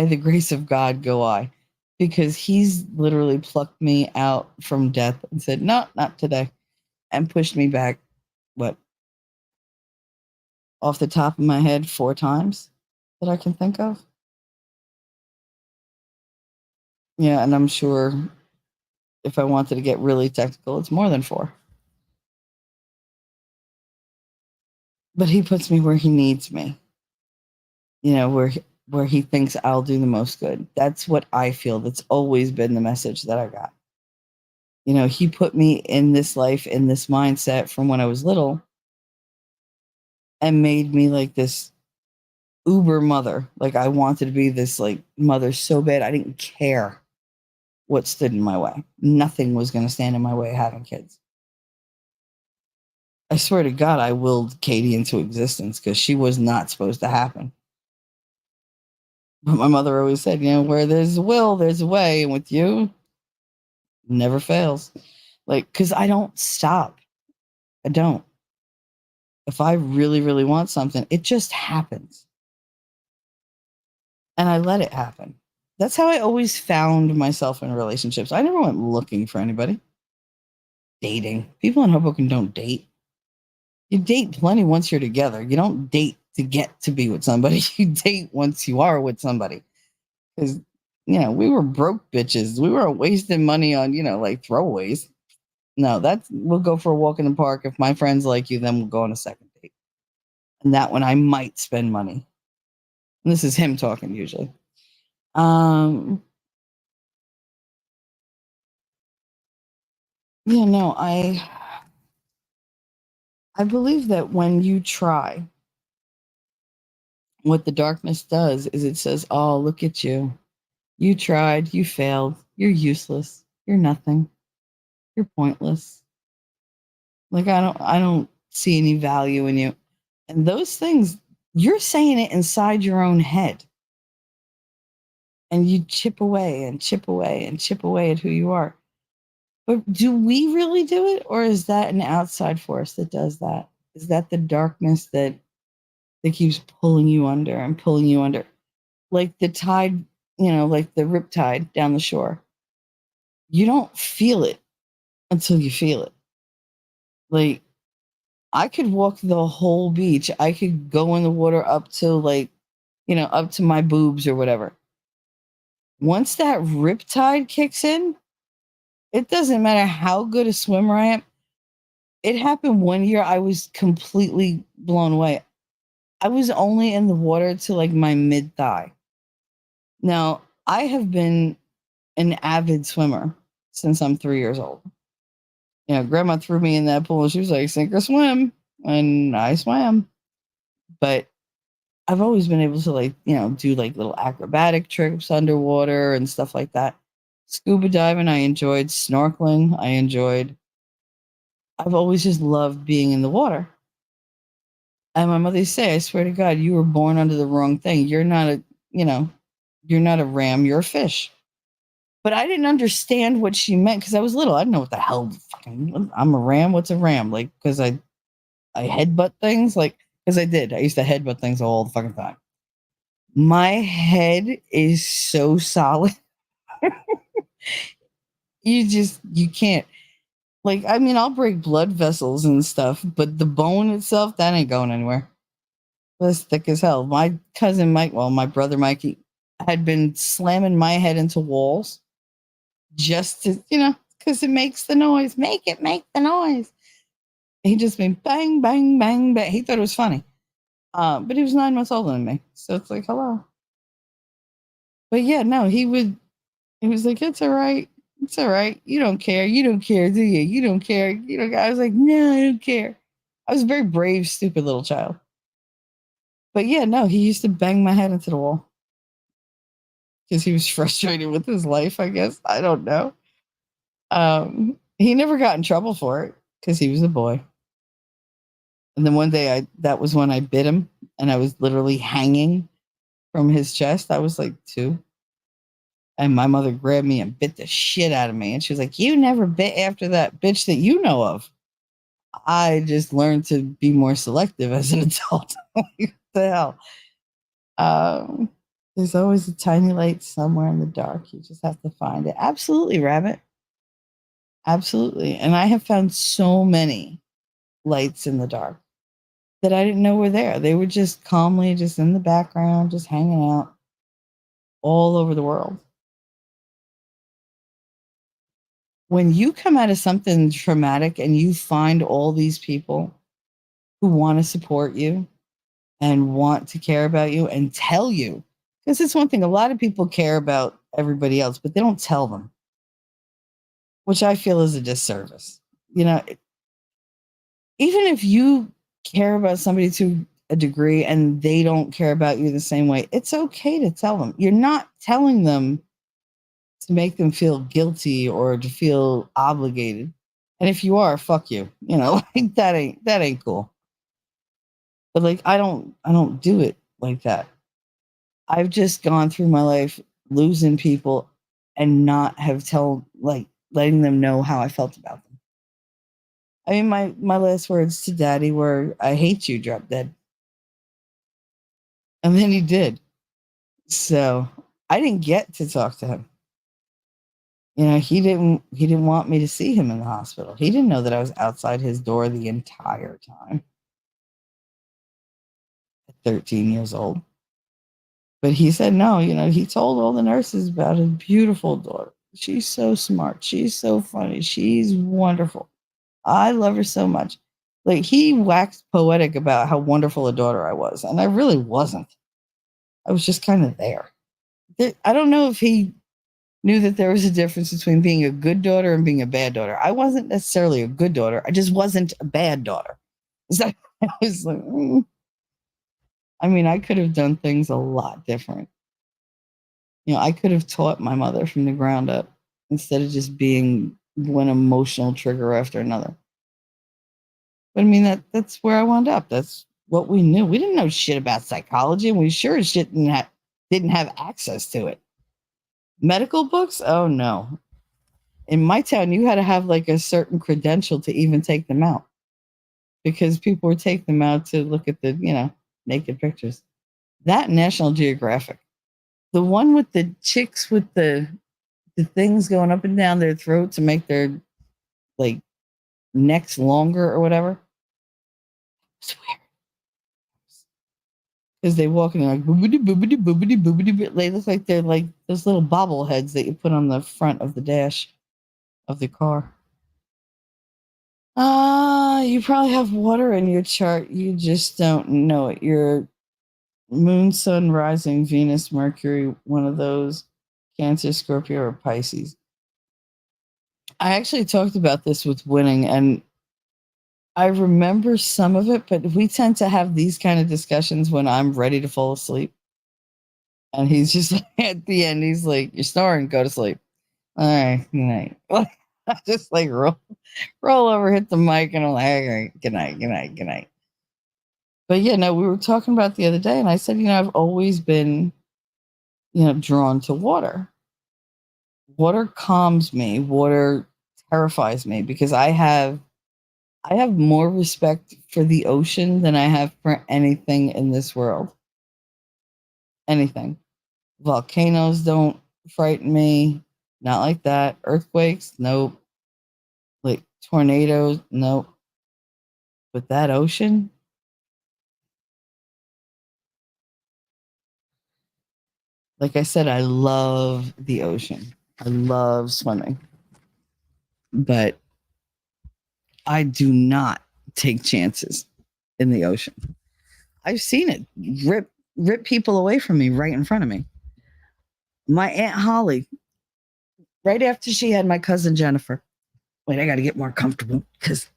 S1: the grace of God go I. Because he's literally plucked me out from death and said, no, not today. And pushed me back, off the top of my head 4 times that I can think of. Yeah, and I'm sure if I wanted to get really technical, it's more than 4. But he puts me where he needs me. Where he thinks I'll do the most good. That's what I feel. That's always been the message that I got. He put me in this life, in this mindset from when I was little and made me like this uber mother. Like I wanted to be this like mother so bad. I didn't care what stood in my way. Nothing was going to stand in my way of having kids. I swear to God, I willed Katie into existence because she was not supposed to happen. But my mother always said, where there's a will, there's a way. And with you, never fails. Like, because I don't stop. I don't. If I really, really want something, it just happens. And I let it happen. That's how I always found myself in relationships. I never went looking for anybody. Dating. People in Hoboken don't date. You date plenty once you're together. You don't date to get to be with somebody. You date once you are with somebody. Because, we were broke bitches. We weren't wasting money on, like throwaways. No, we'll go for a walk in the park. If my friends like you, then we'll go on a second date. And that one I might spend money. And this is him talking usually. No, I believe that when you try, what the darkness does is it says, "Oh, look at you. You tried, you failed. You're useless. You're nothing. You're pointless. Like I don't see any value in you." And those things, you're saying it inside your own head. And you chip away and chip away and chip away at who you are. But do we really do it? Or is that an outside force that does that? Is that the darkness that keeps pulling you under and pulling you under? Like the tide, like the rip tide down the shore. You don't feel it until you feel it. Like I could walk the whole beach. I could go in the water up to like, up to my boobs or whatever. Once that rip tide kicks in, it doesn't matter how good a swimmer I am. It happened one year. I was completely blown away. I was only in the water to like my mid thigh. Now, I have been an avid swimmer since I'm 3 years old. Grandma threw me in that pool. She was like, sink or swim. And I swam. But I've always been able to like, do like little acrobatic trips underwater and stuff like that. Scuba diving, I enjoyed. Snorkeling, I enjoyed. I've always just loved being in the water. And my mother used to say, I swear to God, you were born under the wrong thing. You're not you're not a ram, you're a fish. But I didn't understand what she meant because I was little. I didn't know what the hell fucking I'm a ram. What's a ram? Like, because I headbutt things, like, because I did. I used to headbutt things all the fucking time. My head is so solid. You can't. Like, I mean, I'll break blood vessels and stuff, but the bone itself, that ain't going anywhere. That's thick as hell. My cousin Mike, well, my brother Mikey, had been slamming my head into walls just to, because it makes the noise. Make the noise. He just been bang, bang, bang, bang. He thought it was funny. But he was 9 months older than me. So it's like, hello. But yeah, no, he was like, it's all right. It's all right. You don't care. You don't care, do you? You don't care. I was like, no, I don't care. I was a very brave, stupid little child. But yeah, no, he used to bang my head into the wall because he was frustrated with his life, I guess. I don't know. He never got in trouble for it because he was a boy. And then one day that was when I bit him and I was literally hanging from his chest. I was like 2. And my mother grabbed me and bit the shit out of me. And she was like, you never bit after that bitch that you know of. I just learned to be more selective as an adult. What the hell? There's always a tiny light somewhere in the dark. You just have to find it. Absolutely, Rabbit. Absolutely. And I have found so many lights in the dark that I didn't know were there. They were just calmly just in the background, just hanging out all over the world. when you come out of something traumatic and you find all these people who want to support you and want to care about you and tell you, because it's one thing, a lot of people care about everybody else, but they don't tell them, which I feel is a disservice. You know, even if you care about somebody to a degree and they don't care about you the same way, it's okay to tell them. You're not telling them to make them feel guilty or to feel obligated. And if you are, fuck you. You know, like that ain't cool. But like I don't do it like that. I've just gone through my life losing people and not have letting them know how I felt about them. I mean, my last words to Daddy were, "I hate you, drop dead," and then he did. So I didn't get to talk to him. You know, he didn't want me to see him in the hospital. He didn't know that I was outside his door the entire time. At 13 years old. But he said no, you know, he told all the nurses about his beautiful daughter. She's so smart. She's so funny. She's wonderful. I love her so much. Like he waxed poetic about how wonderful a daughter I was. And I really wasn't. I was just kind of there. I don't know if he knew that there was a difference between being a good daughter and being a bad daughter. I wasn't necessarily a good daughter. I just wasn't a bad daughter. So I was like, I mean, I could have done things a lot different. You know, I could have taught my mother from the ground up instead of just being one emotional trigger after another. But I mean, that's where I wound up. That's what we knew. We didn't know shit about psychology, and we sure as shit didn't have access to it. Medical books? Oh no. In my town, you had to have like a certain credential to even take them out because people would take them out to look at the, you know, naked pictures. That National Geographic. The one with the chicks with the things going up and down their throat to make their like necks longer or whatever. It's weird. Because they walk in like boobity boobity boobity boobity. They look like they're like those little bobbleheads that you put on the front of the dash of the car. You probably have water in your chart. You just don't know it. Your moon, sun, rising, Venus, Mercury, one of those, Cancer, Scorpio, or Pisces. I actually talked about this with Winning, and I remember some of it, but we tend to have these kind of discussions when I'm ready to fall asleep. And he's just at the end, he's like, "You're snoring, go to sleep." All right, good night. I just like roll over, hit the mic, and I'm like, "All right, good night, good night, good night." But yeah, no, we were talking about the other day, and I said, you know, I've always been, you know, drawn to water. Water calms me. Water terrifies me because I have more respect for the ocean than I have for anything in this world. Anything. Volcanoes don't frighten me. Not like that. Earthquakes, nope. Like tornadoes, nope. But that ocean, like I said, I love the ocean. I love swimming. But I do not take chances in the ocean. I've seen it rip people away from me right in front of me. My Aunt Holly, right after she had my cousin Jennifer. Wait, I got to get more comfortable because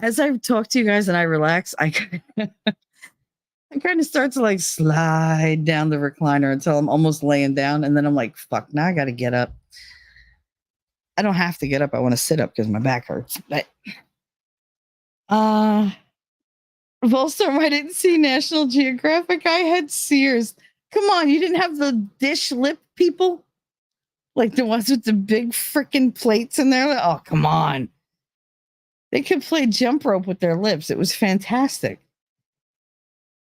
S1: as I talk to you guys and I relax, I kind of start to like slide down the recliner until I'm almost laying down. And then I'm like, fuck, now I got to get up. I don't have to get up. I want to sit up because my back hurts. But Volstorm, I didn't see National Geographic. I had Sears. Come on, you didn't have the dish lip people? Like the ones with the big freaking plates in there? Oh, come on. They could play jump rope with their lips. It was fantastic.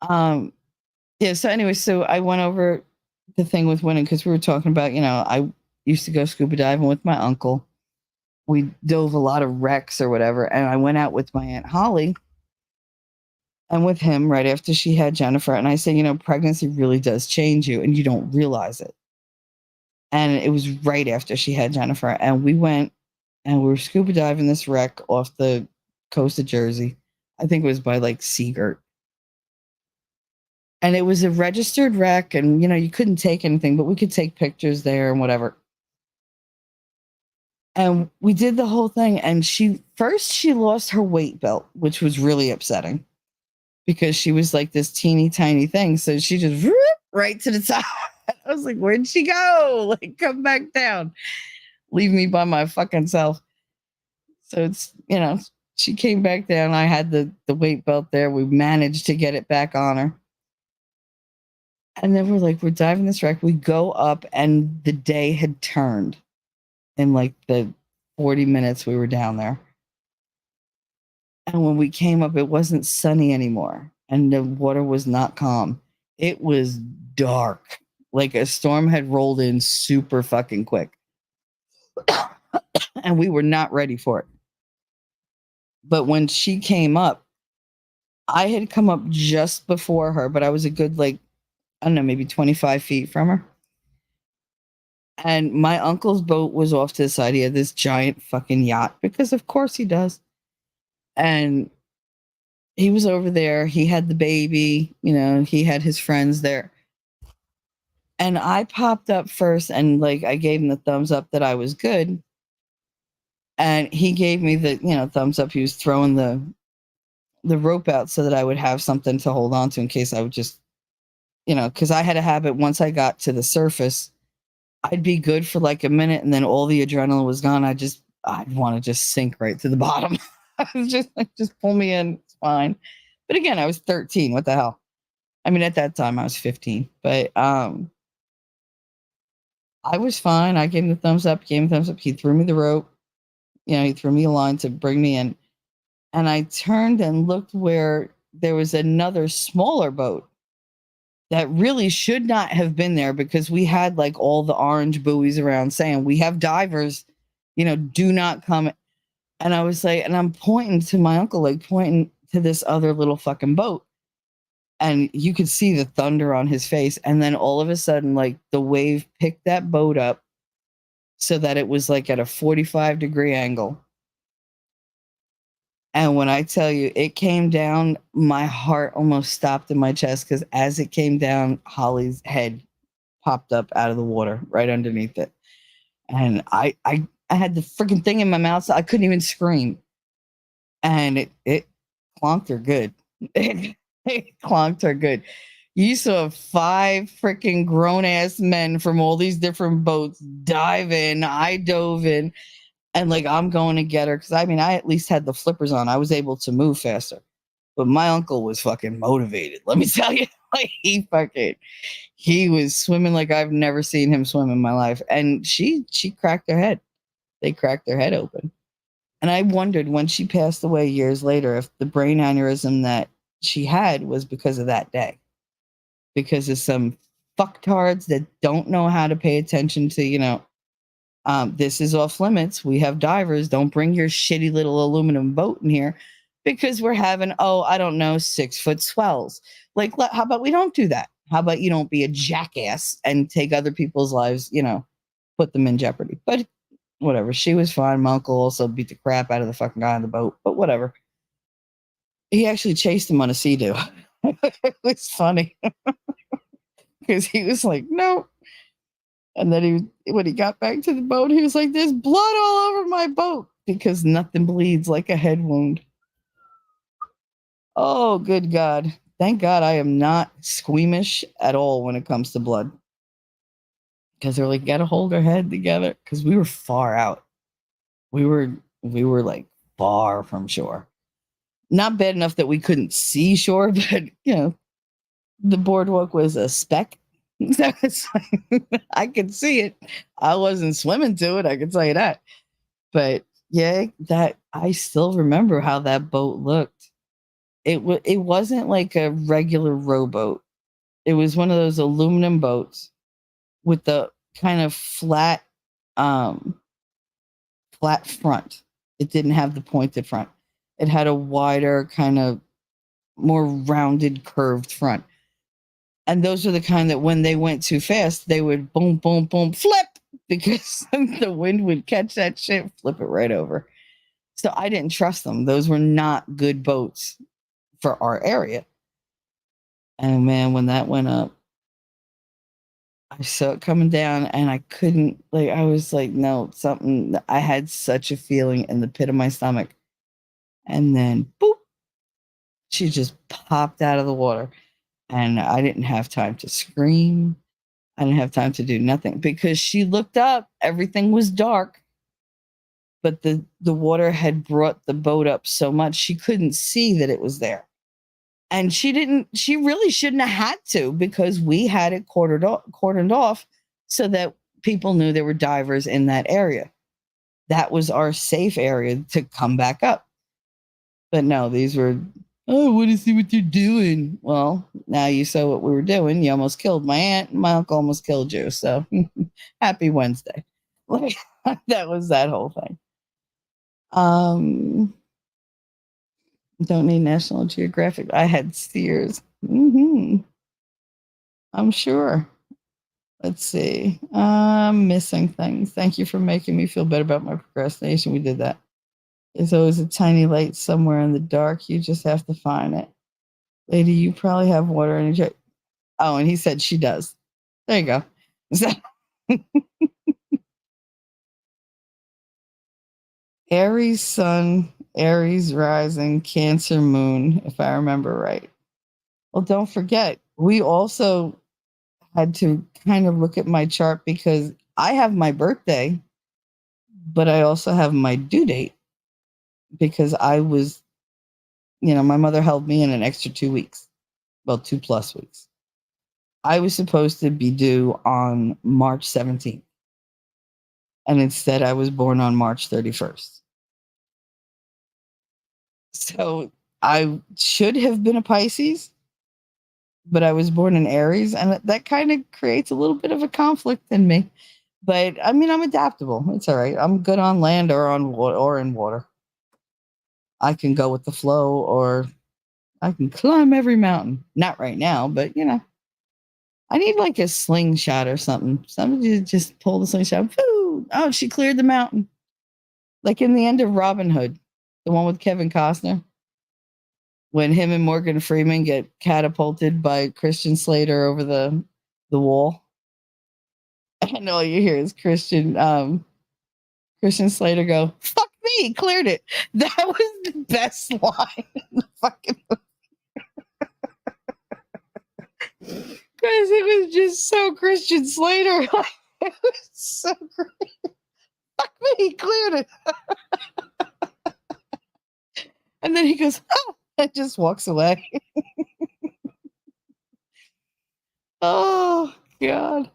S1: Yeah, so anyway, so I went over the thing with Winning because we were talking about, you know, I used to go scuba diving with my uncle. We dove a lot of wrecks or whatever, and I went out with my Aunt Holly and with him right after she had Jennifer. And I said, you know, pregnancy really does change you and you don't realize it. And it was right after she had Jennifer. And we went and we were scuba diving this wreck off the coast of Jersey. I think it was by like Seagirt. And it was a registered wreck. And, you couldn't take anything, but we could take pictures there and whatever. And we did the whole thing. And she lost her weight belt, which was really upsetting because she was like this teeny tiny thing. So she just right to the top. I was like, where'd she go? Like, come back down. Leave me by my fucking self. So it's, she came back down. I had the weight belt there. We managed to get it back on her. And then we're diving this wreck. We go up and the day had turned in like the 40 minutes we were down there. And when we came up, it wasn't sunny anymore. And the water was not calm. It was dark. Like a storm had rolled in super fucking quick. And we were not ready for it. But when she came up, I had come up just before her, but I was a good, I don't know, maybe 25 feet from her. And my uncle's boat was off to the side. He had this giant fucking yacht because of course he does. And he was over there. He had the baby, he had his friends there. And I popped up first and I gave him the thumbs up that I was good. And he gave me the, thumbs up. He was throwing the rope out so that I would have something to hold on to in case I would just, because I had a habit once I got to the surface, I'd be good for like a minute and then all the adrenaline was gone. I'd want to just sink right to the bottom. I was just pull me in. It's fine. But again, I was 13. What the hell? I mean, at that time I was 15, but, I was fine. I gave him the thumbs up, He threw me the rope. He threw me a line to bring me in. And I turned and looked where there was another smaller boat that really should not have been there because we had all the orange buoys around saying, we have divers, do not come. And I was and I'm pointing to my uncle, pointing to this other little fucking boat. And you could see the thunder on his face. And then all of a sudden, the wave picked that boat up so that it was at a 45-degree angle. And when I tell you it came down, my heart almost stopped in my chest because as it came down, Holly's head popped up out of the water right underneath it. And I had the freaking thing in my mouth, so I couldn't even scream. And it clonked her good. It clonked her good. You saw 5 freaking grown-ass men from all these different boats dive in. I dove in. And I'm going to get her. Because I at least had the flippers on. I was able to move faster. But my uncle was fucking motivated. Let me tell you. He was swimming like I've never seen him swim in my life. And she cracked her head. They cracked their head open. And I wondered when she passed away years later if the brain aneurysm that she had was because of that day. Because of some fucktards that don't know how to pay attention to, this is off limits. We have divers. Don't bring your shitty little aluminum boat in here because we're having, 6-foot swells. How about we don't do that? How about you don't be a jackass and take other people's lives, put them in jeopardy? But whatever. She was fine. My uncle also beat the crap out of the fucking guy on the boat, but whatever. He actually chased him on a sea-doo. It was funny because he was like, no. And then when he got back to the boat, he was like, there's blood all over my boat because nothing bleeds like a head wound. Oh, good God. Thank God I am not squeamish at all when it comes to blood. Because they're got to hold our head together because we were far out. We were far from shore. Not bad enough that we couldn't see shore, but, the boardwalk was a speck. So it's I could see it. I wasn't swimming to it. I can tell you that. But yeah, that I still remember how that boat looked. It wasn't like a regular rowboat. It was one of those aluminum boats with the kind of flat front. It didn't have the pointed front. It had a wider, kind of more rounded, curved front. And those are the kind that when they went too fast, they would boom, boom, boom, flip because the wind would catch that shit, flip it right over. So I didn't trust them. Those were not good boats for our area. And man, when that went up, I saw it coming down and I couldn't, like, I was like, no, something. I had such a feeling in the pit of my stomach. And then, boop, she just popped out of the water. And I didn't have time to scream. I didn't have time to do nothing because she looked up, everything was dark, but the water had brought the boat up so much she couldn't see that it was there. And she really shouldn't have had to, because we had it cordoned off so that people knew there were divers in that area. That was our safe area to come back up. But no, these were, oh, I want to see what you're doing. Well, now you saw what we were doing. You almost killed my aunt, and my uncle almost killed you. So happy Wednesday. Like, that was that whole thing. Don't need National Geographic. I had Sears. I'm sure. Let's see. I'm missing things. Thank you for making me feel better about my procrastination. We did that. There's always a tiny light somewhere in the dark. You just have to find it. Lady, you probably have water in your. Oh, and he said she does. There you go. Aries sun, Aries rising, Cancer moon, if I remember right. Well, don't forget, we also had to kind of look at my chart because I have my birthday, but I also have my due date because I was, my mother held me in an extra 2 weeks. Well, 2+ weeks. I was supposed to be due on March 17th. And instead, I was born on March 31st. So I should have been a Pisces, but I was born in Aries. And that kind of creates a little bit of a conflict in me. But I mean, I'm adaptable. It's all right. I'm good on land or on or in water. I can go with the flow, or I can climb every mountain. Not right now, but I need like a slingshot or something. Somebody just pull the slingshot. Woo! Oh, she cleared the mountain. Like in the end of Robin Hood, the one with Kevin Costner, when him and Morgan Freeman get catapulted by Christian Slater over the wall. And all you hear is Christian Slater go, "Fuck me, cleared it." That was the best line in the fucking movie. Because it was just so Christian Slater. It was so great. Fuck me, he cleared it. And then he goes, oh, and just walks away. Oh, God.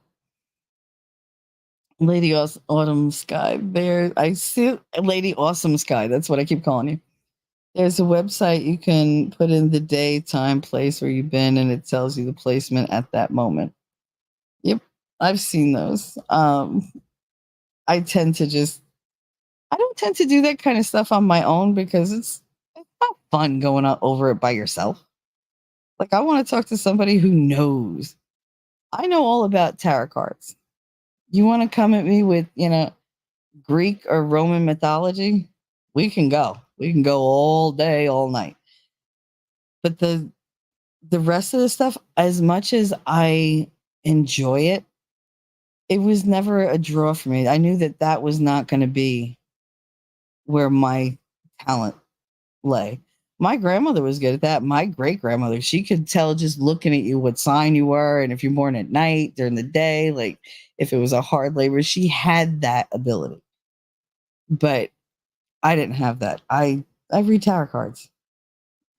S1: Lady Autumn Sky. There, I see Lady Awesome Sky. That's what I keep calling you. There's a website you can put in the day, time, place where you've been, and it tells you the placement at that moment. Yep, I've seen those. I don't tend to do that kind of stuff on my own because it's not fun going over it by yourself. Like, I want to talk to somebody who knows. I know all about tarot cards. You want to come at me with, Greek or Roman mythology? We can go. We can go all day, all night. But the rest of the stuff, as much as I enjoy it, it was never a draw for me. I knew that was not going to be where my talent lay. My grandmother was good at that. My great grandmother, she could tell just looking at you what sign you were, and if you're born at night, during the day, like if it was a hard labor, she had that ability. But I didn't have that. I read tarot cards.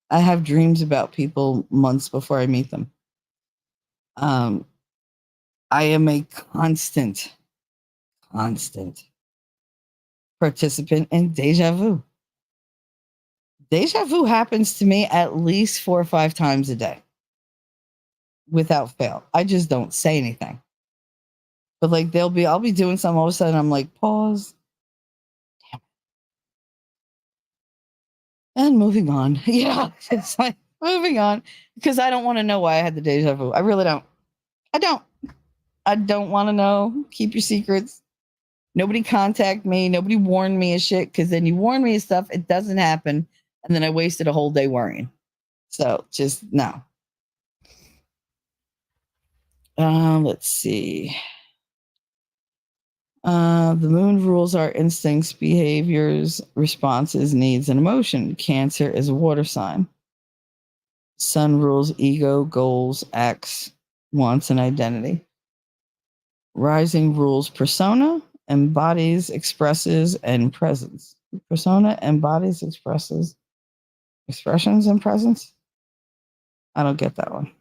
S1: I have dreams about people months before I meet them. I am a constant participant in deja vu. Deja vu happens to me at least 4 or 5 times a day without fail. I just don't say anything. But like I'll be doing something, all of a sudden I'm like, pause. Damn. And moving on. Yeah, it's like moving on because I don't want to know why I had the deja vu. I really don't. I don't want to know. Keep your secrets. Nobody contact me. Nobody warned me of shit because then you warn me of stuff. It doesn't happen. And then I wasted a whole day worrying. So just no. Let's see. The moon rules our instincts, behaviors, responses, needs, and emotion. Cancer is a water sign. Sun rules ego, goals, acts, wants, and identity. Rising rules persona, embodies, expresses, and presence. Persona embodies, expresses, expressions, and presence. I don't get that one.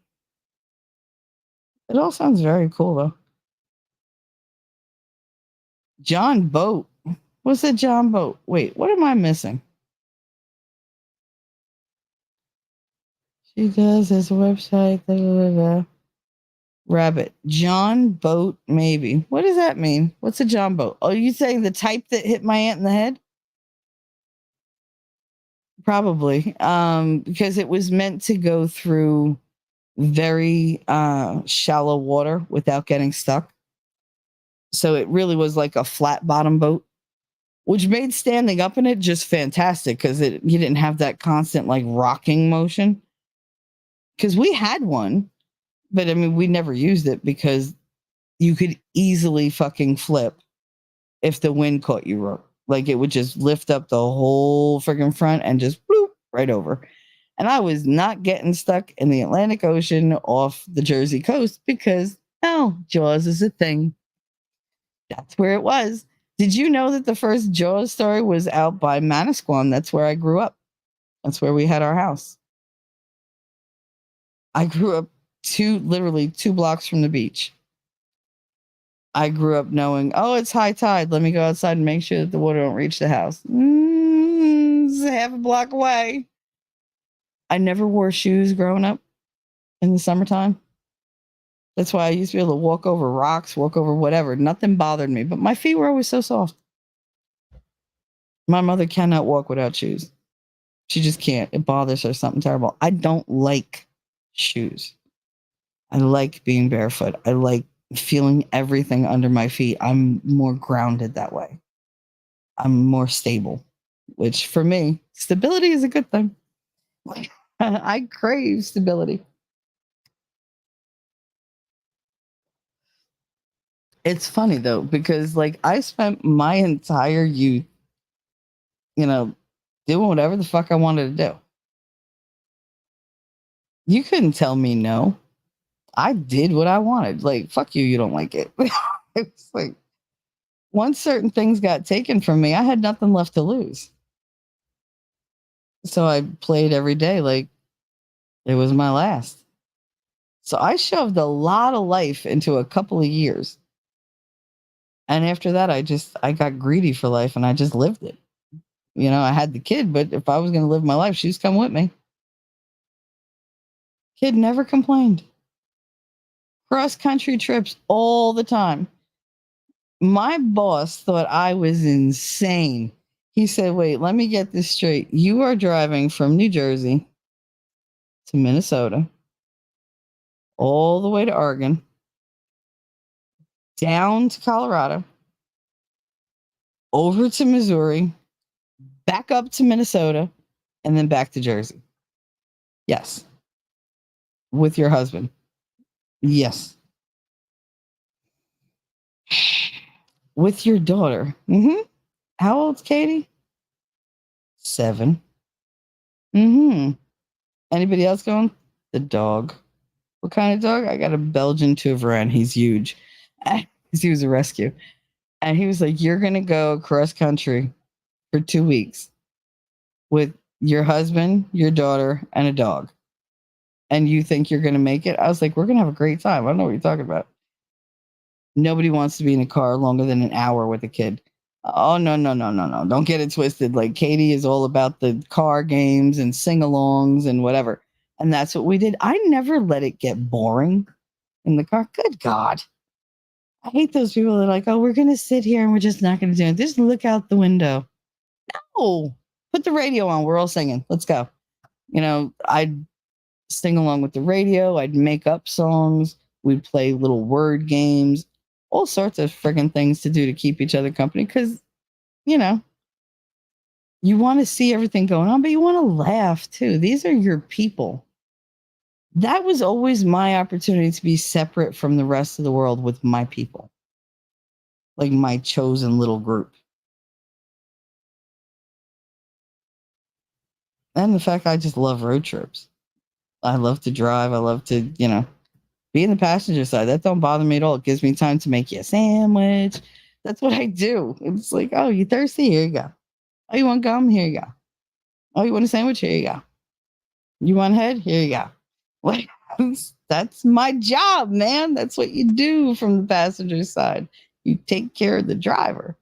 S1: It all sounds very cool, though. John Boat. What's a John Boat? Wait, what am I missing? She does as a website. Blah, blah, blah. Rabbit. John Boat, maybe. What does that mean? What's a John Boat? Oh, you saying the type that hit my aunt in the head? Probably. Because it was meant to go through very shallow water without getting stuck. So it really was like a flat bottom boat, which made standing up in it just fantastic because you didn't have that constant like rocking motion. Because we had one, but I mean, we never used it because you could easily fucking flip if the wind caught you wrong. Like it would just lift up the whole friggin' front and just bloop right over. And I was not getting stuck in the Atlantic Ocean off the Jersey coast because, oh, Jaws is a thing. That's where it was. Did you know that the first Jaws story was out by Manasquan? That's where I grew up. That's where we had our house. I grew up literally 2 blocks from the beach. I grew up knowing, oh, it's high tide. Let me go outside and make sure that the water don't reach the house. It's half a block away. I never wore shoes growing up in the summertime. That's why I used to be able to walk over rocks, walk over whatever. Nothing bothered me, but my feet were always so soft. My mother cannot walk without shoes. She just can't. It bothers her something terrible. I don't like shoes. I like being barefoot. I like feeling everything under my feet. I'm more grounded that way. I'm more stable, which for me, stability is a good thing. I crave stability. It's funny though, because like I spent my entire youth, doing whatever the fuck I wanted to do. You couldn't tell me no. I did what I wanted. Like, fuck you, you don't like it. It's like once certain things got taken from me, I had nothing left to lose. So I played every day like it was my last. So I shoved a lot of life into a couple of years. And after that, I got greedy for life and I just lived it. I had the kid, but if I was going to live my life, she's come with me. Kid never complained. Cross country trips all the time. My boss thought I was insane. He said, wait, let me get this straight. You are driving from New Jersey to Minnesota, all the way to Oregon, down to Colorado, over to Missouri, back up to Minnesota, and then back to Jersey. Yes. With your husband. Yes. With your daughter. Mm-hmm. How old's Katie? 7. Mm-hmm. Anybody else going? The dog. What kind of dog? I got a Belgian Touveren. He's huge. He was a rescue. And he was like, you're going to go cross country for 2 weeks with your husband, your daughter, and a dog. And you think you're going to make it? I was like, we're going to have a great time. I don't know what you're talking about. Nobody wants to be in a car longer than an hour with a kid. Oh, no. Don't get it twisted. Like Katie is all about the car games and sing-alongs and whatever. And that's what we did. I never let it get boring in the car. Good God. I hate those people that are like, oh, we're going to sit here and we're just not going to do it. Just look out the window. No. Put the radio on. We're all singing. Let's go. I'd sing along with the radio. I'd make up songs. We'd play little word games. all sorts of friggin' things to do to keep each other company because, you know, you want to see everything going on, but you want to laugh too. These are your people. That was always my opportunity to be separate from the rest of the world with my people, like my chosen little group. And the fact I just love road trips. I love to drive. I love to, be in the passenger side. That don't bother me at all. It gives me time to make you a sandwich. That's what I do. It's like, oh, you thirsty? Here you go. Oh, you want gum? Here you go. Oh, you want a sandwich? Here you go. You want head? Here you go. Like, that's my job, man. That's what you do from the passenger side. You take care of the driver.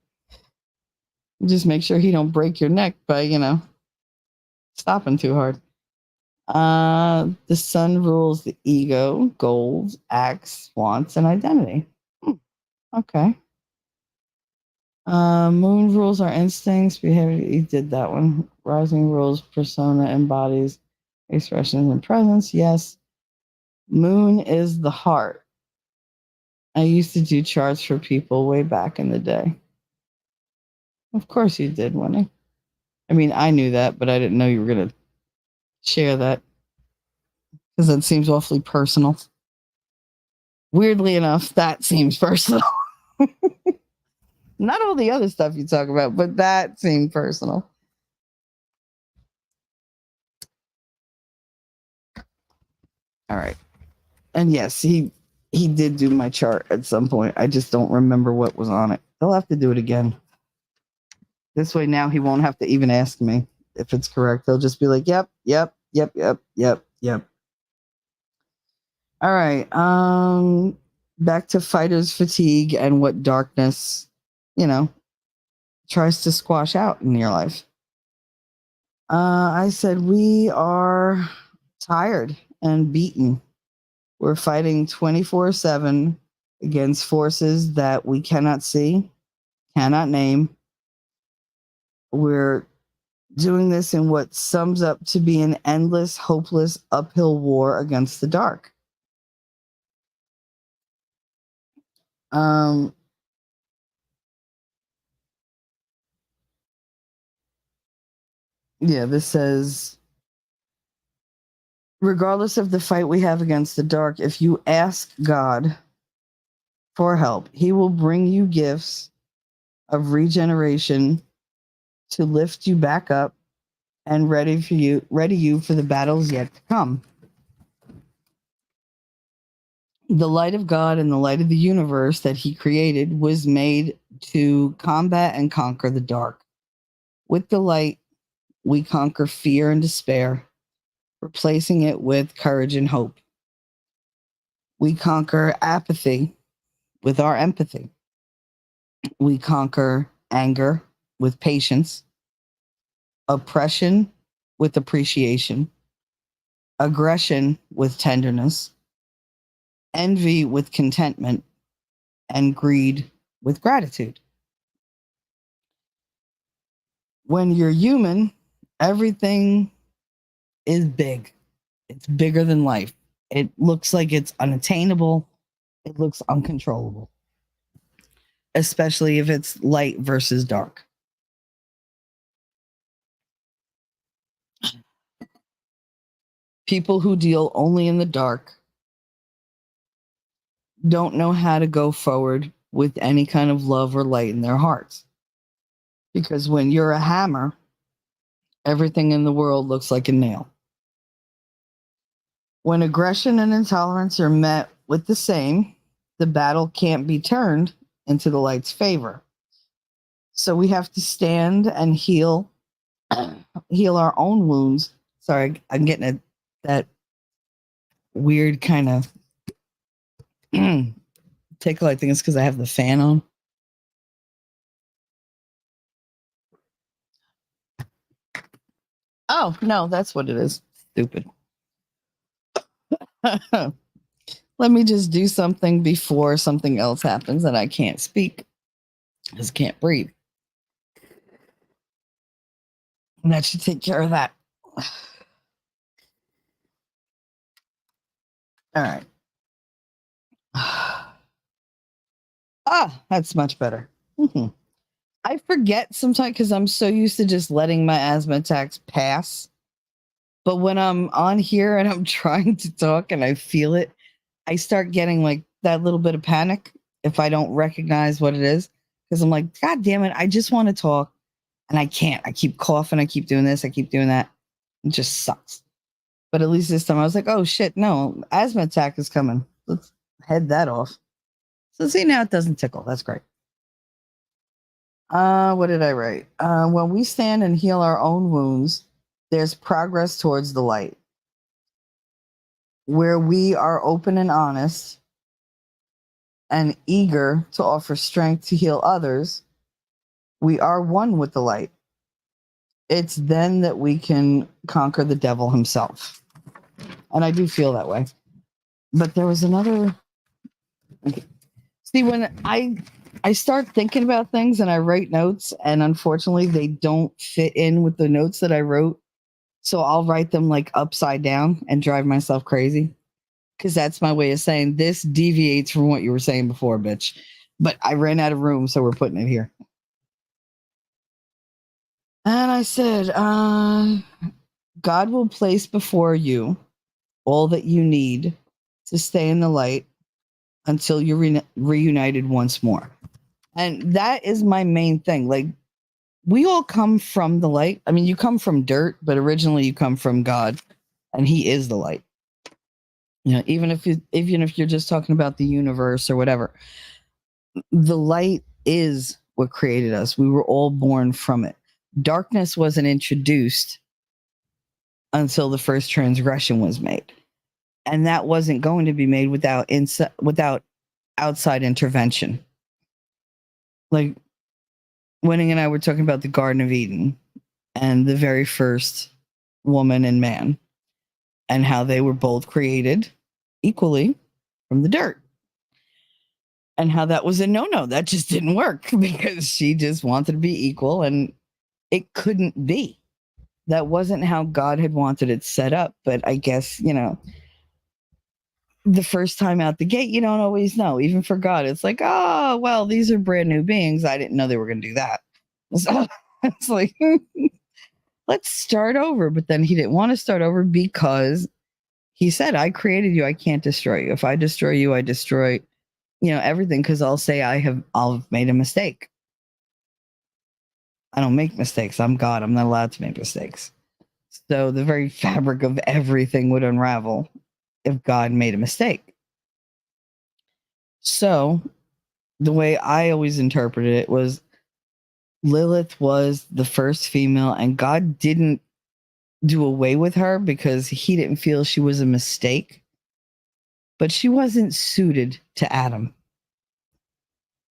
S1: Just make sure he don't break your neck by, stopping too hard. The sun rules the ego, goals, acts, wants, and identity. Okay. Moon rules our instincts, behavior. You did that one. Rising rules persona, embodies expressions and presence. Yes. Moon is the heart. I used to do charts for people way back in the day. Of course you did, Winnie. I mean, I knew that, but I didn't know you were going to share that because that seems awfully personal. Weirdly enough, that seems personal. Not all the other stuff you talk about, but that seemed personal. All right. And yes, he did do my chart at some point. I just don't remember what was on it. He'll have to do it again. This way now he won't have to even ask me if it's correct. He'll just be like, yep, yep, yep, yep, yep, yep. All right. Back to fighter's fatigue and what darkness, tries to squash out in your life. I said we are tired and beaten. We're fighting 24/7 against forces that we cannot see, cannot name. We're doing this in what sums up to be an endless, hopeless, uphill war against the dark. Yeah, this says, regardless of the fight we have against the dark, if you ask God for help, he will bring you gifts of regeneration to lift you back up and ready you for the battles yet to come. The light of God and the light of the universe that he created was made to combat and conquer the dark. With the light, we conquer fear and despair, replacing it with courage and hope. We conquer apathy with our empathy. We conquer anger with patience, oppression with appreciation, aggression with tenderness, envy with contentment, and greed with gratitude. When you're human, everything is big. It's bigger than life. It looks like it's unattainable. It looks uncontrollable, especially if it's light versus dark. People who deal only in the dark don't know how to go forward with any kind of love or light in their hearts. Because when you're a hammer, everything in the world looks like a nail. When aggression and intolerance are met with the same, the battle can't be turned into the light's favor. So we have to stand and heal our own wounds. Sorry, I'm getting that weird kind of tickle. I think it's because I have the fan on. Oh, no, that's what it is. Stupid. Let me just do something before something else happens and I can't speak. Just can't breathe. And that should take care of that. All right. Ah, that's much better. Mhm. I forget sometimes because I'm so used to just letting my asthma attacks pass. But when I'm on here and I'm trying to talk and I feel it, I start getting like that little bit of panic if I don't recognize what it is. Because I'm like, God damn it, I just want to talk and I can't. I keep coughing, I keep doing this, I keep doing that. It just sucks. But at least this time I was like, oh shit, no, asthma attack is coming. Let's head that off. So see, now it doesn't tickle. That's great. What did I write? When we stand and heal our own wounds, there's progress towards the light. Where we are open and honest and eager to offer strength to heal others, we are one with the light. It's then that we can conquer the devil himself. And I do feel that way. But there was another. See, when I start thinking about things and I write notes, and unfortunately they don't fit in with the notes that I wrote. So I'll write them like upside down and drive myself crazy. Because that's my way of saying this deviates from what you were saying before, bitch. But I ran out of room, so we're putting it here. And I said, God will place before you all that you need to stay in the light until you're reunited once more. And that is my main thing. Like, we all come from the light. I mean, you come from dirt, but originally you come from God, and He is the light. You know, even if you're just talking about the universe or whatever, the light is what created us. We were all born from it. Darkness wasn't introduced until the first transgression was made. And that wasn't going to be made without outside intervention. Like Winning and I were talking about the Garden of Eden and the very first woman and man and how they were both created equally from the dirt. And how that was a no-no. That just didn't work because she just wanted to be equal and it couldn't be. That wasn't how God had wanted it set up. But I guess, the first time out the gate, you don't always know. Even for God, it's like, oh, well, these are brand new beings. I didn't know they were going to do that. So it's like, let's start over. But then he didn't want to start over because he said, I created you. I can't destroy you. If I destroy you, I destroy, everything. Because I'll say I'll made a mistake. I don't make mistakes. I'm God. I'm not allowed to make mistakes. So the very fabric of everything would unravel if God made a mistake. So the way I always interpreted it was Lilith was the first female, and God didn't do away with her because he didn't feel she was a mistake, but she wasn't suited to Adam.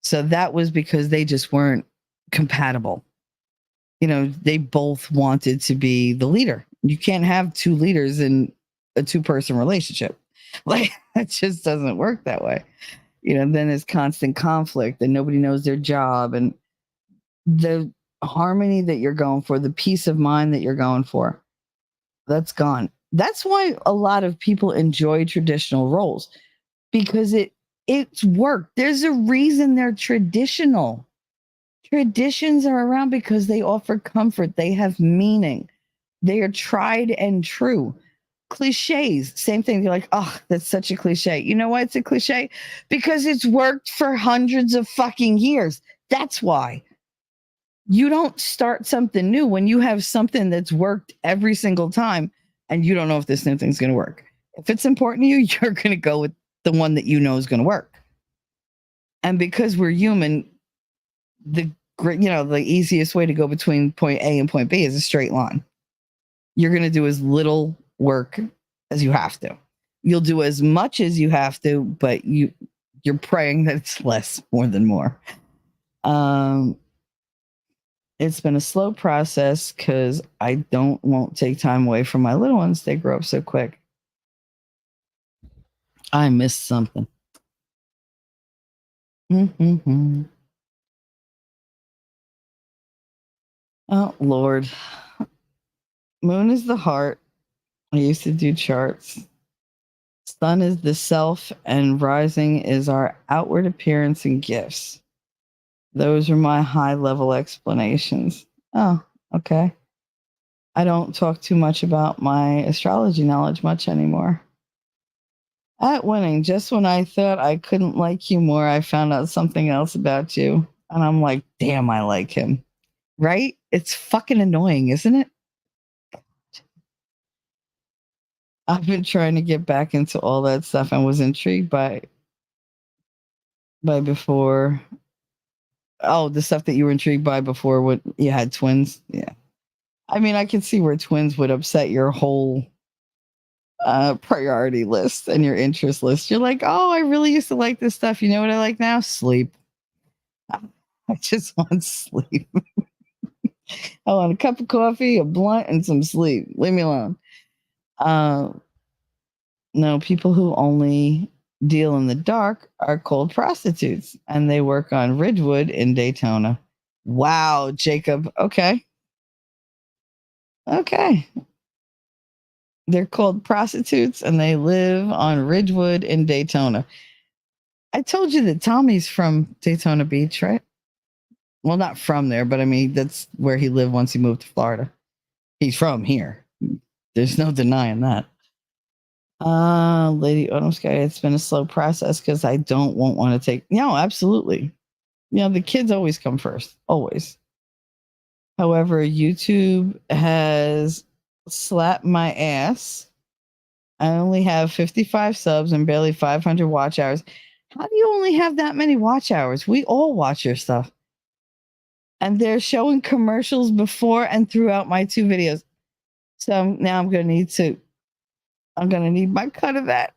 S1: So that was because they just weren't compatible. They both wanted to be the leader. You can't have two leaders in a two-person relationship. Like, it just doesn't work that way. Then there's constant conflict and nobody knows their job, and the harmony that you're going for, the peace of mind that you're going for, that's gone. That's why a lot of people enjoy traditional roles, because it's work. There's a reason they're traditional. Traditions are around because they offer comfort. They have meaning. They are tried and true. Cliches, same thing. You're like, oh, that's such a cliche. You know why it's a cliche? Because it's worked for hundreds of fucking years. That's why. You don't start something new when you have something that's worked every single time and you don't know if this new thing's going to work. If it's important to you, you're going to go with the one that you know is going to work. And because we're human, the easiest way to go between point A and point B is a straight line. You're going to do as little work as you have to. You'll do as much as you have to, but you're praying that it's less more than more. It's been a slow process because I won't take time away from my little ones. They grow up so quick. I missed something. Mm-hmm. Oh, Lord. Moon is the heart. I used to do charts. Sun is the self, and rising is our outward appearance and gifts. Those are my high level explanations. Oh, okay. I don't talk too much about my astrology knowledge much anymore. At winning, just when I thought I couldn't like you more, I found out something else about you. And I'm like, damn, I like him. Right? It's fucking annoying, isn't it? I've been trying to get back into all that stuff and was intrigued by before. Oh, the stuff that you were intrigued by before when you had twins. Yeah. I mean, I can see where twins would upset your whole priority list and your interest list. You're like, oh, I really used to like this stuff. You know what I like now? Sleep. I just want sleep. I want a cup of coffee, a blunt, and some sleep. Leave me alone. No, people who only deal in the dark are called prostitutes, and they work on Ridgewood in Daytona. Wow, Jacob. Okay. Okay. They're called prostitutes, and they live on Ridgewood in Daytona. I told you that Tommy's from Daytona Beach, right? Well, not from there, but I mean, that's where he lived once he moved to Florida. He's from here. There's no denying that. Lady Autumn Sky, it's been a slow process because I won't want to take. No, absolutely. You know, the kids always come first, always. However, YouTube has slapped my ass. I only have 55 subs and barely 500 watch hours. How do you only have that many watch hours? We all watch your stuff. And they're showing commercials before and throughout my 2 videos. So now I'm going to need my cut of that.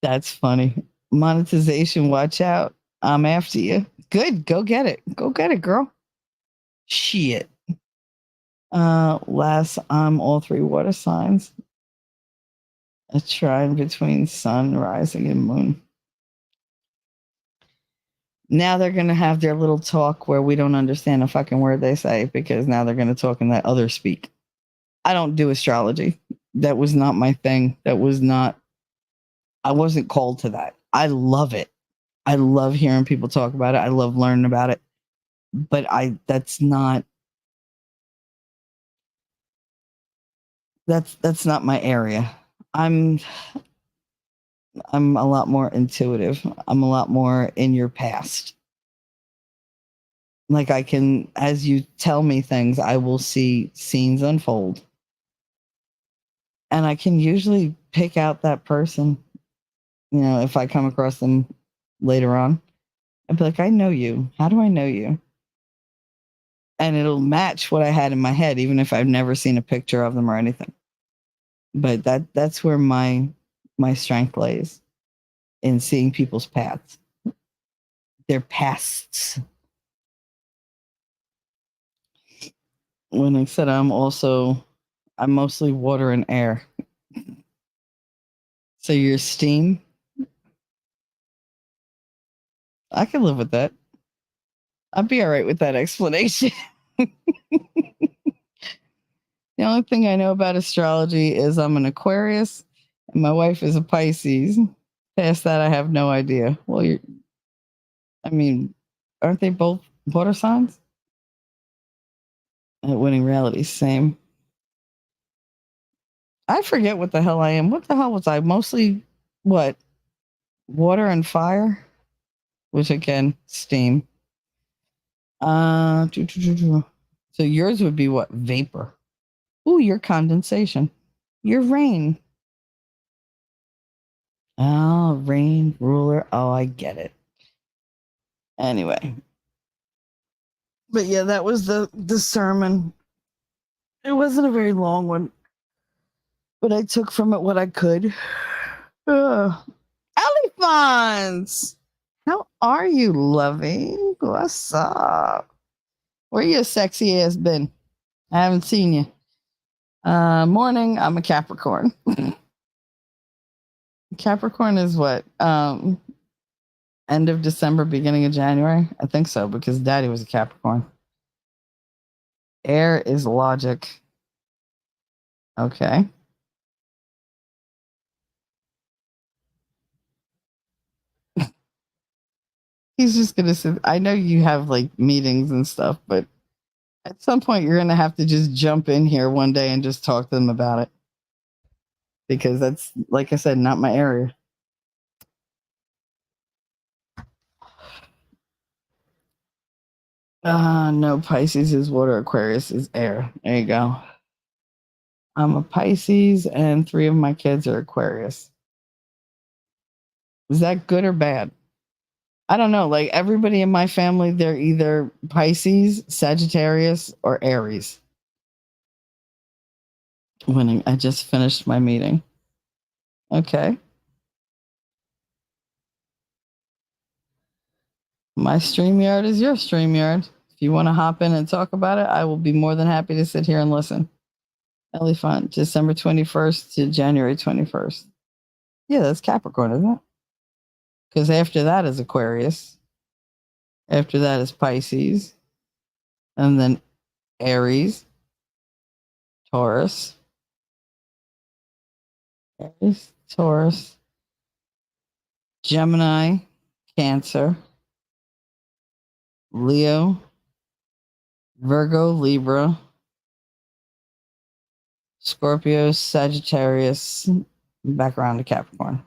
S1: That's funny. Monetization, watch out. I'm after you. Good. Go get it. Go get it, girl. Shit. Last, I'm all 3 water signs. A trine between sun, rising, and moon. Now they're going to have their little talk where we don't understand a fucking word they say because now they're going to talk in that other speak. I don't do astrology. That was not my thing. I wasn't called to that. I love it. I love hearing people talk about it. I love learning about it. But that's not my area. I'm a lot more intuitive. I'm a lot more in your past. Like I can, as you tell me things, I will see scenes unfold. And I can usually pick out that person, you know, if I come across them later on. I'd be like, I know you. How do I know you? And it'll match what I had in my head, even if I've never seen a picture of them or anything. But that's where my strength lays, in seeing people's paths, their pasts. When I said I'm mostly water and air. So you're steam. I can live with that. I'd be all right with that explanation. The only thing I know about astrology is I'm an Aquarius and my wife is a Pisces. Past that, I have no idea. Well, aren't they both water signs? Winning reality, same. I forget what the hell I am. What the hell was I? Mostly what? Water and fire? Which again, steam. So yours would be what? Vapor. Ooh, your condensation. Your rain. Oh, rain, ruler. Oh, I get it. Anyway. But yeah, that was the sermon. It wasn't a very long one. But I took from it what I could. Elephants! How are you, lovey? What's up? Where you sexy ass been? I haven't seen you. Morning, I'm a Capricorn. Capricorn is what? End of December, beginning of January? I think so, because daddy was a Capricorn. Air is logic. Okay. He's just gonna sit. I know you have like meetings and stuff, but at some point you're gonna have to just jump in here one day and just talk to them about it. Because that's, like I said, not my area. No, Pisces is water, Aquarius is air. There you go. I'm a Pisces and 3 of my kids are Aquarius. Is that good or bad? I don't know. Like everybody in my family, they're either Pisces, Sagittarius, or Aries. Winning. I just finished my meeting. Okay. My StreamYard is your StreamYard. If you want to hop in and talk about it, I will be more than happy to sit here and listen. Elephant, December 21st to January 21st. Yeah, that's Capricorn, isn't it? Because after that is Aquarius. After that is Pisces. And then Aries, Taurus. Aries, Taurus, Gemini, Cancer, Leo, Virgo, Libra, Scorpio, Sagittarius, back around to Capricorn.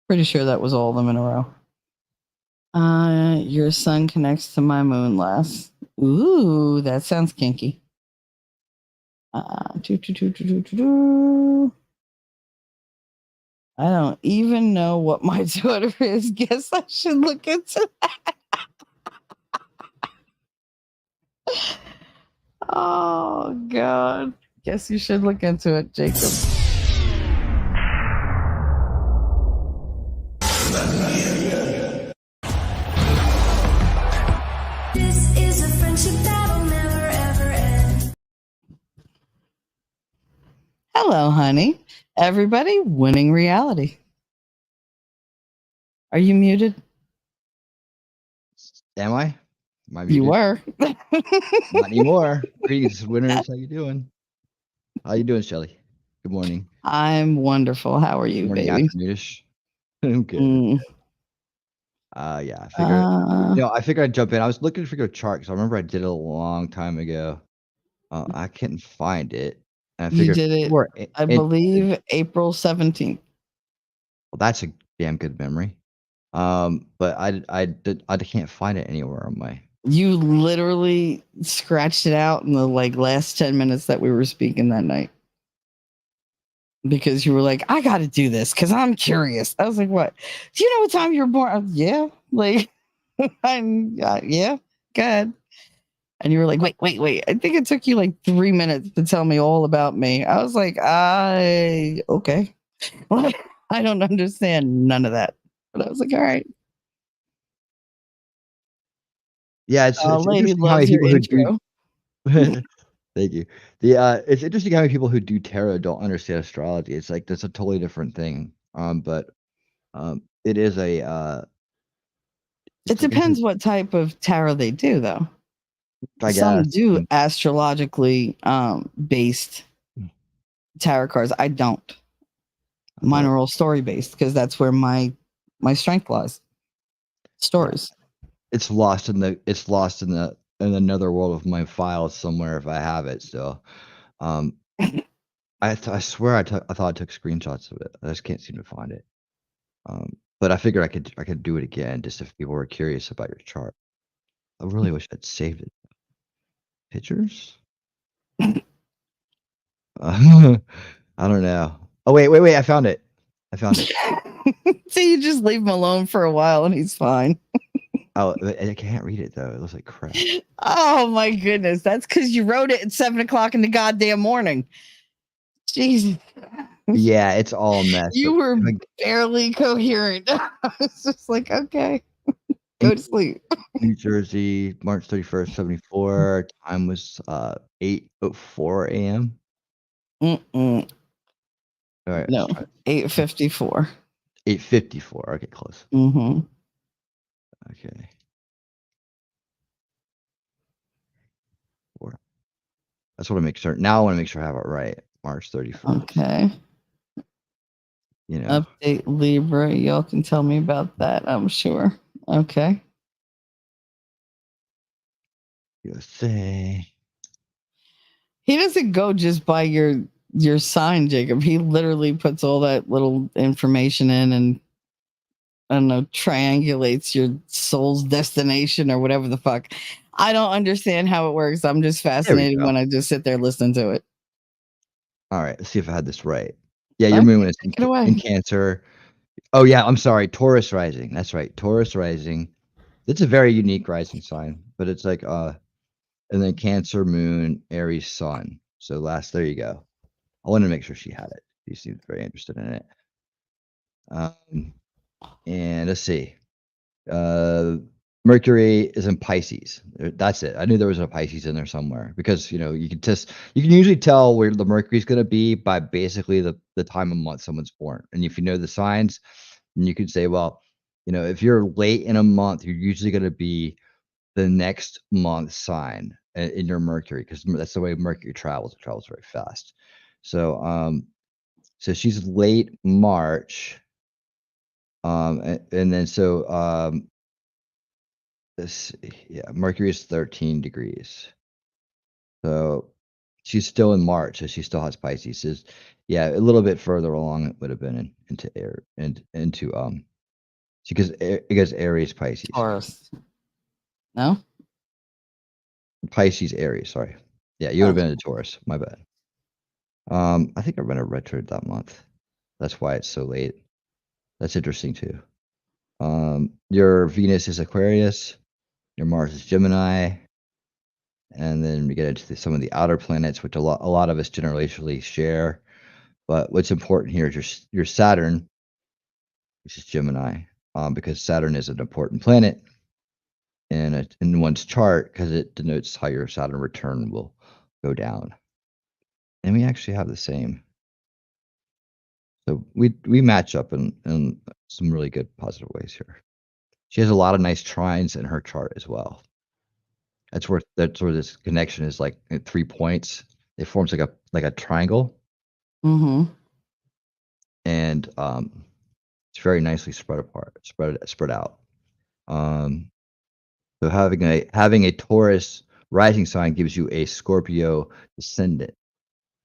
S1: Pretty sure that was all of them in a row. Your sun connects to my moon last. Ooh, that sounds kinky. I don't even know what my Twitter is. Guess I should look into that. Oh, God. Guess you should look into it, Jacob.
S2: This is a friendship that'll never ever end.
S1: Hello, honey. Everybody, winning reality. Are you muted?
S7: Am I? Am I
S1: You
S7: muted?
S1: were.
S7: Not anymore. Greetings, winners. How you doing? How you doing, Shelly? Good morning.
S1: I'm wonderful. How are you,
S7: Morning,
S1: baby?
S7: afternoonish. I'm good.
S1: Mm,
S7: Yeah, I figured.
S1: uh,
S7: I figured I'd jump in. I was looking for your chart because I remember I did it a long time ago. I couldn't find it, and I
S1: you
S7: figured
S1: did
S7: you
S1: it,
S7: were
S1: I
S7: interested.
S1: believe, April 17th.
S7: Well, that's a damn good memory. But I can't find it anywhere on my.
S1: You literally scratched it out in the like last 10 minutes that we were speaking that night. Because you were like, I got to do this because I'm curious. I was like, what? Do you know what time you were born? I was, yeah. Like, yeah, go ahead. And you were like, wait. I think it took you like 3 minutes to tell me all about me. I was like, okay. I don't understand none of that. But I was like, all right.
S7: Yeah, it's
S1: Lady
S7: interesting how many
S1: loves your
S7: people who do.
S1: intro.
S7: Thank you. It's interesting how many people who do tarot don't understand astrology. It's like that's a totally different thing. But it is
S1: It
S7: it's like
S1: depends what type of tarot they do, though.
S7: I
S1: Some
S7: guess.
S1: do astrologically based tarot cards. I don't. Mine are all story based because that's where my strength lies. Stories.
S7: It's lost in in another world of my files somewhere if I have it still. I swear I thought I took screenshots of it. I just can't seem to find it. But I figured I could do it again just if people were curious about your chart. I really wish I'd saved it. Pictures? I don't know. Oh wait! I found it.
S1: So you just leave him alone for a while and he's fine.
S7: Oh, I can't read it though. It looks like crap.
S1: Oh my goodness. That's because you wrote it at 7 o'clock in the goddamn morning. Jesus.
S7: Yeah, it's all a mess.
S1: You
S7: but
S1: were
S7: like,
S1: barely coherent. It's just like, okay, go to sleep.
S7: New Jersey, March 31st, 74. Time was 8:04 a.m.
S1: Mm-mm.
S7: All right,
S1: No, 8:54.
S7: 8:54. Okay, close.
S1: Mm-hmm.
S7: Okay. 4. That's what I make sure. Now I want to make sure I have it right. March 31st.
S1: Okay.
S7: You know.
S1: Update Libra. Y'all can tell me about that, I'm sure. Okay.
S7: You say
S1: He doesn't go just by your sign, Jacob. He literally puts all that little information in and I don't know, triangulates your soul's destination or whatever the fuck. I don't understand how it works. I'm just
S7: there we
S1: fascinated
S7: go.
S1: when I just sit there listening to it.
S7: All right, let's see if I had this right. Yeah, your
S1: Okay,
S7: moon is
S1: take it away.
S7: in Cancer. Oh yeah, I'm sorry, Taurus rising. That's right, Taurus rising. It's a very unique rising sign, but it's like and then Cancer moon, Aries sun. So there you go. I wanted to make sure she had it. She seemed very interested in it. And let's see. Mercury is in Pisces. That's it. I knew there was a Pisces in there somewhere because you can usually tell where the Mercury is going to be by basically the time of month someone's born. And if you know the signs, then you could say, well, if you're late in a month, you're usually going to be the next month sign in your Mercury because that's the way Mercury travels. It travels very fast. So she's late March. And then let's see. Yeah, Mercury is 13 degrees. So she's still in March, so she still has Pisces. Yeah, a little bit further along it would have been into air and into because it goes Aries Pisces.
S1: Taurus. No?
S7: Pisces Aries, sorry. Yeah, you would have been into Taurus. My bad. I think I've been a retro that month. That's why it's so late. That's interesting too. Your Venus is Aquarius, your Mars is Gemini, and then we get into some of the outer planets, which a lot of us generationally share. But what's important here is your Saturn, which is Gemini, because Saturn is an important planet in one's chart because it denotes how your Saturn return will go down. And we actually have the same. So we match up in some really good positive ways here. She has a lot of nice trines in her chart as well. That's where this connection is like at 3 points. It forms like a triangle.
S1: Mm-hmm.
S7: And it's very nicely spread out. So having a Taurus rising sign gives you a Scorpio descendant,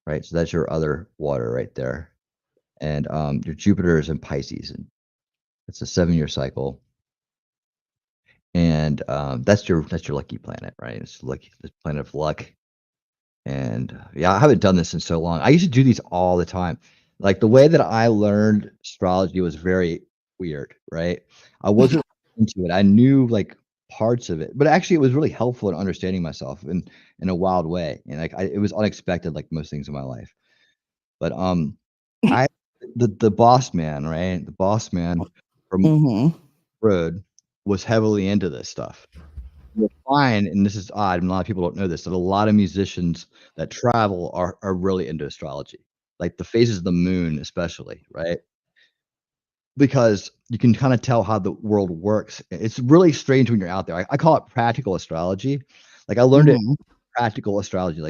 S7: right? So that's your other water right there. And your Jupiter is in Pisces, and it's a 7-year cycle. And that's your lucky planet, right? It's the planet of luck. And yeah, I haven't done this in so long. I used to do these all the time. Like the way that I learned astrology was very weird, right? I wasn't into it. I knew like parts of it, but actually it was really helpful in understanding myself in a wild way. And like it was unexpected, like most things in my life. But I the boss man, right? The boss man from
S1: Mm-hmm.
S7: Road was heavily into this stuff. You'll find, and this is odd, and a lot of people don't know this, that a lot of musicians that travel are really into astrology, like the phases of the moon, especially, right? Because you can kind of tell how the world works. It's really strange when you're out there. I call it practical astrology. Like I learned it
S1: Mm-hmm.
S7: practical astrology,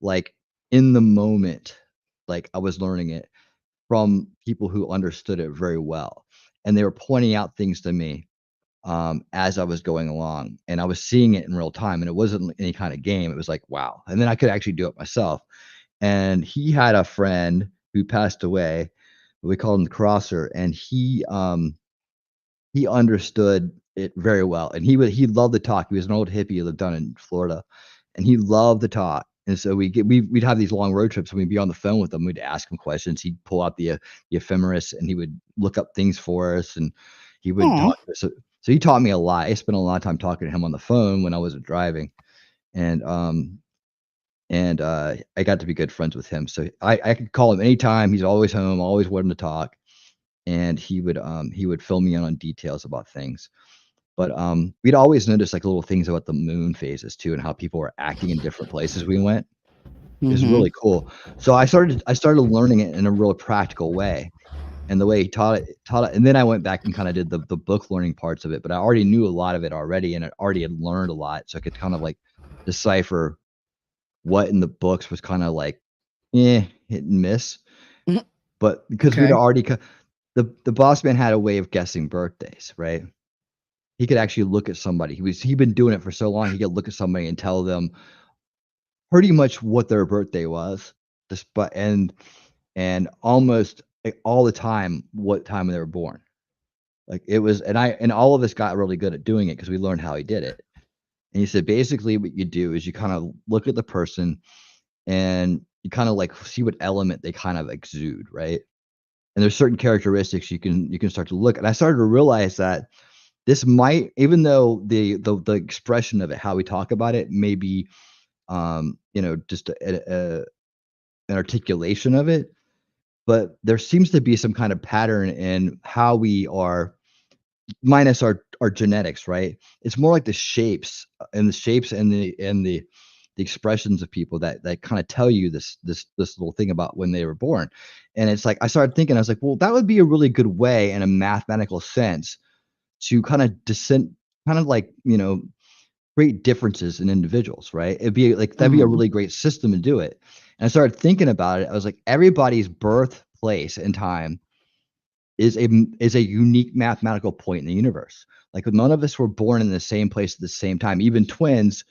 S7: like in the moment, like I was learning it from people who understood it very well, and they were pointing out things to me as I was going along, and I was seeing it in real time, and it wasn't any kind of game. It was like, wow. And then I could actually do it myself. And he had a friend who passed away. We called him the Crosser, and he understood it very well. And he loved to talk. He was an old hippie who lived down in Florida, and he loved to talk. And so we'd have these long road trips, and we'd be on the phone with him. We'd ask him questions. He'd pull out the ephemeris, and he would look up things for us, and he would
S1: Aw.
S7: talk to us. So he taught me a lot. I spent a lot of time talking to him on the phone when I wasn't driving, and I got to be good friends with him. So I could call him anytime. He's always home, always wanting to talk, and he would fill me in on details about things. But we'd always notice like little things about the moon phases too, and how people were acting in different places we went. It was
S1: Mm-hmm.
S7: really cool. So I started learning it in a real practical way. And the way he taught it, and then I went back and kind of did the book learning parts of it, but I already knew a lot of it already, and I already had learned a lot, so I could kind of like decipher what in the books was kind of like, hit and miss.
S1: Mhm.
S7: But because we'd
S1: Okay.
S7: already the boss man had a way of guessing birthdays, right? he could actually look at somebody. He'd been doing it for so long, he could look at somebody and tell them pretty much what their birthday was, despite and almost, like, all the time what time they were born. Like, it was and all of us got really good at doing it because we learned how he did it. And he said, basically, what you do is you kinda look at the person and you kinda, like, see what element they kind of exude, right? And there's certain characteristics you can start to look, and I started to realize that this might, even though the expression of it, how we talk about it may be, just an articulation of it, but there seems to be some kind of pattern in how we are, minus our genetics, right? It's more like the shapes, and the expressions of people that kinda tell you this little thing about when they were born. And it's like, I started thinking, I was like, "Well, that would be a really good way in a mathematical sense to kinda kind of like, create differences in individuals," right? It'd be like, that'd be a
S1: Mhm.
S7: really great system to do it. And I started thinking about it. I was like, everybody's birthplace and time is a unique mathematical point in the universe. Like, none of us were born in the same place at the same time. Even twins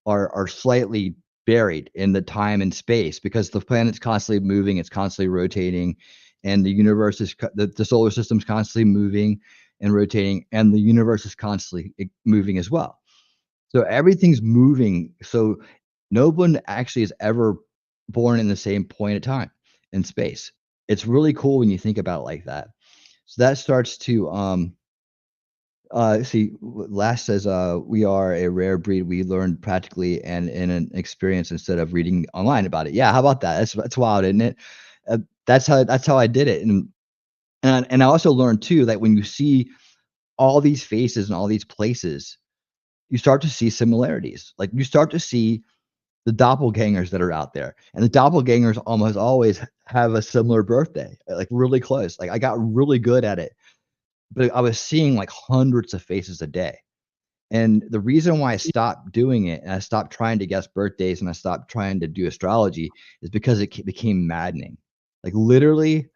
S7: are slightly buried in the time and space because the planet's constantly moving, it's constantly rotating, and the universe is the solar system's constantly moving and rotating, and the universe is constantly moving as well. So everything's moving. So no one actually is ever born in the same point of time in space. It's really cool when you think about it like that. So that starts to see, last says, we are a rare breed. We learn practically and in an experience instead of reading online about it. Yeah, how about that? That's wild, isn't it? That's how I did it. And I also learned too that when you see all these faces and all these places, you start to see similarities. Like, you start to see the doppelgangers that are out there, and the doppelgangers almost always have a similar birthday, like, really close. Like, I got really good at it, but I was seeing, like, hundreds of faces a day. And the reason why I stopped doing it, and I stopped trying to guess birthdays, and I stopped trying to do astrology, is because it became maddening. Like, literally,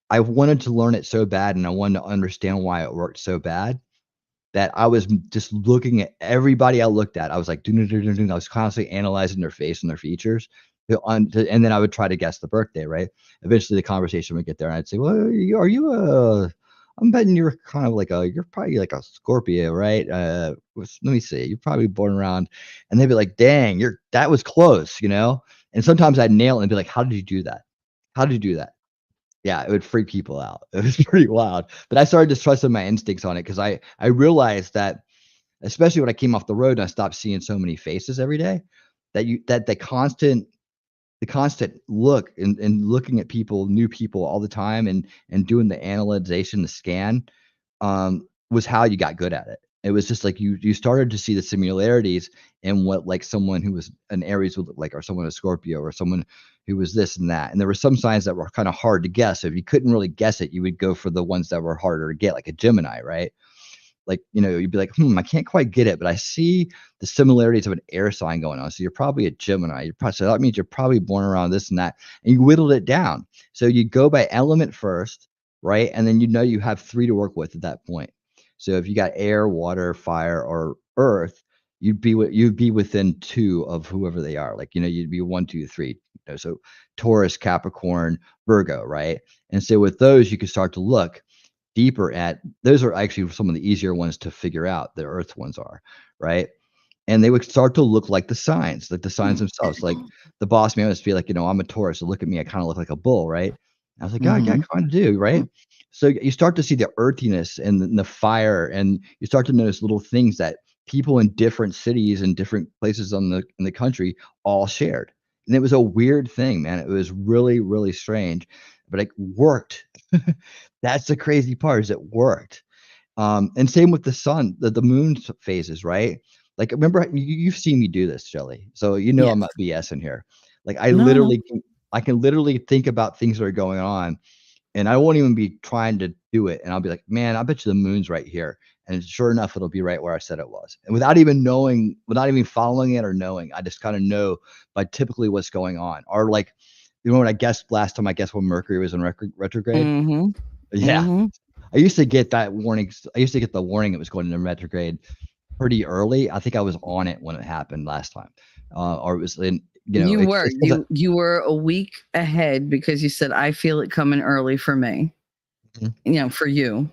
S7: I wanted to learn it so bad, and I wanted to understand why it worked so bad, that I was just looking at everybody I looked at. I was like, "Doo, doo, doo, doo, doo." I was constantly analyzing their face and their features, and then I would try to guess the birthday, right? Eventually, the conversation would get there, and I'd say, "Well, are you a? I'm betting you're kind of like you're probably like a Scorpio, right? Let me see. You're probably born around," and they'd be like, "Dang, that was close," you know? And sometimes I'd nail it and be like, "How did you do that? How did you do that?" Yeah, it would freak people out. It was pretty wild, but I started just trusting my instincts on it because I realized that, especially when I came off the road and I stopped seeing so many faces every day, that the constant look and looking at people, new people all the time, and doing the analyzation, the scan, was how you got good at it. It was just like you started to see the similarities in what, like, someone who was an Aries would look like, or someone a Scorpio, or someone who was this and that. And there were some signs that were kind of hard to guess. So if you couldn't really guess it, you would go for the ones that were harder to get, like a Gemini, right? Like, you'd be like, I can't quite get it, but I see the similarities of an air sign going on. So you're probably a Gemini. So that means you're probably born around this and that. And you whittled it down. So you go by element first, right? And then you have three to work with at that point. So if you got air, water, fire, or earth, you'd be within two of whoever they are. Like, you'd be 1, 2, 3. So Taurus, Capricorn, Virgo, right? And so with those, you can start to look deeper at those. Are actually some of the easier ones to figure out. The earth ones are, right? And they would start to look like the signs themselves. Like, the boss man would be like, I'm a Taurus, so look at me, I kind of look like a bull, right? I was like, yeah, I
S1: Mhm.
S7: kind of do, right? So you start to see the earthiness and the fire, and you start to notice little things that people in different cities and different places in the country all shared. And it was a weird thing, man. It was really, really strange, but it worked. That's the crazy part, is it worked. And same with the sun, the moon's phases, right? Like, remember, you've seen me do this, Shelly, so I'm
S1: Yes.
S7: not BSing here. Like,
S1: No, no.
S7: I can literally think about things that are going on, and I won't even be trying to do it, and I'll be like, "Man, I bet you the moon's right here," and sure enough, it'll be right where I said it was. And without even following it or knowing, I just kinda know by typically what's going on. Or, like, when I guessed last time, I guessed when Mercury was in retrograde?
S1: Mhm.
S7: Yeah.
S1: Mhm.
S7: I used to get that warning. I used to get the warning it was going into retrograde pretty early. I think I was on it when it happened last time, or it was in.
S1: You
S7: It's,
S1: were
S7: it's 'cause
S1: you were a week ahead because you said I feel it coming early for me.
S7: Mhm.
S1: For you.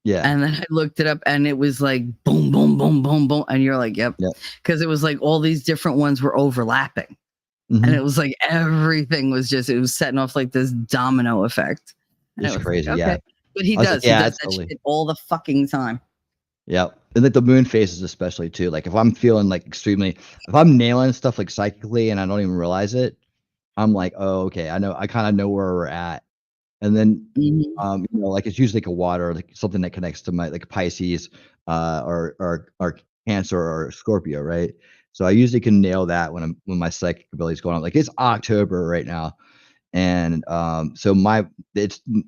S7: Yeah,
S1: And then I looked it up and it was like boom, boom, boom, boom, boom. And you're like, yep.
S7: yep.
S1: Because it was like all these different ones were overlapping. And it
S7: Mhm.
S1: was like everything was it was setting off like this domino effect. And it
S7: It's
S1: was like,
S7: crazy.
S1: okay.
S7: Yeah,
S1: But
S7: I was like,
S1: he
S7: yeah,
S1: does
S7: it's
S1: that
S7: totally.
S1: shit all the fucking time.
S7: Yeah, and like the moon phases especially too. Like if I'm feeling like extremely, if I'm nailing stuff like psychically and I don't even realize it, I'm like, oh, okay, I kind of know where we're at. And then,
S1: Mhm.
S7: like it's usually like a water, like something that connects to my like Pisces, or Cancer or Scorpio, right? So I usually can nail that when my psychic ability is going on. Like it's October right now, and so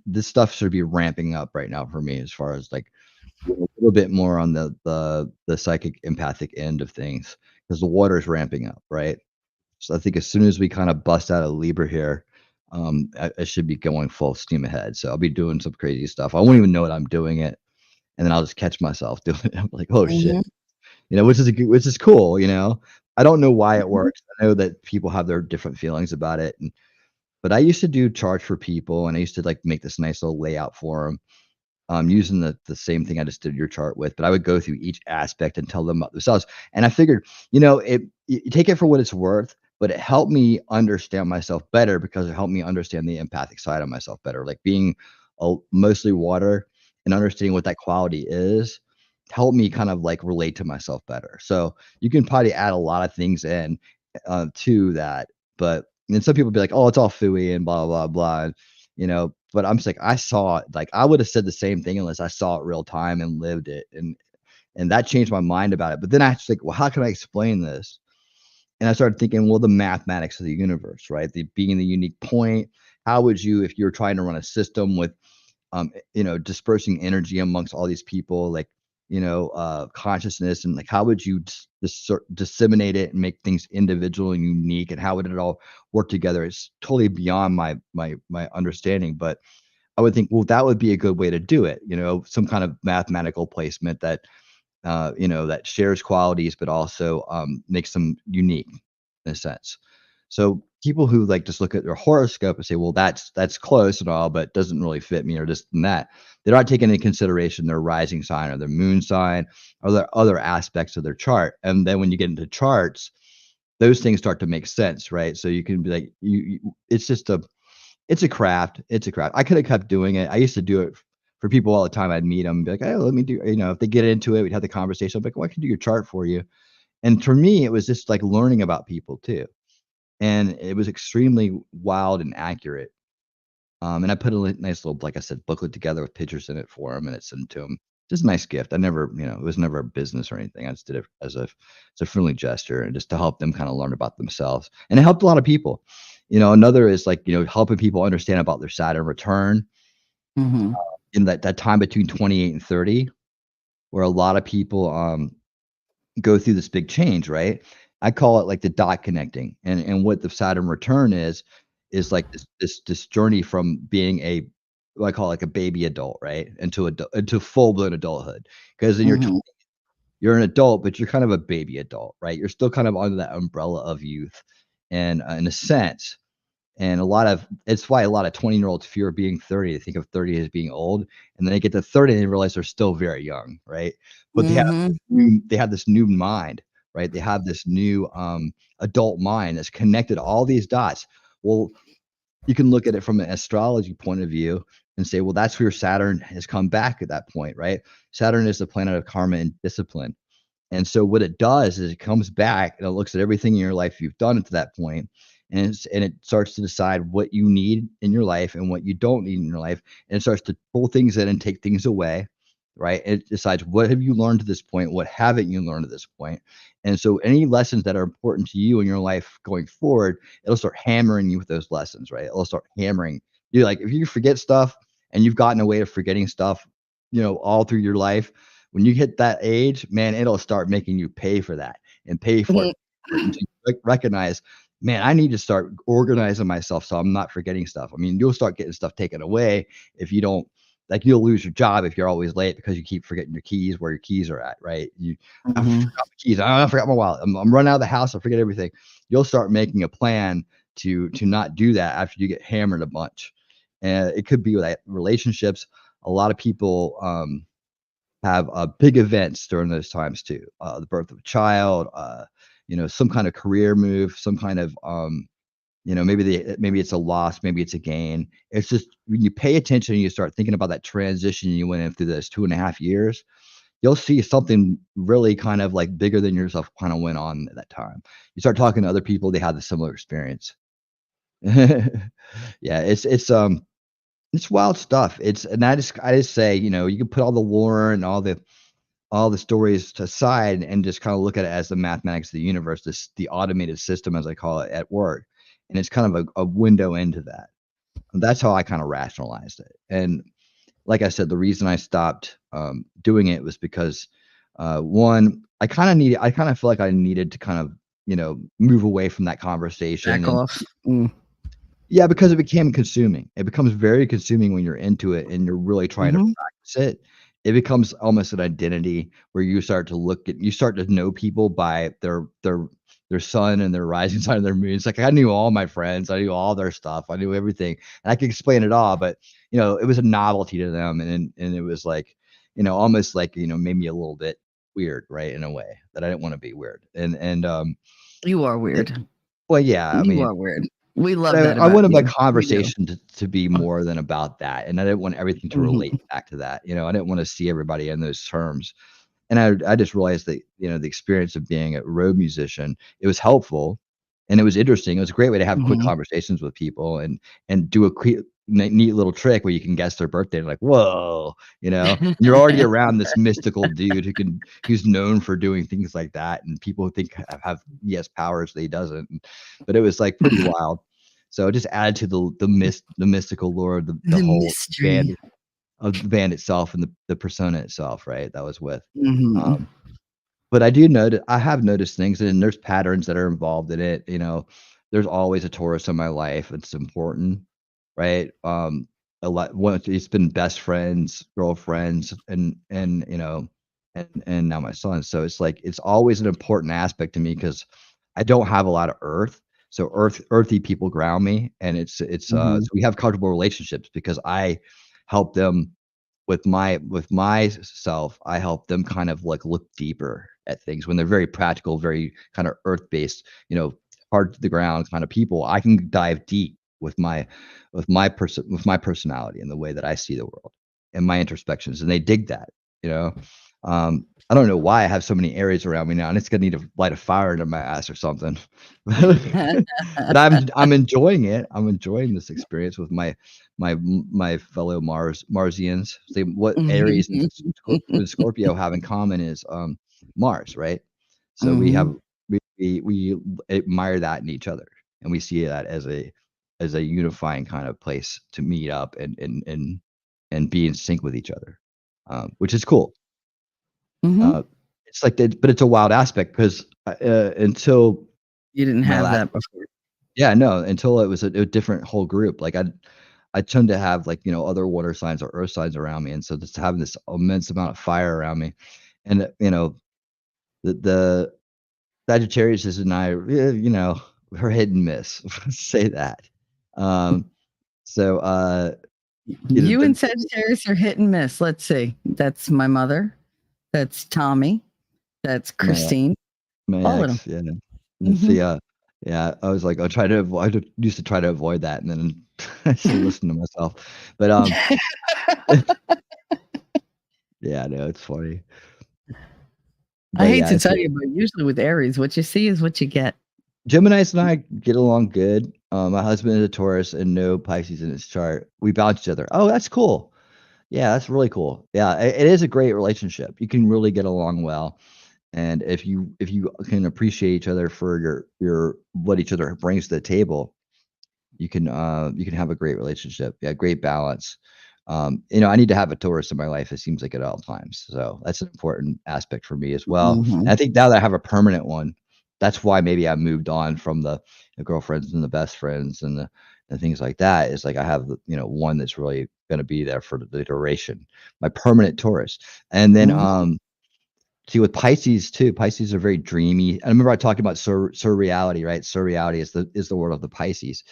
S7: this stuff should be ramping up right now for me as far as like a little bit more on the psychic empathic end of things because the water's ramping up, right? So I think as soon as we kind of bust out of Libra here, I should be going full steam ahead. So I'll be doing some crazy stuff. I won't even know that I'm doing it, and then I'll just catch myself doing it. I'm like, oh shit,
S1: Mhm.
S7: which is cool. I don't know why it
S1: Mhm.
S7: works. I know that people have their different feelings about it, but I used to do charts for people, and I used to like make this nice little layout for them using the same thing I just did your chart with, but I would go through each aspect and tell them about themselves. And I figured, you take it for what it's worth, but it helped me understand myself better because it helped me understand the empathic side of myself better. Like being mostly water and understanding what that quality is helped me kind of like relate to myself better. So you can probably add a lot of things in to that, but then some people be like, oh, it's all fooey and blah blah blah. But I'm just like, I saw it. Like I would have said the same thing unless I saw it real time and lived it. And that changed my mind about it. But then I was like, well, how can I explain this? And I started thinking, well, the mathematics of the universe, right? The being the unique point. How would you, if you're trying to run a system with dispersing energy amongst all these people, like, consciousness, and like, how would you disseminate it and make things individual and unique, and how would it all work together? It's totally beyond my understanding, but I would think, well, that would be a good way to do it, some kind of mathematical placement that that shares qualities, but also makes them unique in a sense. So people who like just look at their horoscope and say, well, that's close and all, but doesn't really fit me or this and that. They're not taking into consideration their rising sign or their moon sign or their other aspects of their chart. And then when you get into charts, those things start to make sense, right? So you can be like, it's just it's a craft. It's a craft. I could have kept doing it. I used to do it for people all the time. I'd meet them and be like, "Hey, let me do," if they get into it, we'd have the conversation. I'm like, "Well, I can do your chart for you." And for me, it was just like learning about people too. And it was extremely wild and accurate. And I put a nice little, like I said, booklet together with pictures in it for him, and it sent to him. Just a nice gift. I never, it was never a business or anything. I just did it as a friendly gesture and just to help them kind of learn about themselves. And it helped a lot of people. Another is like, helping people understand about their Saturn return
S1: Mhm.
S7: in that time between 28 and 30, where a lot of people go through this big change, right? I call it like the dot connecting. And what the Saturn return is like this journey from being what I call like a baby adult, right? Into full-blown adulthood. Because in your
S1: Mhm.
S7: you're an adult, but you're kind of a baby adult, right? You're still kind of under that umbrella of youth, and in a sense, and it's why a lot of 20-year-olds fear being 30. They think of 30 as being old, and then they get to 30 and they realize they're still very young, right? But
S1: Mhm.
S7: they have this new mind, right? They have this new adult mind that's connected all these dots. Well, you can look at it from an astrology point of view and say, well, that's where Saturn has come back at that point, right? Saturn is the planet of karma and discipline. And so what it does is it comes back and it looks at everything in your life you've done to that point, and it starts to decide what you need in your life and what you don't need in your life, and it starts to pull things in and take things away, right? It decides what have you learned to this point, what haven't you learned to this point, and so any lessons that are important to you in your life going forward, it'll start hammering you with those lessons, right? It'll start hammering you. Like if you forget stuff and you've gotten away of forgetting stuff, all through your life, when you hit that age, man, it'll start making you pay for that and pay for it until you recognize, man, I need to start organizing myself so I'm not forgetting stuff. I mean, you'll start getting stuff taken away if you don't like you'll lose your job if you're always late because you keep forgetting your keys where your keys are at, right? I
S1: Mhm.
S7: forgot my keys. I forgot my wallet. I'm running out of the house. I forget everything. You'll start making a plan to not do that after you get hammered a bunch. And it could be like relationships. A lot of people have big events during those times too. The birth of a child, some kind of career move, some kind of maybe it's a loss, maybe it's a gain. It's just when you pay attention and you start thinking about that transition you went in through those 2.5 years, you'll see something really kind of like bigger than yourself kind of went on at that time. You start talking to other people, they had the similar experience. Yeah, it's wild stuff. And I just say, you can put all the lore and all the stories to side and just kind of look at it as the mathematics of the universe, the automated system, as I call it, at work. And it's kind of a window into that. And that's how I kind of rationalized it. And like I said, the reason I stopped doing it was because one, I kind of feel like I needed to kind of, move away from that conversation.
S1: Back
S7: And
S1: off. Mm.
S7: yeah, because it became consuming. It becomes very consuming when you're into it and you're really trying to
S1: Mhm.
S7: practice it. It becomes almost an identity where you start to know people by their sun and their rising sign of their moon. It's like I knew all my friends, I knew all their stuff, I knew everything, and I could explain it all, but it was a novelty to them, and it was like, almost like made me a little bit weird, right, in a way that I didn't want to be weird, and
S1: You are
S7: it,
S1: weird.
S7: well, yeah, I
S1: You
S7: mean,
S1: are weird. We
S7: but
S1: love
S7: I
S1: that
S7: I
S1: about
S7: wanted my
S1: you. We do.
S7: conversation to be more than about that, and I didn't want everything to relate
S1: Mhm.
S7: back to that, I didn't wanna see everybody in those terms, and I just realized that, the experience of being a road musician, it was helpful, and it was interesting. It was a great way to have quick
S1: Mhm.
S7: conversations with people and do a quick neat little trick where you can guess their birthday, and like, "Whoa," and you're already around this mystical dude who's known for doing things like that, and people who think he has powers that he doesn't, but it was, like, pretty wild. So it just added to the mystical lore of the
S1: The
S7: whole
S1: mystery.
S7: band of the band itself and the persona itself, right, that was with.
S1: Mhm.
S7: Um, but I have noticed things, and there's patterns that are involved in it, there's always a Taurus in my life, it's important, right? A lot it's been best friends, girlfriends, and now my son, so it's like, it's always an important aspect to me because I don't have a lot of earth, so earthy people ground me, and so
S1: Mhm.
S7: we have comfortable relationships because I help them with my self. I help them kind of like look deeper at things when they're very practical, very kind of earth-based, hard to the ground kind of people. I can dive deep with my personality and the way that I see the world and my introspections, and they dig that, you know. I don't know why I have so many areas around me now, and it's gonna need to light a fire under my ass or something. But I'm enjoying it. I'm enjoying this experience with my fellow Marsians. What Aries and Scorpio have in common is Mars, right? So
S1: Mhm.
S7: we admire that in each other, and we see that as a unifying kind of place to meet up and be in sync with each other, which is cool.
S1: Mhm.
S7: Uh, it's like that, but it's a wild aspect because until
S1: You didn't
S7: my
S1: have
S7: last
S1: that before.
S7: yeah, no, until it was a different whole group. Like I tend to have like, other water signs or earth signs around me. And so just having this immense amount of fire around me. And the Sagittarius and I, we're hit and miss. Say that. Um, so
S1: You
S7: the
S1: and Sagittarius are hit and miss. Let's see. That's my mother. That's Tommy. That's
S7: my
S1: Christine.
S7: my
S1: All of them.
S7: ex, yeah. Let's
S1: Mhm.
S7: see, yeah, I was like, I used to try to avoid that, and then I still listen to myself. But yeah, no, it's funny.
S1: I
S7: But
S1: hate
S7: yeah,
S1: to
S7: it's
S1: tell you, but usually with Aries, what you see is what you get.
S7: Geminis and I get along good. My husband is a Taurus and no Pisces in his chart. We balance each other. Oh, that's cool. Yeah, that's really cool. Yeah, it is a great relationship. You can really get along well, and if you can appreciate each other for your what each other brings to the table, you can have a great relationship. Yeah, great balance. I need to have a Taurus in my life. It seems like at all times. So that's an important aspect for me as well. And
S1: Mhm.
S7: I think now that I have a permanent one, that's why maybe I moved on from the girlfriends and the best friends and and things like that is like I have one that's really going to be there for the duration, my permanent Taurus. And then see with Pisces too, Pisces are very dreamy. I remember I talked about surreality, right? Surreality is the word of the Pisces.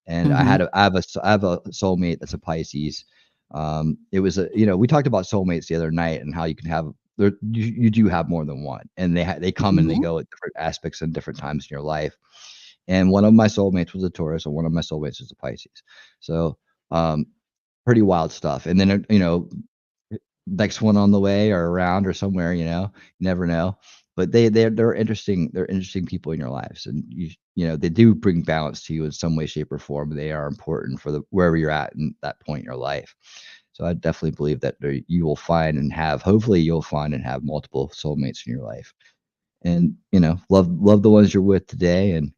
S7: And I have a soulmate that's a Pisces. It was we talked about soulmates the other night and how you can have you do have more than one, and they come and they go at different aspects and different times in your life. And one of my soulmates was a Taurus, and one of my soulmates was a Pisces. So pretty wild stuff. And then next one on the way or around or somewhere, you never know. But they're interesting. They're interesting people in your lives, and they do bring balance to you in some way, shape, or form. They are important for wherever you're at in that point in your life. So I definitely believe that you will find and have. Hopefully, you'll find and have multiple soulmates in your life, and love the ones you're with today, and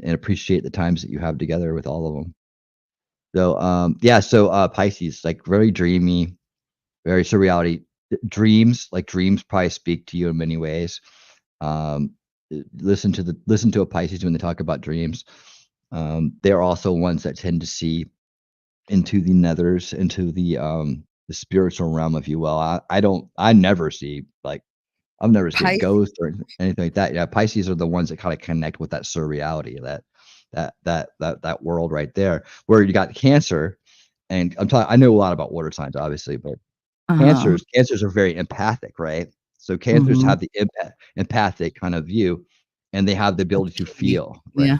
S7: appreciate the times that you have together with all of them. So so Pisces, like very dreamy, very surreality. Dreams probably speak to you in many ways. Listen to a Pisces when they talk about dreams. They're also ones that tend to see into the nethers, into the spiritual realm, if you will. I never see I've never seen a
S1: Pisces.
S7: ghost or anything like that. Yeah, Pisces are the ones that kind of connect with that surreality, that world right there. Where you got Cancer, and I know a lot about water signs, obviously, but cancers are very empathic, right? So cancers have the empathic kind of view, and they have the ability to feel, right?
S1: Yeah.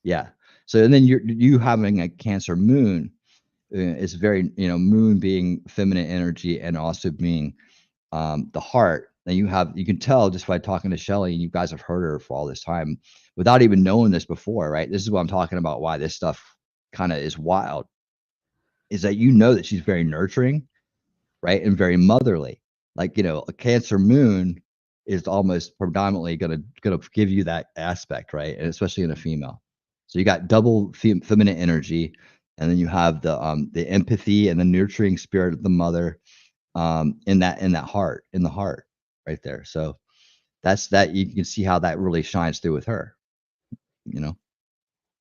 S7: Yeah. So and then you having a Cancer moon is very, moon being feminine energy and also being the heart. And you can tell just by talking to Shelly, and you guys have heard her for all this time without even knowing this before, right? This is what I'm talking about, why this stuff kind of is wild, is that that she's very nurturing, right? And very motherly. Like, a Cancer moon is almost predominantly gonna give you that aspect, right? And especially in a female. So you got double feminine energy, and then you have the empathy and the nurturing spirit of the mother, in the heart right there. So that you can see how that really shines through with her, you know.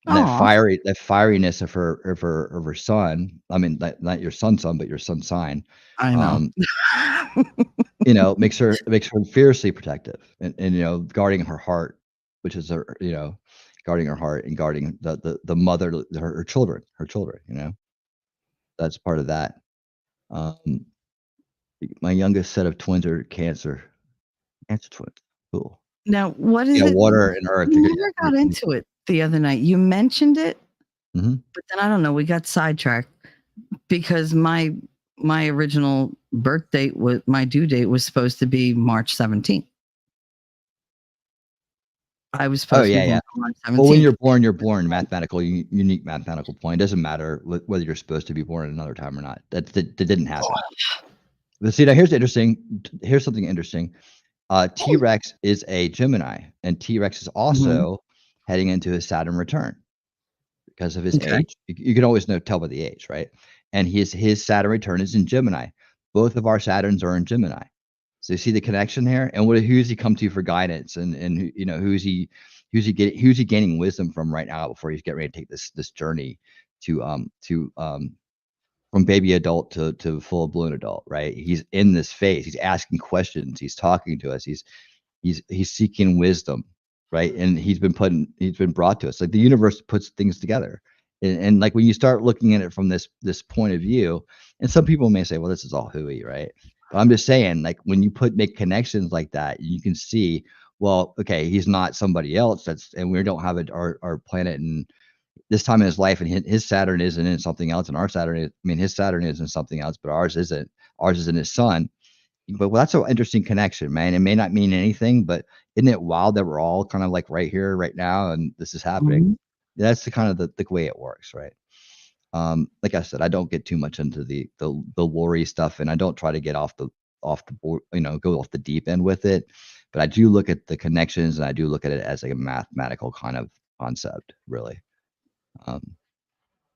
S7: And
S1: Aw.
S7: that fieriness of her son, I mean, not your son's son, but your son's sign,
S1: I know.
S7: um, makes her fiercely protective and guarding her heart, which is guarding her heart and guarding the mother, her children. That's part of that. Um, my youngest set of twins are Cancer twins. Cool.
S1: Now, what is
S7: Yeah,
S1: it?
S7: water and earth.
S1: We never got into it the other night. You mentioned it,
S7: Mhm.
S1: but then I don't know, we got sidetracked because my original birth date was my due date was supposed to be March 17th. I was
S7: Oh,
S1: supposed to
S7: yeah,
S1: be
S7: yeah.
S1: born on March
S7: Well, when
S1: 17th.
S7: you're born unique mathematical point. It doesn't matter whether you're supposed to be born at another time or not. That didn't happen. But see, now here's something interesting. T-Rex is a Gemini, and T-Rex is also heading into his Saturn return because of his
S1: Okay.
S7: age. You can always tell by the age, right? And his Saturn return is in Gemini. Both of our Saturns are in Gemini. So you see the connection here, and who's he come to for guidance, and who's he gaining wisdom from right now before he's getting ready to take this journey to from baby adult to full blown adult, right? He's in this phase. He's asking questions. He's talking to us. He's seeking wisdom, right? And he's been brought to us. Like the universe puts things together, and like when you start looking at it from this point of view, and some people may say, well, this is all hooey, right? But I'm just saying, like when you make connections like that, you can see, well, okay, he's not somebody else. And we don't have our planet and this time in his life, and his Saturn isn't in something else, and our Saturn is, I mean, his Saturn is in something else, but ours isn't. Ours is in his sun. But that's an interesting connection, man. It may not mean anything, but isn't it wild that we're all kind of like right here, right now, and this is happening? That's the kind of the way it works, right? Like I said, I don't get too much into the worry stuff, and I don't try to get off the board, go off the deep end with it. But I do look at the connections, and I do look at it as like a mathematical kind of concept, really. Um,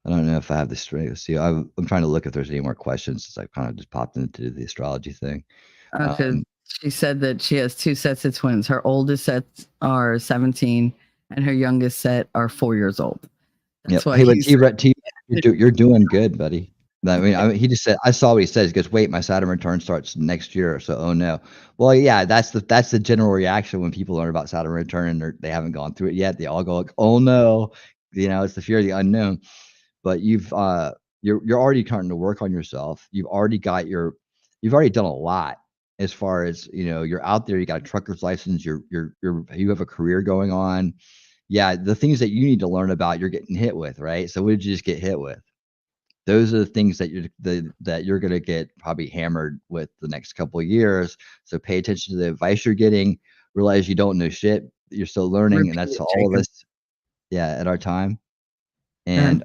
S7: I don't know if I have the strength. See, I'm trying to look if there's any more questions since I've kind of just popped into the astrology thing.
S1: Because she said that she has two sets of twins. Her oldest sets are 17 and her youngest set are 4 years old. That's why
S7: Hey, but
S1: he's
S7: you're doing good, buddy. He just said, I saw what he says. He goes, "Wait, my Saturn return starts next year, so oh no." Well, yeah, that's the general reaction when people learn about Saturn return and they haven't gone through it yet. They all go like, "Oh no," it's the fear of the unknown. But you're already starting to work on yourself. You've already done a lot as far as you're out there. You got a trucker's license. You have a career going on. Yeah, the things that you need to learn about, you're getting hit with, right? So what did you just get hit with? Those are the things that you're gonna get probably hammered with the next couple of years. So pay attention to the advice you're getting. Realize you don't know shit. You're still learning, and
S1: repeat
S7: that's
S1: it,
S7: all of
S1: Jacob.
S7: us. Yeah, at our time,
S1: Go ahead.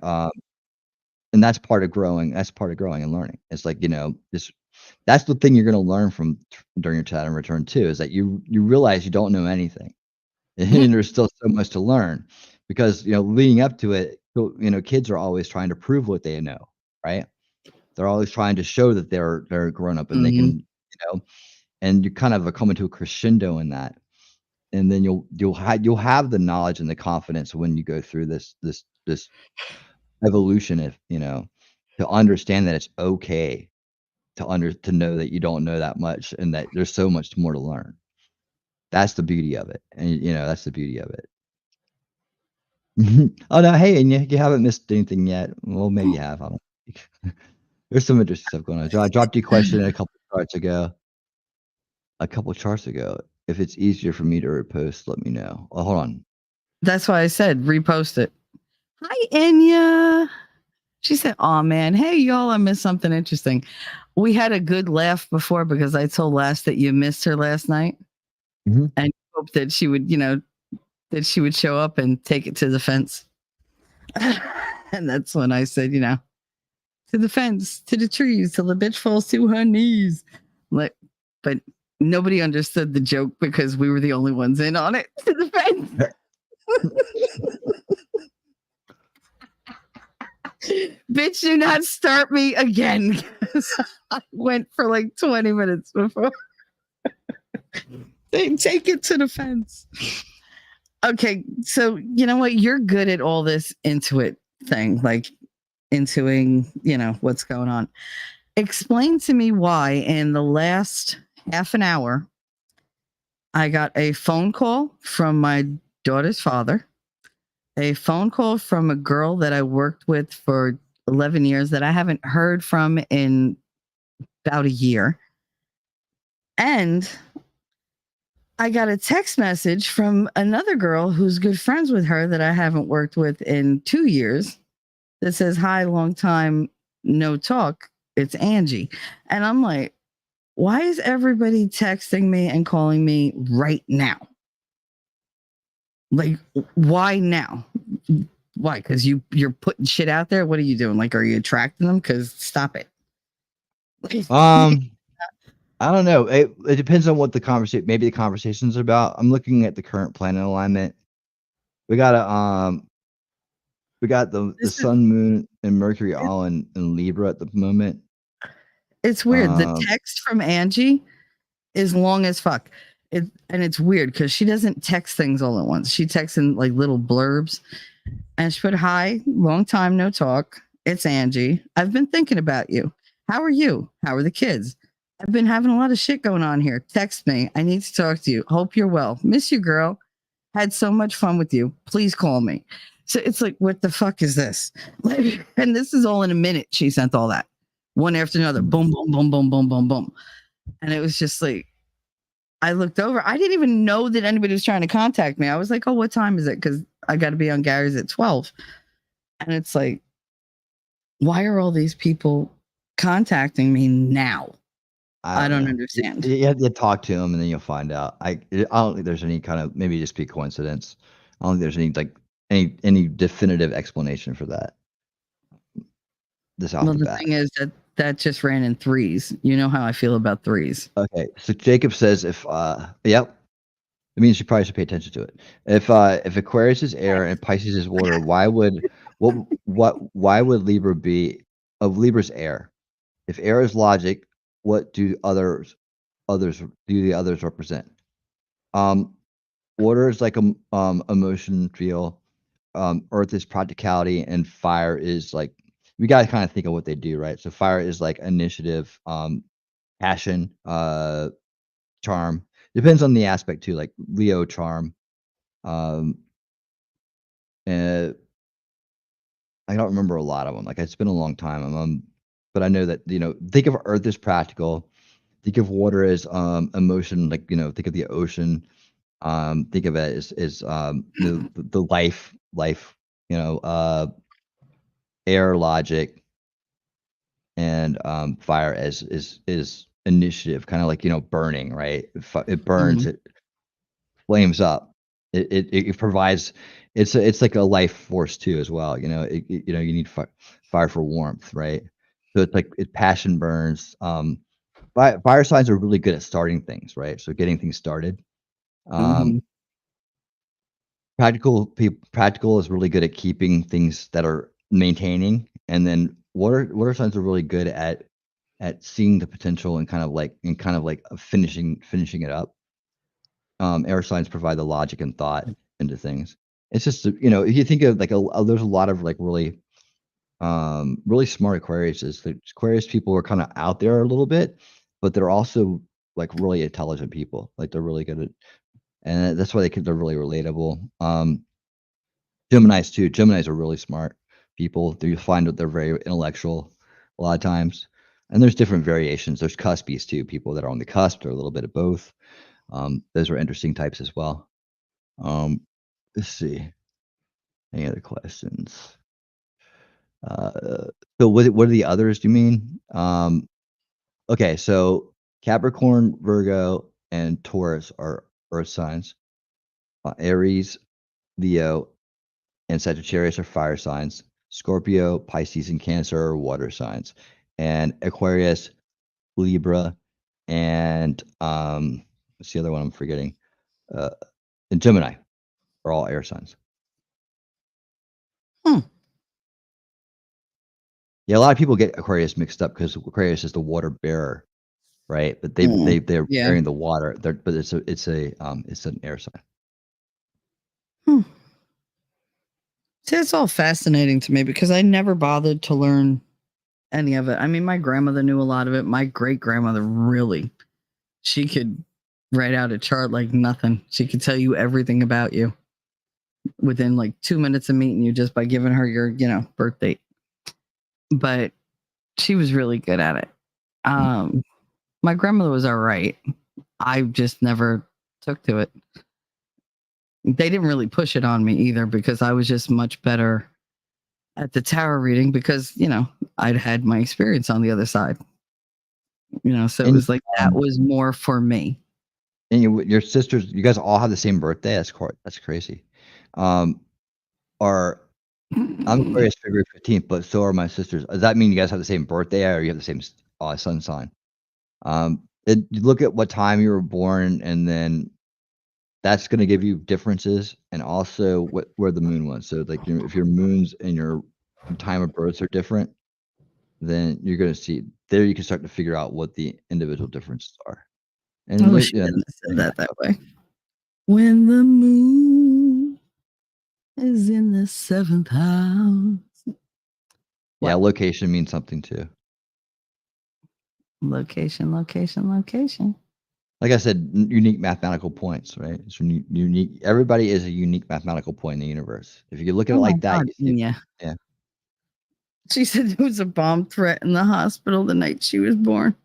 S7: and that's part of growing. That's part of growing and learning. It's like this. That's the thing you're gonna learn from during your Saturn return too. Is that you realize you don't know anything. And there's still so much to learn because leading up to it, kids are always trying to prove what they know, right? They're always trying to show that they're grown up and they
S1: Mhm.
S7: can, and you kind of come into a crescendo in that, and then you'll have the knowledge and the confidence when you go through this evolution, if to understand that it's okay to know that you don't know that much and that there's so much more to learn. That's the beauty of it, and that's the beauty of it. Oh, no, hey, and you haven't missed anything yet. Well, maybe you have, I don't think. There's some interesting stuff going on. I dropped you a question a couple charts ago. If it's easier for me to repost, let me know. Oh, hold on.
S1: That's why I said repost it. Hi, Enya. She said, "Oh man, hey y'all, I missed something interesting. We had a good laugh before because I told Lass that you missed her last night,
S7: Mhm.
S1: and hoped that she would, that she would show up and take it to the fence." And that's when I said, to the fence, to the trees, till the bitch falls to her knees. Like, but nobody understood the joke because we were the only ones in on it. To the fence. Bitch, do not start me again. I went for like 20 minutes before. They take it to the fence. Okay, so you know what? You're good at all this intuit thing, like intuiting, what's going on. Explain to me why in the last half an hour I got a phone call from my daughter's father, a phone call from a girl that I worked with for 11 years that I haven't heard from in about a year. And I got a text message from another girl who's good friends with her that I haven't worked with in 2 years that says, "Hi, long time, no talk. It's Angie." And I'm like, why is everybody texting me and calling me right now? Like, why now? Why? Because you're putting shit out there. What are you doing? Like, are you attracting them? Because stop it.
S7: Um, I don't know. It depends on what the conversation. Maybe the conversation's about. I'm looking at the current planet alignment. We got the
S1: This is
S7: sun, moon, and Mercury all in Libra at the moment.
S1: it's weird. The
S7: Um,
S1: text from Angie is long as fuck. And it's weird because she doesn't text things all at once. She texts in like little blurbs. And she put, "Hi, long time no talk. It's Angie. I've been thinking about you. How are you? How are the kids? I've been having a lot of shit going on here. Text me. I need to talk to you. Hope you're well. Miss you, girl. Had so much fun with you. Please call me." So it's like, what the fuck is this? And this is all in a minute. She sent all that one after another. Boom, boom, boom, boom, boom, boom, boom. And it was just like, I looked over. I didn't even know that anybody was trying to contact me. I was like, "Oh, what time is it?" Because I got to be on Gary's at 12. And it's like, why are all these people contacting me now?
S7: I
S1: I
S7: don't
S1: don't
S7: know.
S1: understand.
S7: You have to talk to him, and then you'll find out. I don't think there's any kind of, maybe just be coincidence. I don't think there's any any definitive explanation for that. This off
S1: Well,
S7: the
S1: the
S7: bat.
S1: thing is that just ran in threes. You know how I feel about threes.
S7: Okay, so Jacob says if yep, it means you probably should pay attention to it. If Aquarius is air and Pisces is water, why would Libra be of Libra's air? If air is logic, what do the others represent? Um, water is like emotion, feel. earth is practicality and fire is like we gotta kind of think of what they do, right? So fire is like initiative, passion, charm. Depends on the aspect too, like Leo charm. Um, and I don't remember a lot of them. Like it's been a long time. But I know that think of earth as practical. Think of water as emotion. Like think of the ocean. Think of it as the life. Air logic, and fire as is initiative. Kind of like burning, right? It burns.
S1: Mhm.
S7: It flames up. It provides. It's like a life force too as well. You need fire for warmth, right? So it's like passion burns. Fire signs are really good at starting things, right? So getting things started. Um,
S1: Mhm.
S7: practical is really good at keeping things that are maintaining, and then water signs are really good at seeing the potential and kind of like finishing it up. Air signs provide the logic and thought into things. It's just if you think of like there's a lot of like really smart Aquariuses. The Aquarius people are kind of out there a little bit, but they're also like really intelligent people. Like they're really good at, and that's why they're really relatable. Geminis too. Geminis are really smart people. You find that they're very intellectual a lot of times. And there's different variations. There's cuspies too. People that are on the cusp or a little bit of both. Those are interesting types as well. Um, let's see. Any other questions? So what are the others? Do you mean? Okay, so Capricorn, Virgo, and Taurus are Earth signs. Aries, Leo, and Sagittarius are fire signs. Scorpio, Pisces, and Cancer are water signs. And Aquarius, Libra, and what's the other one I'm forgetting? Uh, and Gemini are all air signs.
S1: Hmm.
S7: Yeah, a lot of people get Aquarius mixed up because Aquarius is the water bearer, right? But they're
S1: Yeah.
S7: bearing the water. But it's an air sign.
S1: Hmm. See, it's all fascinating to me because I never bothered to learn any of it. I mean, my grandmother knew a lot of it. My great grandmother really, she could write out a chart like nothing. She could tell you everything about you within like 2 minutes of meeting you just by giving her your, birth date. But she was really good at it.
S7: Mm.
S1: My grandmother was all right. I just never took to it. They didn't really push it on me either because I was just much better at the tarot reading because, I'd had my experience on the other side. So it
S7: And
S1: was like that was more for me.
S7: and your sisters, you guys all have the same birthday. That's crazy. Um, are I'm Aquarius February 15th, but so are my sisters. Does that mean you guys have the same birthday or you have the same sun sign? You look at what time you were born, and then that's going to give you differences, and also where the moon was. So, like, if your moons and your time of births are different, then you're going to see there. You can start to figure out what the individual differences are.
S1: I
S7: And
S1: wish you hadn't said that way. When the moon is in the seventh house.
S7: yeah,
S1: What?
S7: location means something too.
S1: Location, location, location.
S7: Like I said, unique mathematical points, right? It's unique. Everybody is a unique mathematical point in the universe. If you look at
S1: Oh
S7: it
S1: my
S7: like that,
S1: God, yeah.
S7: yeah.
S1: She said there was a bomb threat in the hospital the night she was born.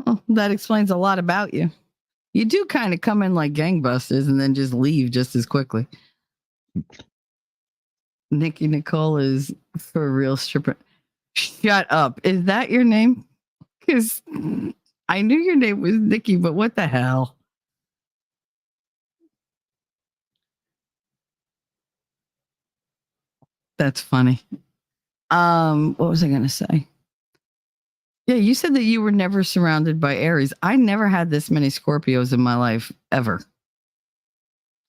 S1: Oh, that explains a lot about you. You do kind of come in like gangbusters and then just leave just as quickly. Nikki Nicole is for real stripper. Shut up. Is that your name? Because I knew your name was Nikki, but what the hell? That's funny. What was I gonna say? Yeah, you said that you were never surrounded by Aries. I never had this many Scorpios in my life ever.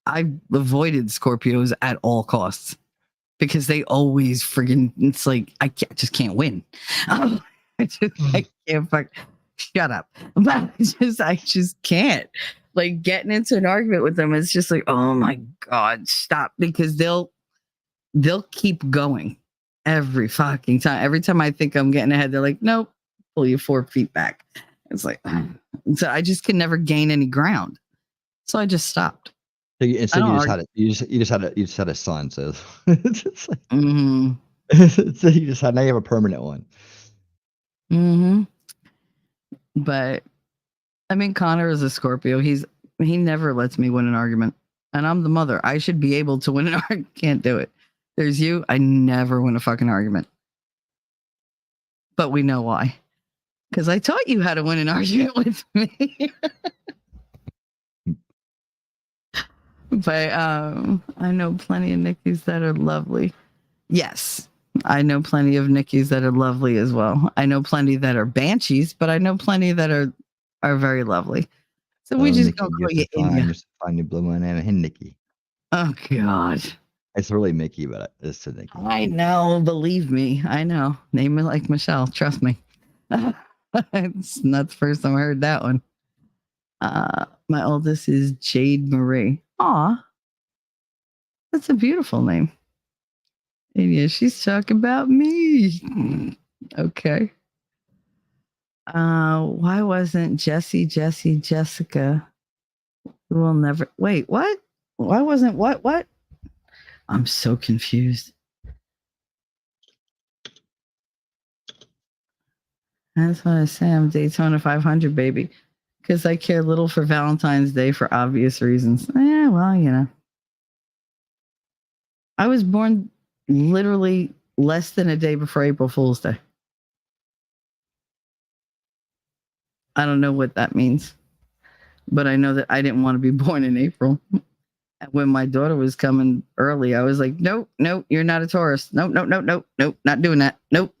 S1: I avoided Scorpios at all costs because they always friggin' it's like just can't win. I can't shut up. But I just can't. Like getting into an argument with them, it's just like, oh my God, stop. Because they'll keep going every fucking time. Every time I think I'm getting ahead, they're like, nope, pull you 4 feet back. It's like, so I just can never gain any ground. So I just stopped.
S7: So you, and so
S1: I
S7: you
S1: don't
S7: just
S1: argue.
S7: had a, you just had a son. So it's like,
S1: Mhm.
S7: so you just had, now you have a permanent one.
S1: Mhm. But I mean, Connor is a Scorpio. He never lets me win an argument, and I'm the mother. I should be able to win an argument. Can't do it. There's you. I never win a fucking argument, but we know why. Because I taught you how to win an argument with me. But I know plenty of Nickies that are lovely. Yes, I know plenty of Nickies that are lovely as well. I know plenty that are banshees, but I know plenty that are very lovely. So we
S7: Oh,
S1: just
S7: Nikki,
S1: gonna
S7: you
S1: call
S7: have
S1: you
S7: to find
S1: India.
S7: your find your blue one and Nikki.
S1: Oh God.
S7: It's really Mickey, but it's to Nikki.
S1: I know, believe me. I know. Name it like Michelle. Trust me. It's not the first time I heard that one. My oldest is Jade Marie. Aw, that's a beautiful name. And yeah, she's talking about me. Okay. Why wasn't Jessica? We'll never wait, what? Why wasn't what? I'm so confused. That's what I say. I'm Daytona 500, baby. Because I care little for Valentine's Day for obvious reasons. Yeah, well, you know. I was born literally less than a day before April Fool's Day. I don't know what that means, but I know that I didn't want to be born in April. And when my daughter was coming early, I was like, nope, nope, you're not a Taurus. Nope, nope, nope, nope, nope, not doing that. Nope.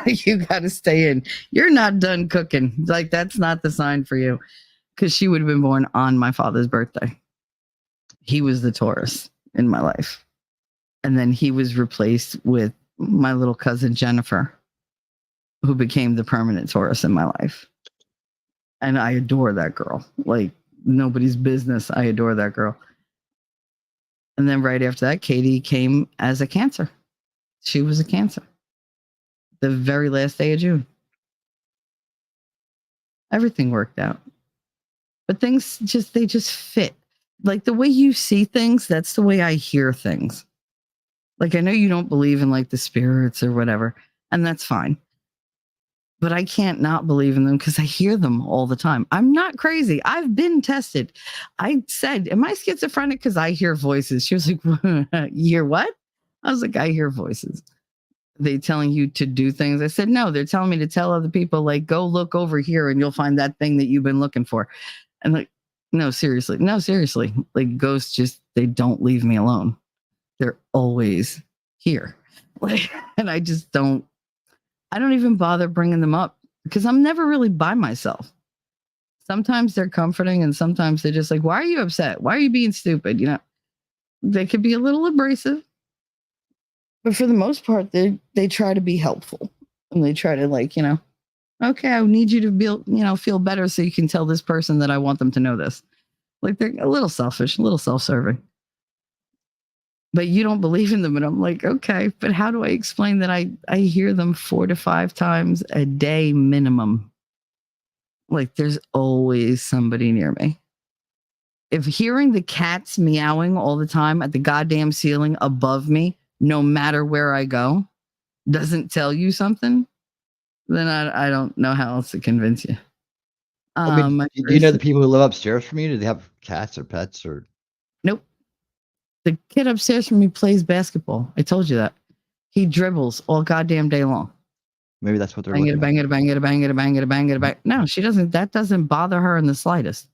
S1: You got to stay in. You're not done cooking. Like, that's not the sign for you. Because she would have been born on my father's birthday. He was the Taurus in my life. And then he was replaced with my little cousin Jennifer, who became the permanent Taurus in my life. And I adore that girl. Like nobody's business. I adore that girl. And then right after that, Katie came as a Cancer. She was a Cancer. The very last day of June. Everything worked out. But things they just fit. Like the way you see things, that's the way I hear things. Like I know you don't believe in like the spirits or whatever, and that's fine. But I can't not believe in them because I hear them all the time. I'm not crazy. I've been tested. I said, am I schizophrenic? Because I hear voices. She was like, you hear what? I was like, I hear voices. They telling you to do things. I said, no, they're telling me to tell other people, like, go look over here and you'll find that thing that you've been looking for. And like, no, seriously. No, seriously. Like ghosts just, they don't leave me alone. They're always here. Like, and I don't even bother bringing them up because I'm never really by myself. Sometimes they're comforting and sometimes they're just like, why are you upset? Why are you being stupid? You know, they could be a little abrasive, but for the most part, they try to be helpful and they try to like, you know, okay, I need you to feel better so you can tell this person that I want them to know this. Like they're a little selfish, a little self-serving. But you don't believe in them. And I'm like, okay, but how do I explain that I hear them 4 to 5 times a day minimum? Like there's always somebody near me. If hearing the cats meowing all the time at the goddamn ceiling above me, no matter where I go, doesn't tell you something, then I don't know how else to convince you.
S7: I mean, do you know the people who live upstairs from you? Do they have cats or pets or?
S1: Nope. The kid upstairs from me plays basketball. I told you that. He dribbles all goddamn day long.
S7: Maybe that's what they're
S1: Bang it,
S7: looking
S1: bang
S7: at.
S1: it, bang it, bang it, bang it, bang it, bang. No, she doesn't. That doesn't bother her in the slightest.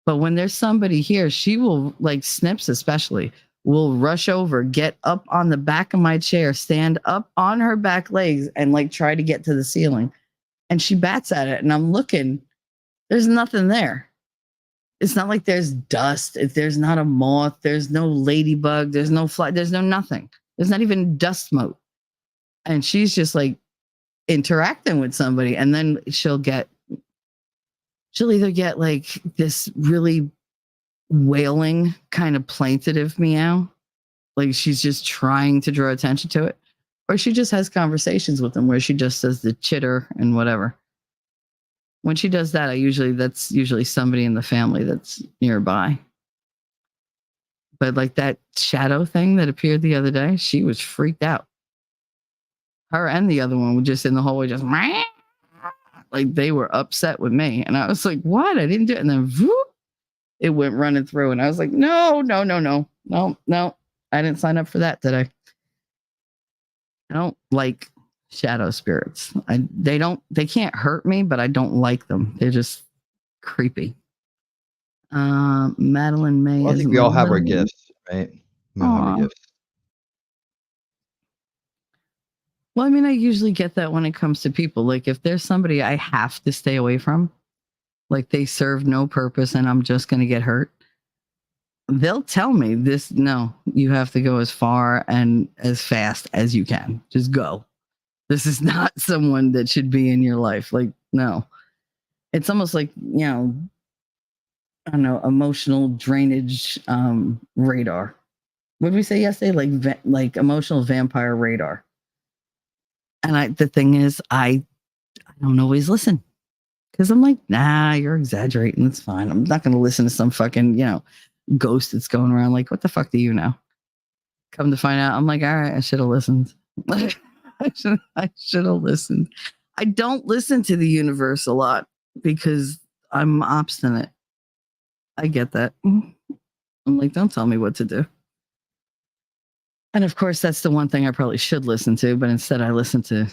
S1: But when there's somebody here, she will, like Snips especially, will rush over, get up on the back of my chair, stand up on her back legs, and like try to get to the ceiling. And she bats at it, and I'm looking. There's nothing there. It's not like there's dust. There's not a moth. There's no ladybug. There's no fly. There's no nothing. There's not even dust mote. And she's just like interacting with somebody, and then she'll either get like this really wailing kind of plaintive meow, Like she's just trying to draw attention to it. Or she just has conversations with them where she just does the chitter and whatever. When she does that, that's usually somebody in the family that's nearby. But like that shadow thing that appeared the other day, she was freaked out. Her and the other one were just in the hallway, just like they were upset with me. And I was like, what? I didn't do it. And then whoop, it went running through. And I was like, no. I didn't sign up for that today. I don't like shadow spirits. They can't hurt me, but I don't like them. They're just creepy. Madeline May.
S7: Well, I think we all have our gifts, right? We all have our gifts.
S1: Well, I mean, I usually get that when it comes to people. Like if there's somebody I have to stay away from, like they serve no purpose and I'm just going to get hurt, they'll tell me this. No, you have to go as far and as fast as you can. Just go. This is not someone that should be in your life. Like, no. It's almost like, I don't know, emotional drainage radar. What did we say yesterday? Like emotional vampire radar. And the thing is, I don't always listen because I'm like, nah, you're exaggerating. It's fine. I'm not going to listen to some fucking, ghost that's going around. Like, what the fuck do you know? Come to find out, I'm like, all right, I should have listened. I should have listened. I don't listen to the universe a lot because I'm obstinate. I get that. I'm like, don't tell me what to do. And of course, that's the one thing I probably should listen to, but instead I listen to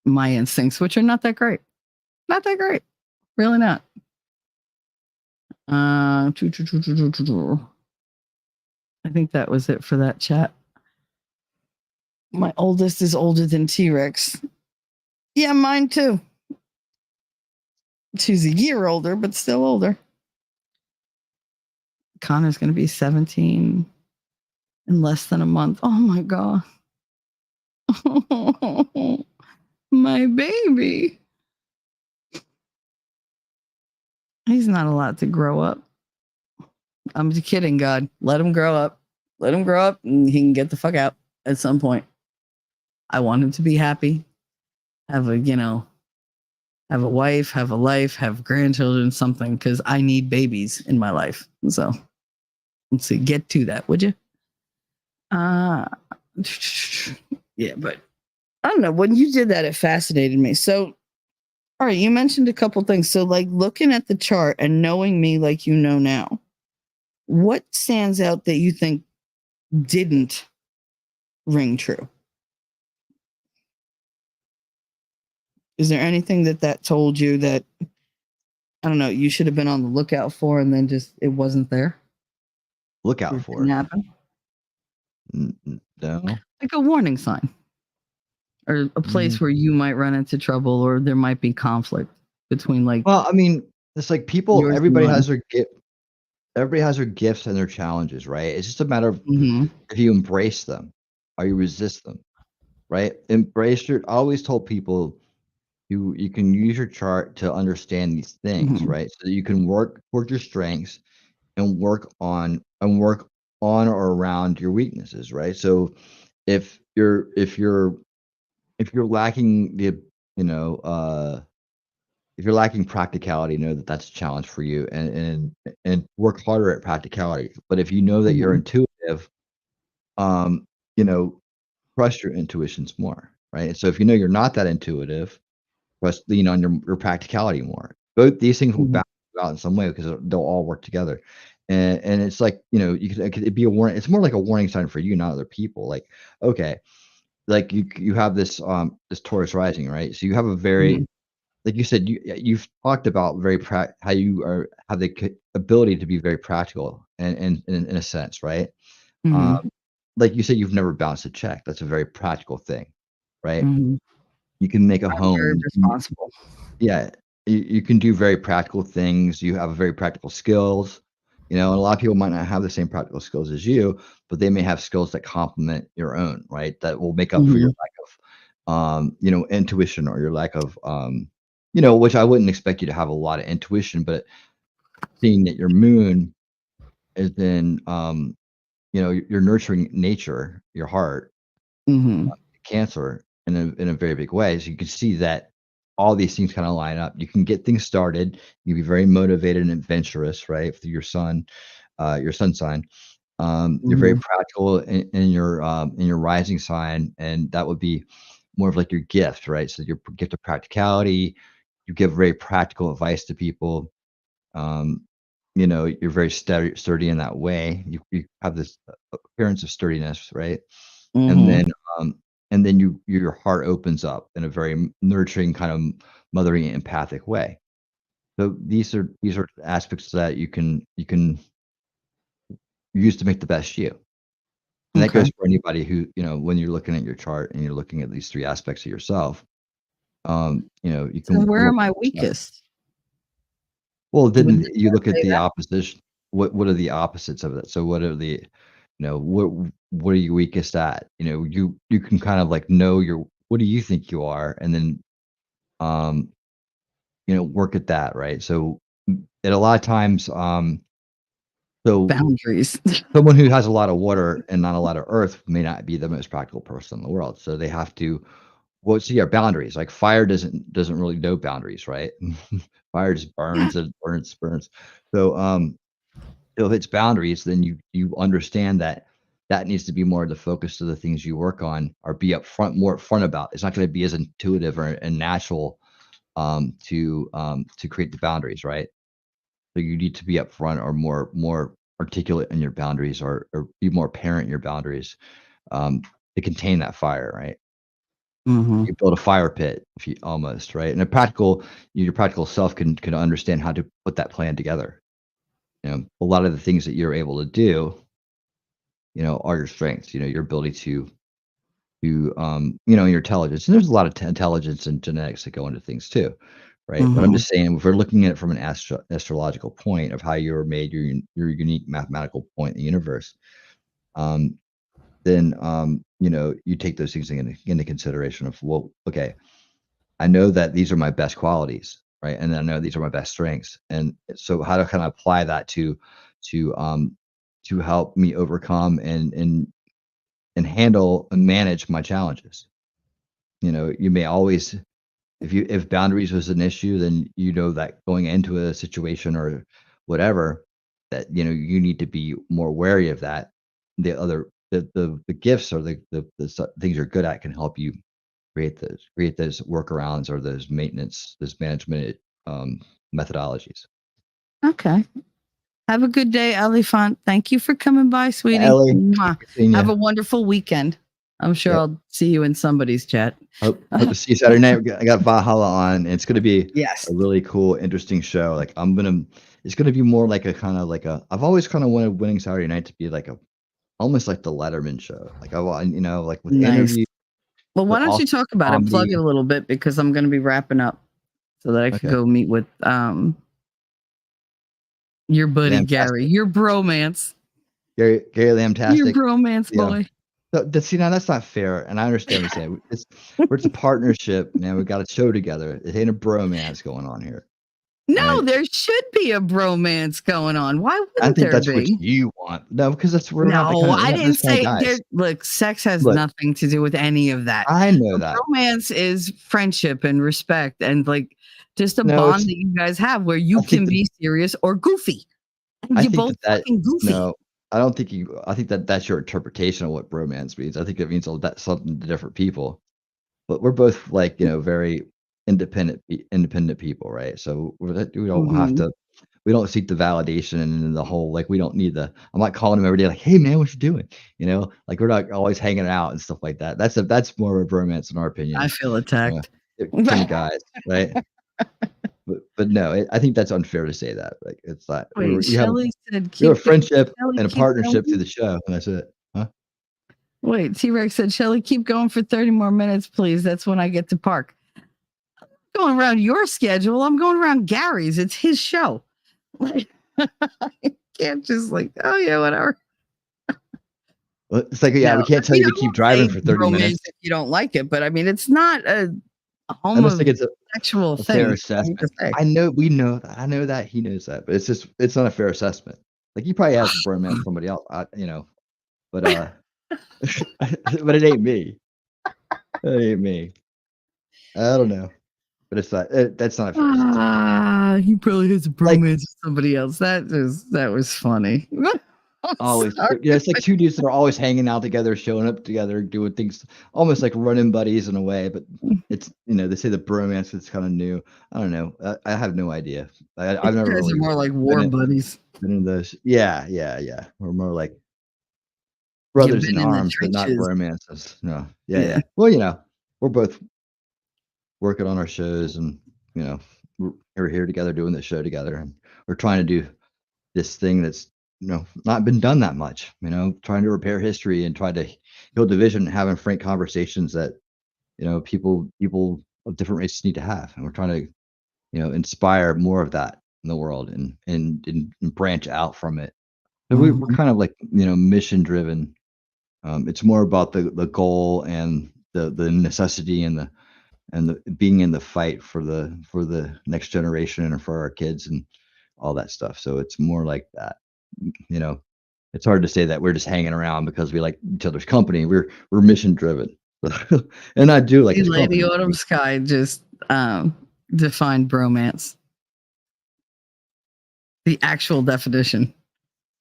S1: my instincts, which are not that great. Not that great. Really not. I think that was it for that chat. My oldest is older than T-Rex. Yeah, mine too. She's a year older, but still older. Connor's going to be 17 in less than a month. Oh my God. My baby. He's not allowed to grow up. I'm just kidding, God. Let him grow up. Let him grow up and he can get the fuck out at some point. I want him to be happy. Have a wife, have a life, have grandchildren, something, because I need babies in my life. So let's see, get to that, would you? Yeah, but I don't know. When you did that, it fascinated me. So, all right, you mentioned a couple things. So, like looking at the chart and knowing me like you know now, what stands out that you think didn't ring true? Is there anything that told you that, I don't know, you should have been on the lookout for and then just it wasn't there?
S7: Look out for
S1: Didn't happen?
S7: No.
S1: Like a warning sign or a place where you might run into trouble or there might be conflict between like.
S7: Well, I mean, it's like people,
S1: yours and
S7: everybody
S1: mine.
S7: has their everybody has their gifts and their challenges, right? It's just a matter of
S1: Mhm.
S7: if you embrace them or you resist them, right? Embrace I always told people you can use your chart to understand these things,
S1: Mhm.
S7: right? So that you can work towards your strengths and work on or around your weaknesses, right? So if you're lacking the if you're lacking practicality, know that that's a challenge for you, and work harder at practicality. But if you know that you're
S1: Mhm.
S7: intuitive, um, you know, trust your intuitions more, right? So if you know you're not that intuitive, lean on your practicality more. Both these things will
S1: Mhm.
S7: balance you out in some way because they'll all work together. And it's like, it'd be a warning. It's more like a warning sign for you, not other people. Like, okay, like you have this Taurus rising, right? So you have a very,
S1: Mhm.
S7: like you said, you've talked about how you have the ability to be very practical and in a sense, right? Um,
S1: Mhm.
S7: like you said, you've never bounced a check. That's a very practical thing, right?
S1: Mhm.
S7: You can make a
S1: I'm very
S7: home.
S1: responsible.
S7: Yeah, you can do very practical things. You have very practical skills, and a lot of people might not have the same practical skills as you, but they may have skills that complement your own, right? That will make up for your
S1: Mhm.
S7: lack of, intuition or your lack of, which I wouldn't expect you to have a lot of intuition, but seeing that your moon is in, you're nurturing nature, your heart,
S1: Mm-hmm.
S7: Cancer in a very big way. So you can see that all these things kind of line up. You can get things started. You can be very motivated and adventurous, right? Through your sun sign. You're very
S1: Mm-hmm.
S7: practical in your rising sign, and that would be more of like your gift, right? So your gift of practicality. You give very practical advice to people. Um, you're very sturdy in that way. You have this appearance of sturdiness, right? And
S1: Mm-hmm.
S7: then, um, and then your heart opens up in a very nurturing, kind of mothering, empathic way. So these are aspects that you can use to make the best you. And that
S1: Okay.
S7: goes for anybody who, when you're looking at your chart and you're looking at these 3 aspects of yourself, you
S1: So
S7: can
S1: where
S7: work
S1: am I
S7: on yourself.
S1: weakest?
S7: Well,
S1: Do we
S7: then
S1: just
S7: you look at
S1: say
S7: the
S1: that?
S7: opposition. What are the opposites of it? So what are the what are you weakest at? You can kind of like know what do you think you are, and then um, work at that, right? So and a lot of times, so
S1: Boundaries.
S7: someone who has a lot of water and not a lot of earth may not be the most practical person in the world. So they have to see our boundaries. Like fire doesn't really know boundaries, right? Fire just burns and burns. So if it's boundaries, then you understand that that needs to be more the focus of the things you work on, or be more upfront about. It's not going to be as intuitive or and natural to create the boundaries, right? So you need to be upfront or more articulate in your boundaries, or be more apparent in your boundaries um, to contain that fire, right?
S1: Mm-hmm.
S7: You build a fire pit, if you almost, right? And your practical self can understand how to put that plan together. A lot of the things that you're able to do, are your strengths. Your ability your intelligence. And there's a lot of intelligence and genetics that go into things too, right? But I'm
S1: Mm-hmm.
S7: just saying, if we're looking at it from an astrological point of how you were made, your unique mathematical point in the universe, um, then you take those things into consideration of, well, okay, I know that these are my best qualities, right? And then I know these are my best strengths. And so how to kind of apply that to um to help me overcome and handle and manage my challenges. You may always, if boundaries was an issue, then you know that going into a situation or whatever, that you need to be more wary of that. The gifts or the things you're good at can help you create those workarounds or those management methodologies.
S1: Okay. Have a good day, Elephant. Thank you for coming by, sweetie.
S7: Ellie,
S1: Mwah.
S7: good seeing
S1: Have
S7: you.
S1: a wonderful weekend. I'm sure
S7: Yep.
S1: I'll see you in somebody's chat.
S7: Hope to see you Saturday night. I got Valhalla on, and it's gonna be
S1: Yes.
S7: a really cool, interesting show. Like it's gonna be more like a kind of like a. I've always kind of wanted Winning Saturday Night to be like almost like the Letterman show. Like I want, like with
S1: Nice.
S7: interview,
S1: Well, why
S7: but
S1: don't you
S7: also
S1: talk about it? Plug it
S7: comedy.
S1: a little bit because I'm going to be wrapping up so that I could
S7: Okay,
S1: go meet with your buddy Gary,
S7: Lamtastic,
S1: your bromance,
S7: Gary
S1: your
S7: Lamtastic.
S1: bromance
S7: Yeah.
S1: boy.
S7: See, now that's not fair, and I understand what you're saying. It's a partnership, man. We got a show together. It ain't a bromance going on here. All
S1: No,
S7: right.
S1: there should be a bromance going on. Why
S7: I
S1: wouldn't
S7: think
S1: there
S7: that's what
S1: be?
S7: you want. No, because we're not
S1: No,
S7: we're
S1: I
S7: not those
S1: didn't
S7: kind of
S1: say there.
S7: guys.
S1: Look, sex has
S7: Look,
S1: nothing to do with any of that.
S7: I know
S1: A
S7: that.
S1: bromance is friendship and respect and like just a
S7: No,
S1: bond
S7: it's
S1: that you guys have where you
S7: I think
S1: can
S7: that
S1: be serious or goofy. And
S7: I
S1: you're
S7: think
S1: both
S7: that
S1: fucking goofy.
S7: no, I don't think I think that's your interpretation of what bromance means. I think it means that's something to different people. But we're both like, very independent people, right? So we don't have
S1: Mhm.
S7: to we don't seek the validation and the whole like we don't need I'm not calling him every day like, hey man, what you doing? Like we're not always hanging out and stuff like that. That's more of a bromance in our
S1: I
S7: opinion.
S1: feel
S7: Uh,
S1: attacked.
S7: Between the guys, right? But no, I think that's unfair to say that. Like it's not
S1: Wait, Shelly said
S7: you have a
S1: keep going.
S7: friendship
S1: Shelly,
S7: and a
S1: keep
S7: partnership through
S1: going.
S7: the show, and that's it. Huh?
S1: Wait, T Rex said, Shelly, keep going for 30 more minutes, please. That's when I get to park. Going around your schedule. I'm going around Gary's. It's his show. Like, I can't just like, oh yeah, whatever.
S7: Well, it's like, yeah,
S1: No,
S7: we can't
S1: I
S7: tell
S1: mean,
S7: you to
S1: I
S7: keep
S1: won't
S7: driving
S1: say
S7: for 30
S1: romance
S7: minutes.
S1: if you don't like it, but I mean, it's not a
S7: I just think it's
S1: homosexual
S7: a fair
S1: thing. I hate
S7: assessment.
S1: to say.
S7: We know that. I know that he knows that, but it's not a fair assessment. Like he probably has a bromance with somebody else. but but it ain't me. It ain't me. I don't know, but it's not. That's not a first.
S1: He probably has a
S7: Like
S1: bromance with somebody else. That was funny. I'm
S7: always,
S1: sorry.
S7: it's like two dudes that are always hanging out together, showing up together, doing things, almost like running buddies in a way. But it's they say the bromance is kind of new. I don't know. I have no idea. I've
S1: You
S7: never
S1: guys are
S7: really
S1: more like
S7: been
S1: war
S7: in,
S1: buddies.
S7: been in those. Yeah. We're more like
S1: You've
S7: brothers in
S1: been in the
S7: arms, but not
S1: trenches.
S7: romances. No.
S1: Yeah.
S7: Yeah. Well, we're both working on our shows, and we're here together doing this show together, and we're trying to do this thing that's not been done that much. Trying to repair history and try to heal division, having frank conversations that people of different races need to have, and we're trying to inspire more of that in the world and branch out from it. So we're
S1: Mhm.
S7: kind of like mission driven. It's more about the goal and the necessity and the being in the fight for the next generation and for our kids and all that stuff. So it's more like that. You know, it's hard to say that we're just hanging around because we like each other's company. We're mission driven. And I do like
S1: See,
S7: his
S1: Lady
S7: company.
S1: Autumn Sky just defined bromance. The actual definition.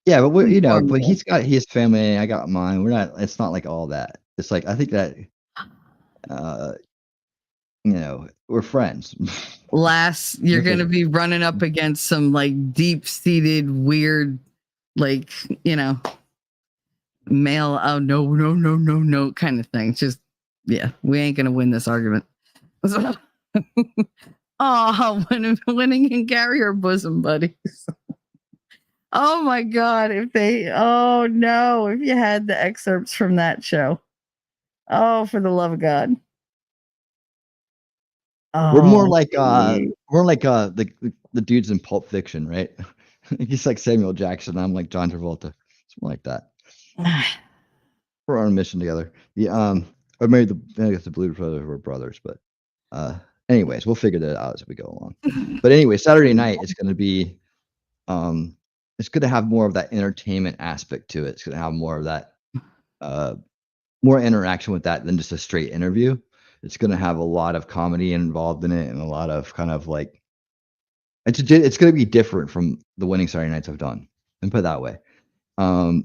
S7: Yeah, but but
S1: Informal.
S7: he's got his family and I got mine. It's not like all that. It's like I think that uh we're friends.
S1: You're
S7: Nothing.
S1: gonna be running up against some like deep seated weird, like male. Oh no kind of thing. Just we ain't gonna win this argument. Oh, winning and carrier bosom buddies. Oh my god! Oh no! If you had the excerpts from that show, oh, for the love of God!
S7: We're more
S1: Oh,
S7: like
S1: please.
S7: the dudes in Pulp Fiction, right? He's like Samuel Jackson. I'm like John Travolta. It's more like that. We're on a mission together. I married I guess the Blues Brothers were brothers, but anyways, we'll figure that out as we go along. But anyway, Saturday night it's gonna be it's gonna have more of that entertainment aspect to it. It's gonna have more of that more interaction with that than just a straight interview. It's gonna have a lot of comedy involved in it and a lot of kind of like it's gonna be different from the winning Saturday nights I've done. And put it that way.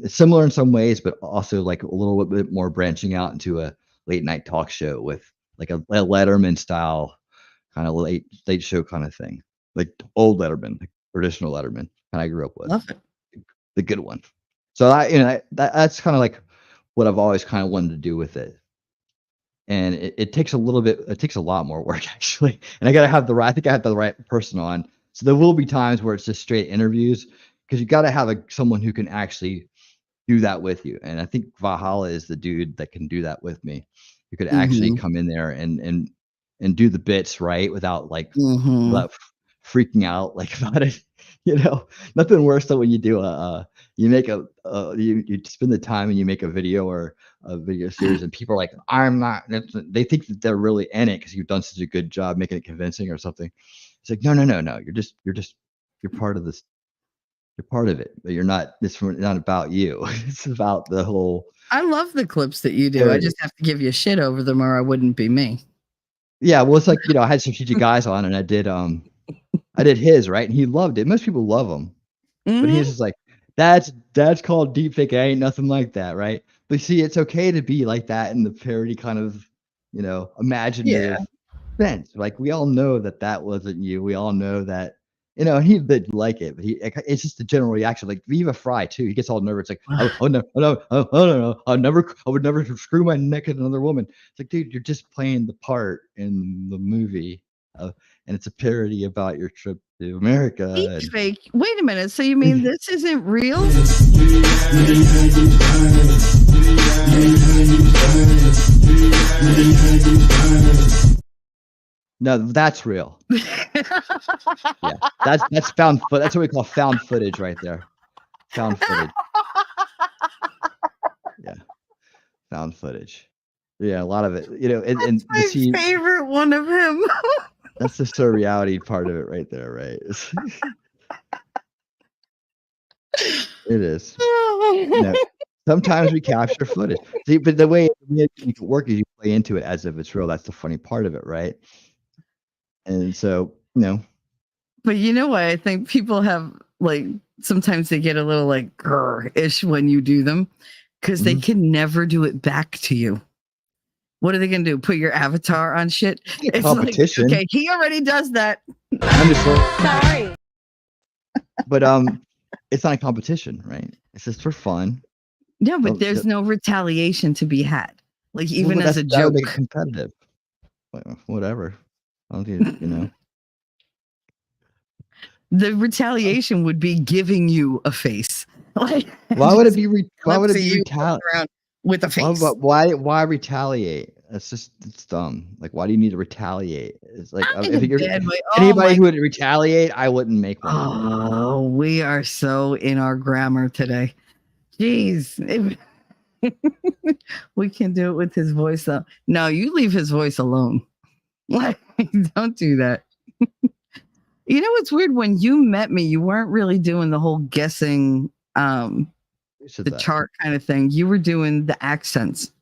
S7: It's similar in some ways, but also like a little bit more branching out into a late night talk show with like a Letterman style kind of late show kind of thing, like old Letterman, like traditional Letterman, kind I grew up with,
S1: Love it.
S7: the good one. So that's kind of like what I've always kind of wanted to do with it. And it takes it takes a lot more work actually. And I think I have the right person on. So there will be times where it's just straight interviews because you got to have someone who can actually do that with you. And I think Valhalla is the dude that can do that with me. You could actually
S1: Mm-hmm.
S7: come in there and do the bits right without
S1: Mm-hmm.
S7: without freaking out like about it. Nothing worse than when you do you make you spend the time and you make a video or a video series and people are like, I'm not. They think that they're really in it because you've done such a good job making it convincing or something. It's like no. You're part of this. You're part of it, but you're not. It's not about you. It's about the whole
S1: I love the clips that you do. I
S7: narrative.
S1: just have to give you shit over them, or I wouldn't be me.
S7: Yeah, well, it's like I had strategic guys on, and I did his right, and he loved it. Most people love him, but he's
S1: Mm-hmm.
S7: just like, that's called deep fake. I ain't nothing like that, right? But see, it's okay to be like that in the parody kind of,
S1: Yeah.
S7: imaginative sense. Like we all know that wasn't you. We all know that, and he did like it, but it's just a general reaction. Like Viva Fry too. He gets all nervous. Like, oh no, oh no, oh no, I would never screw my neck at another woman. It's like, dude, you're just playing the part in the movie, and it's a parody about your trip to America.
S1: Deep
S7: And
S1: fake. Wait a minute. So you mean this isn't real?
S7: no, that's real. Yeah, that's found foot. That's what we call found footage right there. Found footage. Yeah, found footage. Yeah, a lot of it. And
S1: That's
S7: to
S1: my
S7: see
S1: favorite one of him.
S7: that's the surreality part of it right there, right? It is. No, Sometimes we capture footage. See, but the way you can work is you play into it as if it's real. That's the funny part of it, right? And so,
S1: But you know why I think people have like sometimes they get a little like ish when you do them because they
S7: Mhm.
S1: can never do it back to you. What are they gonna do? Put your avatar on shit?
S7: It's a
S1: It's
S7: competition.
S1: like, okay, he already does that.
S7: I'm just
S2: Sorry.
S7: but it's not a competition, right? It's just for fun.
S1: No, but
S7: Don't
S1: there's no retaliation to be had. Like
S7: well,
S1: even
S7: but
S1: as a
S7: that would make it
S1: joke.
S7: competitive. Well, whatever. I don't think
S1: The retaliation would be giving you a face. Like
S7: Why would it
S1: just
S7: be
S1: come
S7: why
S1: up
S7: would it
S1: to
S7: be
S1: you walking around with a face.
S7: why retaliate? It's dumb. Like, why do you need to retaliate? It's like,
S1: Not in
S7: if
S1: a
S7: you're
S1: bad way. Oh
S7: anybody
S1: my
S7: who would retaliate, I wouldn't make one.
S1: Oh, we are so in our grammar today. Jeez. We can do it with his voice though. No, you leave his voice alone. Like, don't do that. You know what's weird? When you met me, you weren't really doing the whole guessing
S7: Who said
S1: the
S7: that?
S1: chart kind of thing. You were doing the accents.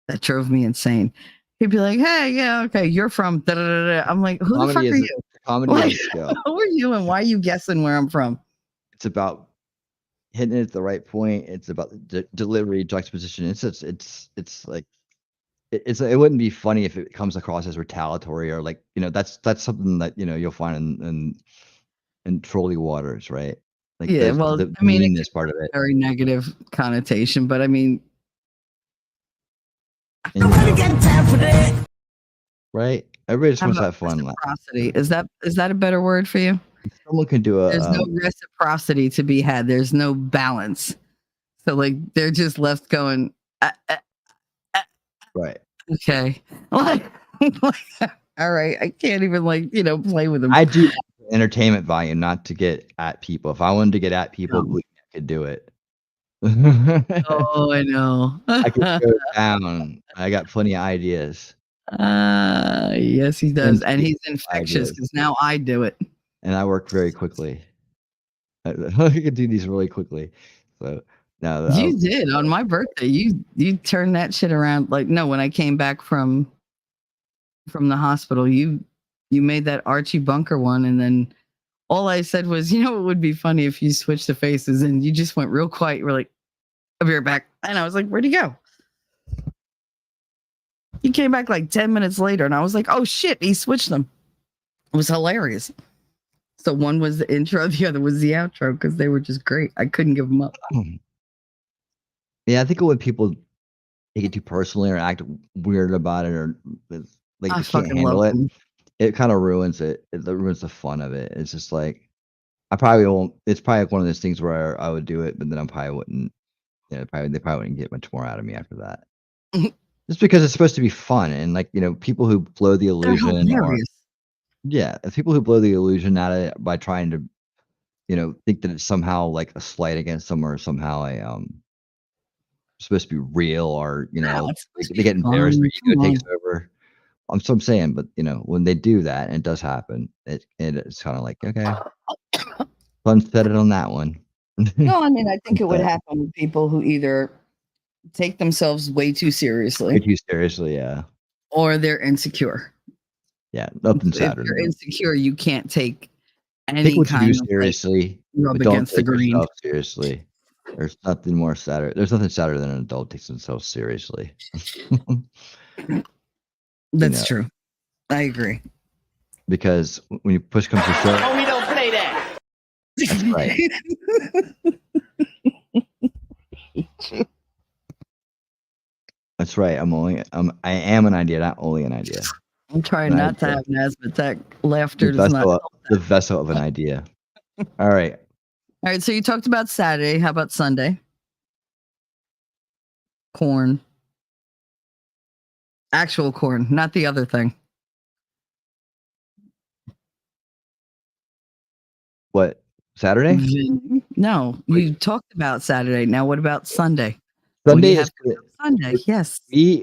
S1: That drove me insane. He'd be like, "Hey, yeah, okay, you're from da da da da." I'm like, "Who the fuck are you?
S7: Comedy
S1: Like,
S7: is a skill.
S1: who are you, and why are you guessing where I'm from?"
S7: It's about hitting it at the right point. It's about delivery, juxtaposition. It's like it wouldn't be funny if it comes across as retaliatory or like, that's something that, you'll find in trolley waters, right? Like
S1: Yeah, well,
S7: the
S1: I mean, it
S7: meanness
S1: could
S7: part
S1: have
S7: of it.
S1: a very negative connotation, but I mean,
S7: And,
S5: Nobody got time for that.
S7: right? Everybody just
S1: how
S7: wants to
S1: about
S7: have fun.
S1: reciprocity? Is that a better word for you?
S7: Someone can do
S1: There's
S7: a
S1: no reciprocity to be had. There's no balance. So like they're just left going,
S7: right.
S1: okay, like, all right, I can't even play with them.
S7: I do that for entertainment value, not to get at people. If I wanted to get at people,
S1: No.
S7: believe me, I could do it.
S1: Oh, I know.
S7: I could go down. I got plenty of ideas.
S1: Yes, he does, and he's infectious
S7: Ideas.
S1: because now I do it.
S7: And I work very quickly. I could do these really quickly. So now
S1: You did on my birthday. You turned that shit around. Like no, when I came back from the hospital, you made that Archie Bunker one, and then all I said was, it would be funny if you switched the faces, and you just went real quiet. You were like, "I'll be right back," and I was like, "Where'd he go?" He came back like 10 minutes later, and I was like, "Oh shit, he switched them." It was hilarious. So one was the intro, the other was the outro because they were just great. I couldn't give them up.
S7: Yeah, I think when people take it too personally or act weird about it or like
S1: I
S7: they can't
S1: fucking
S7: handle
S1: love
S7: it,
S1: them.
S7: it kind of ruins it. It ruins the fun of it. It's just like I probably won't. It's probably like one of those things where I would do it, but then I probably wouldn't. Yeah, they probably wouldn't get much more out of me after that. Just because it's supposed to be fun and like people who blow the
S1: They're
S7: illusion or
S1: hilarious.
S7: yeah, people who blow the illusion out of it by trying to think that it's somehow like a slight against them or somehow a supposed to be real or
S1: No, it's supposed to
S7: they
S1: be
S7: get embarrassed,
S1: fun.
S7: their ego
S1: Come on.
S7: takes over. So I'm saying, but when they do that and it does happen, it's kind of like okay, sunset it on that one.
S1: No, I mean, I think it would
S7: Sunset.
S1: happen with people who either take themselves way too
S7: Way
S1: seriously
S7: too seriously, yeah,
S1: or they're insecure.
S7: yeah, nothing
S1: So if
S7: sadder
S1: you're
S7: than
S1: insecure, you can't take
S7: take
S1: any
S7: what you do
S1: kind of
S7: seriously,
S1: rub
S7: but don't
S1: against the
S7: take
S1: green.
S7: yourself seriously. There's nothing more sadder. There's nothing sadder than an adult takes themselves seriously.
S1: That's true. I agree.
S7: Because when you push comes to shove,
S4: Oh, we don't play that.
S7: that's right. That's right. I am an idea, not only an idea.
S1: I'm trying
S7: An
S1: not to
S7: idea.
S1: have an asthma attack. Laughter does not help.
S7: The vessel of an idea. All right.
S1: All right, so you talked about Saturday. How about Sunday? Corn. Actual corn, not the other thing.
S7: What? Saturday?
S1: No, you talked about Saturday. Now, what about Sunday? What do
S7: Sunday
S1: you have
S7: is
S1: to do Sunday? Yes.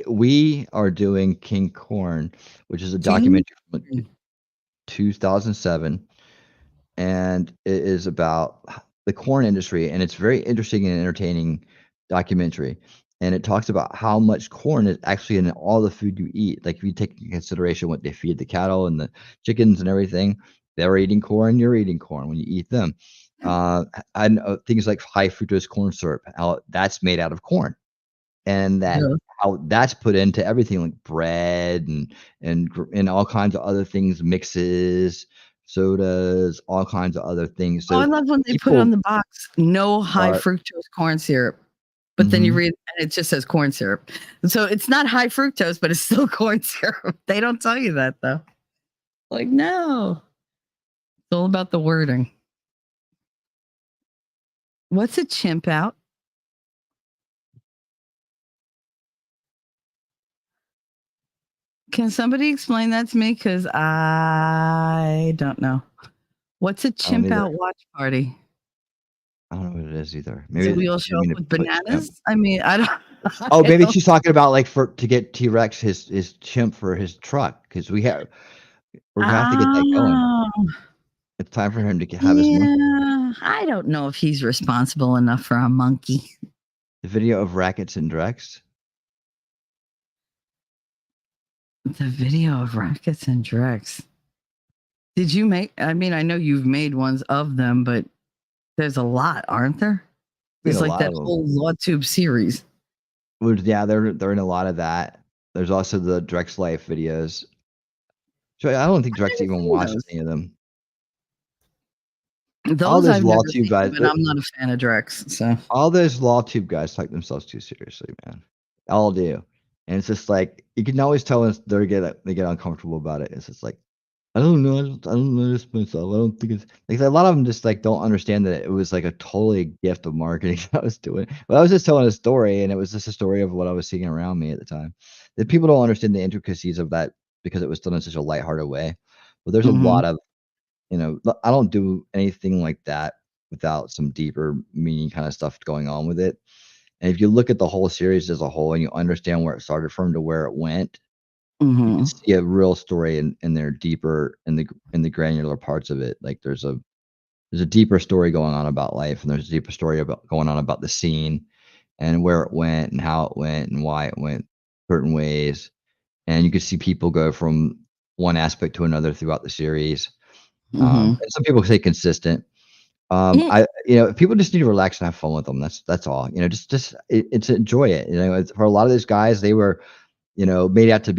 S7: we are doing King Corn, which is a documentary from 2007, and it is about the corn industry, and it's very interesting and entertaining documentary, and it talks about how much corn is actually in all the food you eat. Like if you take into consideration what they feed the cattle and the chickens and everything, they're eating corn, you're eating corn when you eat them. And things like high fructose corn syrup, how that's made out of corn, and that
S1: Yeah.
S7: how that's put into everything like bread and all kinds of other things, mixes, sodas, all kinds of other things.
S1: Oh, I
S7: So
S1: love when they put on
S7: people
S1: the box, no high
S7: are
S1: fructose corn syrup. But then you
S7: mhm.
S1: read and it just says corn syrup. So it's not high fructose, but it's still corn syrup. They don't tell you that though. Like, no. It's all about the wording. What's a chimp out? Can somebody explain that to me? Because I don't know. What's a
S7: I don't
S1: chimp
S7: either.
S1: out watch party?
S7: I don't know what it is either.
S1: So
S7: Maybe
S1: we all
S7: they
S1: show up
S7: mean to
S1: with
S7: put chimp.
S1: bananas? I mean, I don't.
S7: Oh,
S1: I
S7: maybe
S1: don't.
S7: she's talking about like for to get T-Rex his chimp for his truck because we're gonna have to get that going.
S1: Oh,
S7: It's time for him to have his monkey.
S1: yeah. I don't know if he's responsible enough for a monkey.
S7: The video of Rackets and Drex.
S1: The video of Rackets and Drex. Did you make? I mean, I know you've made ones of them, but there's a lot, aren't there?
S7: We had
S1: There's
S7: a
S1: like
S7: lot
S1: that
S7: of them.
S1: whole LawTube series.
S7: Yeah, they're in a lot of that. There's also the Drex Life videos. So I don't think
S1: I've
S7: Drex
S1: never
S7: even
S1: seen
S7: watched
S1: those.
S7: any of them. All
S1: Those
S7: those
S1: I've
S7: Law
S1: never
S7: Tube
S1: seen,
S7: guys,
S1: but I'm not a fan of Drex. So
S7: all those Law Tube guys take themselves too seriously, man. All do. And it's just like you can always tell when they get uncomfortable about it. It's just like I don't know. I don't know this myself. I don't think it's like a lot of them just like don't understand that it was like a totally gift of marketing I was doing. But I was just telling a story, and it was just a story of what I was seeing around me at the time. That people don't understand the intricacies of that because it was done in such a lighthearted way. But there's a
S1: mhm,
S7: lot of I don't do anything like that without some deeper meaning kind of stuff going on with it. And if you look at the whole series as a whole and you understand where it started from to where it went, you can
S1: mhm,
S7: see a real story in there deeper in the granular parts of it. Like there's a deeper story going on about life, and there's a deeper story about going on about the scene and where it went and how it went and why it went certain ways. And you could see people go from one aspect to another throughout the series.
S1: mhm.
S7: And some people say consistent.
S1: Mm,
S7: People just need to relax and have fun with them. That's all. It's enjoy it. For a lot of those guys, they were made out to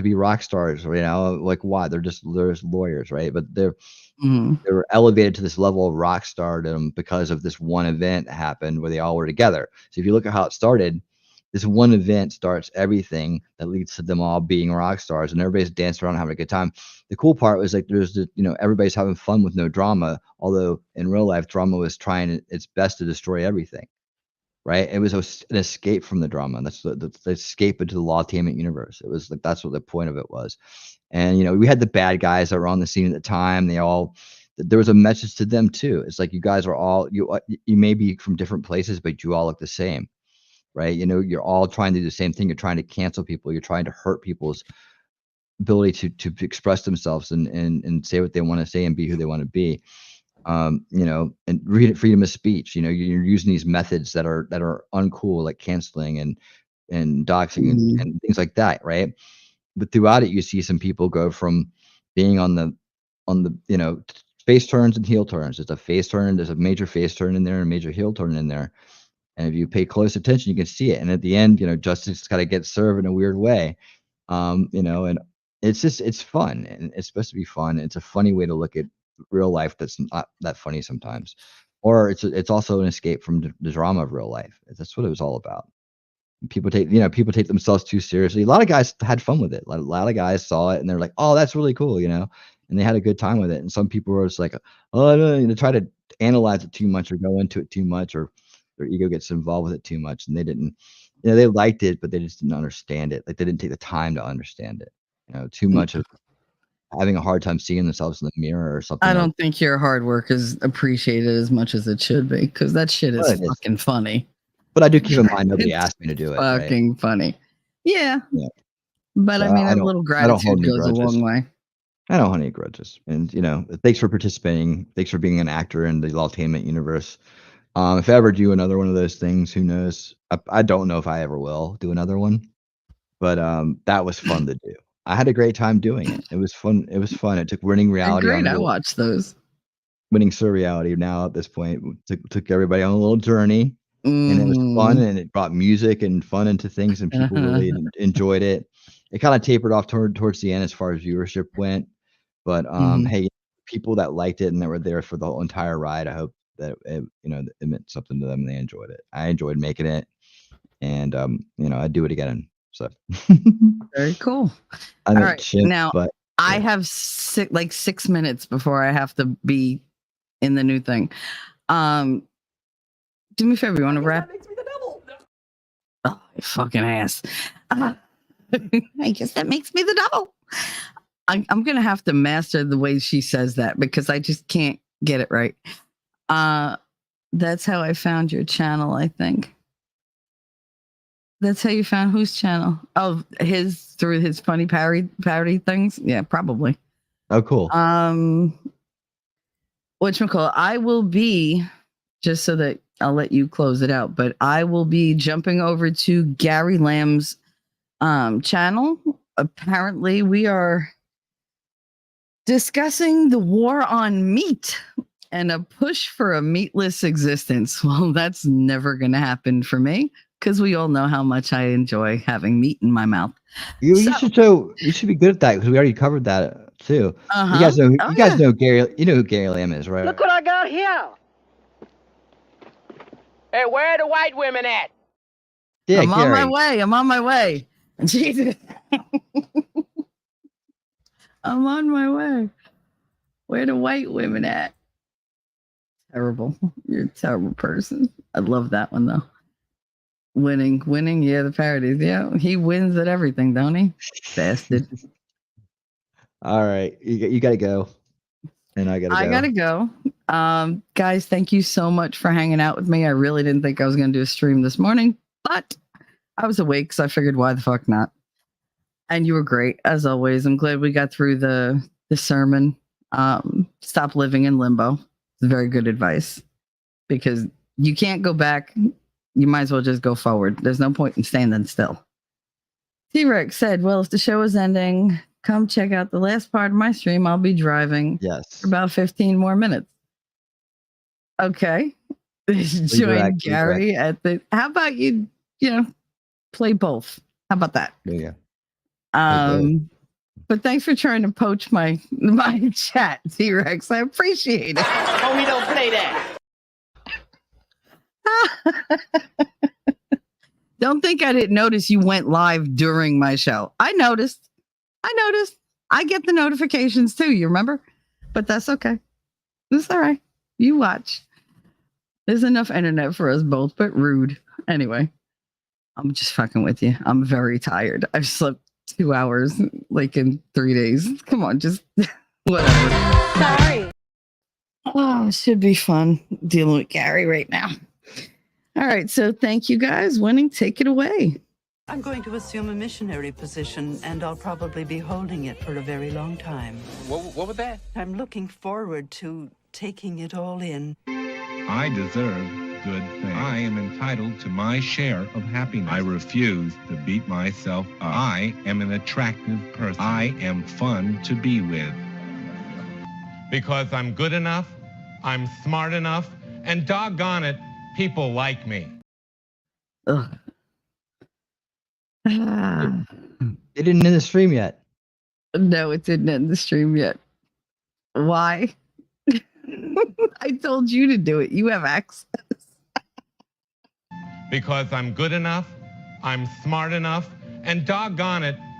S7: be rock stars, or, like why? They're just lawyers, right? But
S1: mhm,
S7: they were elevated to this level of rock stardom because of this one event that happened where they all were together. So if you look at how it started, this one event starts everything that leads to them all being rock stars, and everybody's dancing around having a good time. The cool part was like everybody's having fun with no drama, although in real life drama was trying its best to destroy everything. Right? It was an escape from the drama. That's the escape into the lawtainment universe. It was like that's what the point of it was. And we had the bad guys that were on the scene at the time. There was a message to them too. It's like you guys are all you may be from different places, but you all look the same, right? You're all trying to do the same thing. You're trying to cancel people. You're trying to hurt people's ability to express themselves and say what they want to say and be who they want to be. And freedom of speech. You're using these methods that are uncool, like canceling and doxing
S1: mhm,
S7: and things like that, right? But throughout it, you see some people go from being on the face turns and heel turns. There's a face turn, there's a major face turn in there, and a major heel turn in there. And if you pay close attention, you can see it. And at the end, justice kind of gets served in a weird way. And it's fun, and it's supposed to be fun. It's a funny way to look at real life that's not that funny sometimes. Or it's also an escape from the drama of real life. That's what it was all about. People take themselves too seriously. A lot of guys had fun with it. A lot of guys saw it and they're like, "Oh, that's really cool," and they had a good time with it. And some people were just like, "Oh, no," try to analyze it too much or go into it too much, or their ego gets involved with it too much, and they didn't. They liked it, but they just didn't understand it. Like they didn't take the time to understand it. Too much
S1: mm.
S7: of having a hard time seeing themselves in the mirror or
S1: I
S7: something like.
S1: don't think your hard work is appreciated as much as it should be because that shit
S7: Well,
S1: is
S7: it is,
S1: fucking funny.
S7: but I do keep in mind nobody
S1: It's
S7: asked me to do it, right?
S1: fucking funny. Yeah,
S7: Yeah.
S1: but
S7: So
S1: I mean,
S7: I
S1: a
S7: don't
S1: little
S7: I don't hold
S1: gratitude
S7: any
S1: goes a
S7: grudges.
S1: long way.
S7: I don't hold any grudges. And, thanks for participating. Thanks for being an actor in the Lawtainment universe. If I ever do another one of those things, who knows? I don't know if I ever will do another one, but that was fun to do. I had a great time doing it. It was fun. It was fun. It took winning
S1: They're
S7: reality on
S1: great.
S7: a
S1: I
S7: little
S1: watched those.
S7: winning surreality now at this point. Took everybody on a little journey, and it was fun,
S1: Mm.
S7: and it brought music and fun into things, and people really enjoyed it. It kind of tapered off towards the end as far as viewership went, but
S1: Mhm.
S7: hey, people that liked it and that were there for the whole entire ride, I hope that it, it meant something to them and they enjoyed it. I enjoyed making it, and I'd do it again. So
S1: Very cool.
S7: I'm
S1: All
S7: a
S1: right.
S7: chimp,
S1: Now,
S7: but
S1: I
S7: yeah.
S1: have 6 minutes before I have to be in the new thing. Do me a favor. You want to wrap?
S8: That makes me the devil.
S1: Oh, you fucking ass. I guess that makes me the devil. I'm going to have to master the way she says that because I just can't get it right. That's how I found your channel, I think. That's how you found whose channel? Oh, his through his funny parody things? Yeah, probably.
S7: Oh, cool.
S1: Whatchamacallit, I will be, just so that I'll let you close it out, but I will be jumping over to Gary Lamb's channel. Apparently, we are discussing the war on meat and a push for a meatless existence. Well, that's never going to happen for me because we all know how much I enjoy having meat in my mouth.
S7: You should be good at that because we already covered that too.
S1: Uh-huh.
S7: You guys know
S1: Oh,
S7: you guys
S1: yeah.
S7: know Gary. You know who Gary Lamb is, right?
S8: Look what I got here. Hey, where are the white women at?
S7: Yeah,
S1: I'm on my
S7: Gary.
S1: way. I'm on my way. Jesus. I'm on my way. Where the white women at? Terrible. You're a terrible person. I love that one though. Winning. Yeah, the parodies. Yeah, he wins at everything, don't he? Bastard.
S7: All right, you got to go, and I got to go.
S1: I gotta go. Guys, thank you so much for hanging out with me. I really didn't think I was gonna do a stream this morning, but I was awake, so I figured why the fuck not. And you were great as always. I'm glad we got through the sermon. Stop living in limbo. It's very good advice because you can't go back. You might as well just go forward. There's no point in standing still. T-Rex said, well, if the show is ending, come check out the last part of my stream. I'll be driving
S7: Yes.
S1: for about 15 more minutes. Okay. Join Gary at the. How about you play both? How about that?
S7: Yeah.
S1: But thanks for trying to poach my chat, T-Rex. I appreciate it.
S8: Oh, we don't play that.
S1: Don't think I didn't notice you went live during my show. I noticed. I get the notifications too, you remember? But that's okay. It's all right. You watch. There's enough internet for us both, but rude. Anyway, I'm just fucking with you. I'm very tired. I've slept 2 hours like in 3 days. Come on, just whatever.
S2: Sorry.
S1: Oh, it should be fun dealing with Gary right now. All right, so thank you guys. Winning, take it away.
S9: I'm going to assume a missionary position, and I'll probably be holding it for a very long time.
S8: What was that?
S9: I'm looking forward to taking it all in.
S10: I deserve good things. I am entitled to my share of happiness. I refuse to beat myself up. I am an attractive person. I am fun to be with. Because I'm good enough, I'm smart enough, and doggone it, people like me.
S1: Ugh.
S7: It didn't end the stream yet.
S1: No, it didn't end the stream yet. Why? I told you to do it. You have access.
S10: Because I'm good enough, I'm smart enough, and doggone it,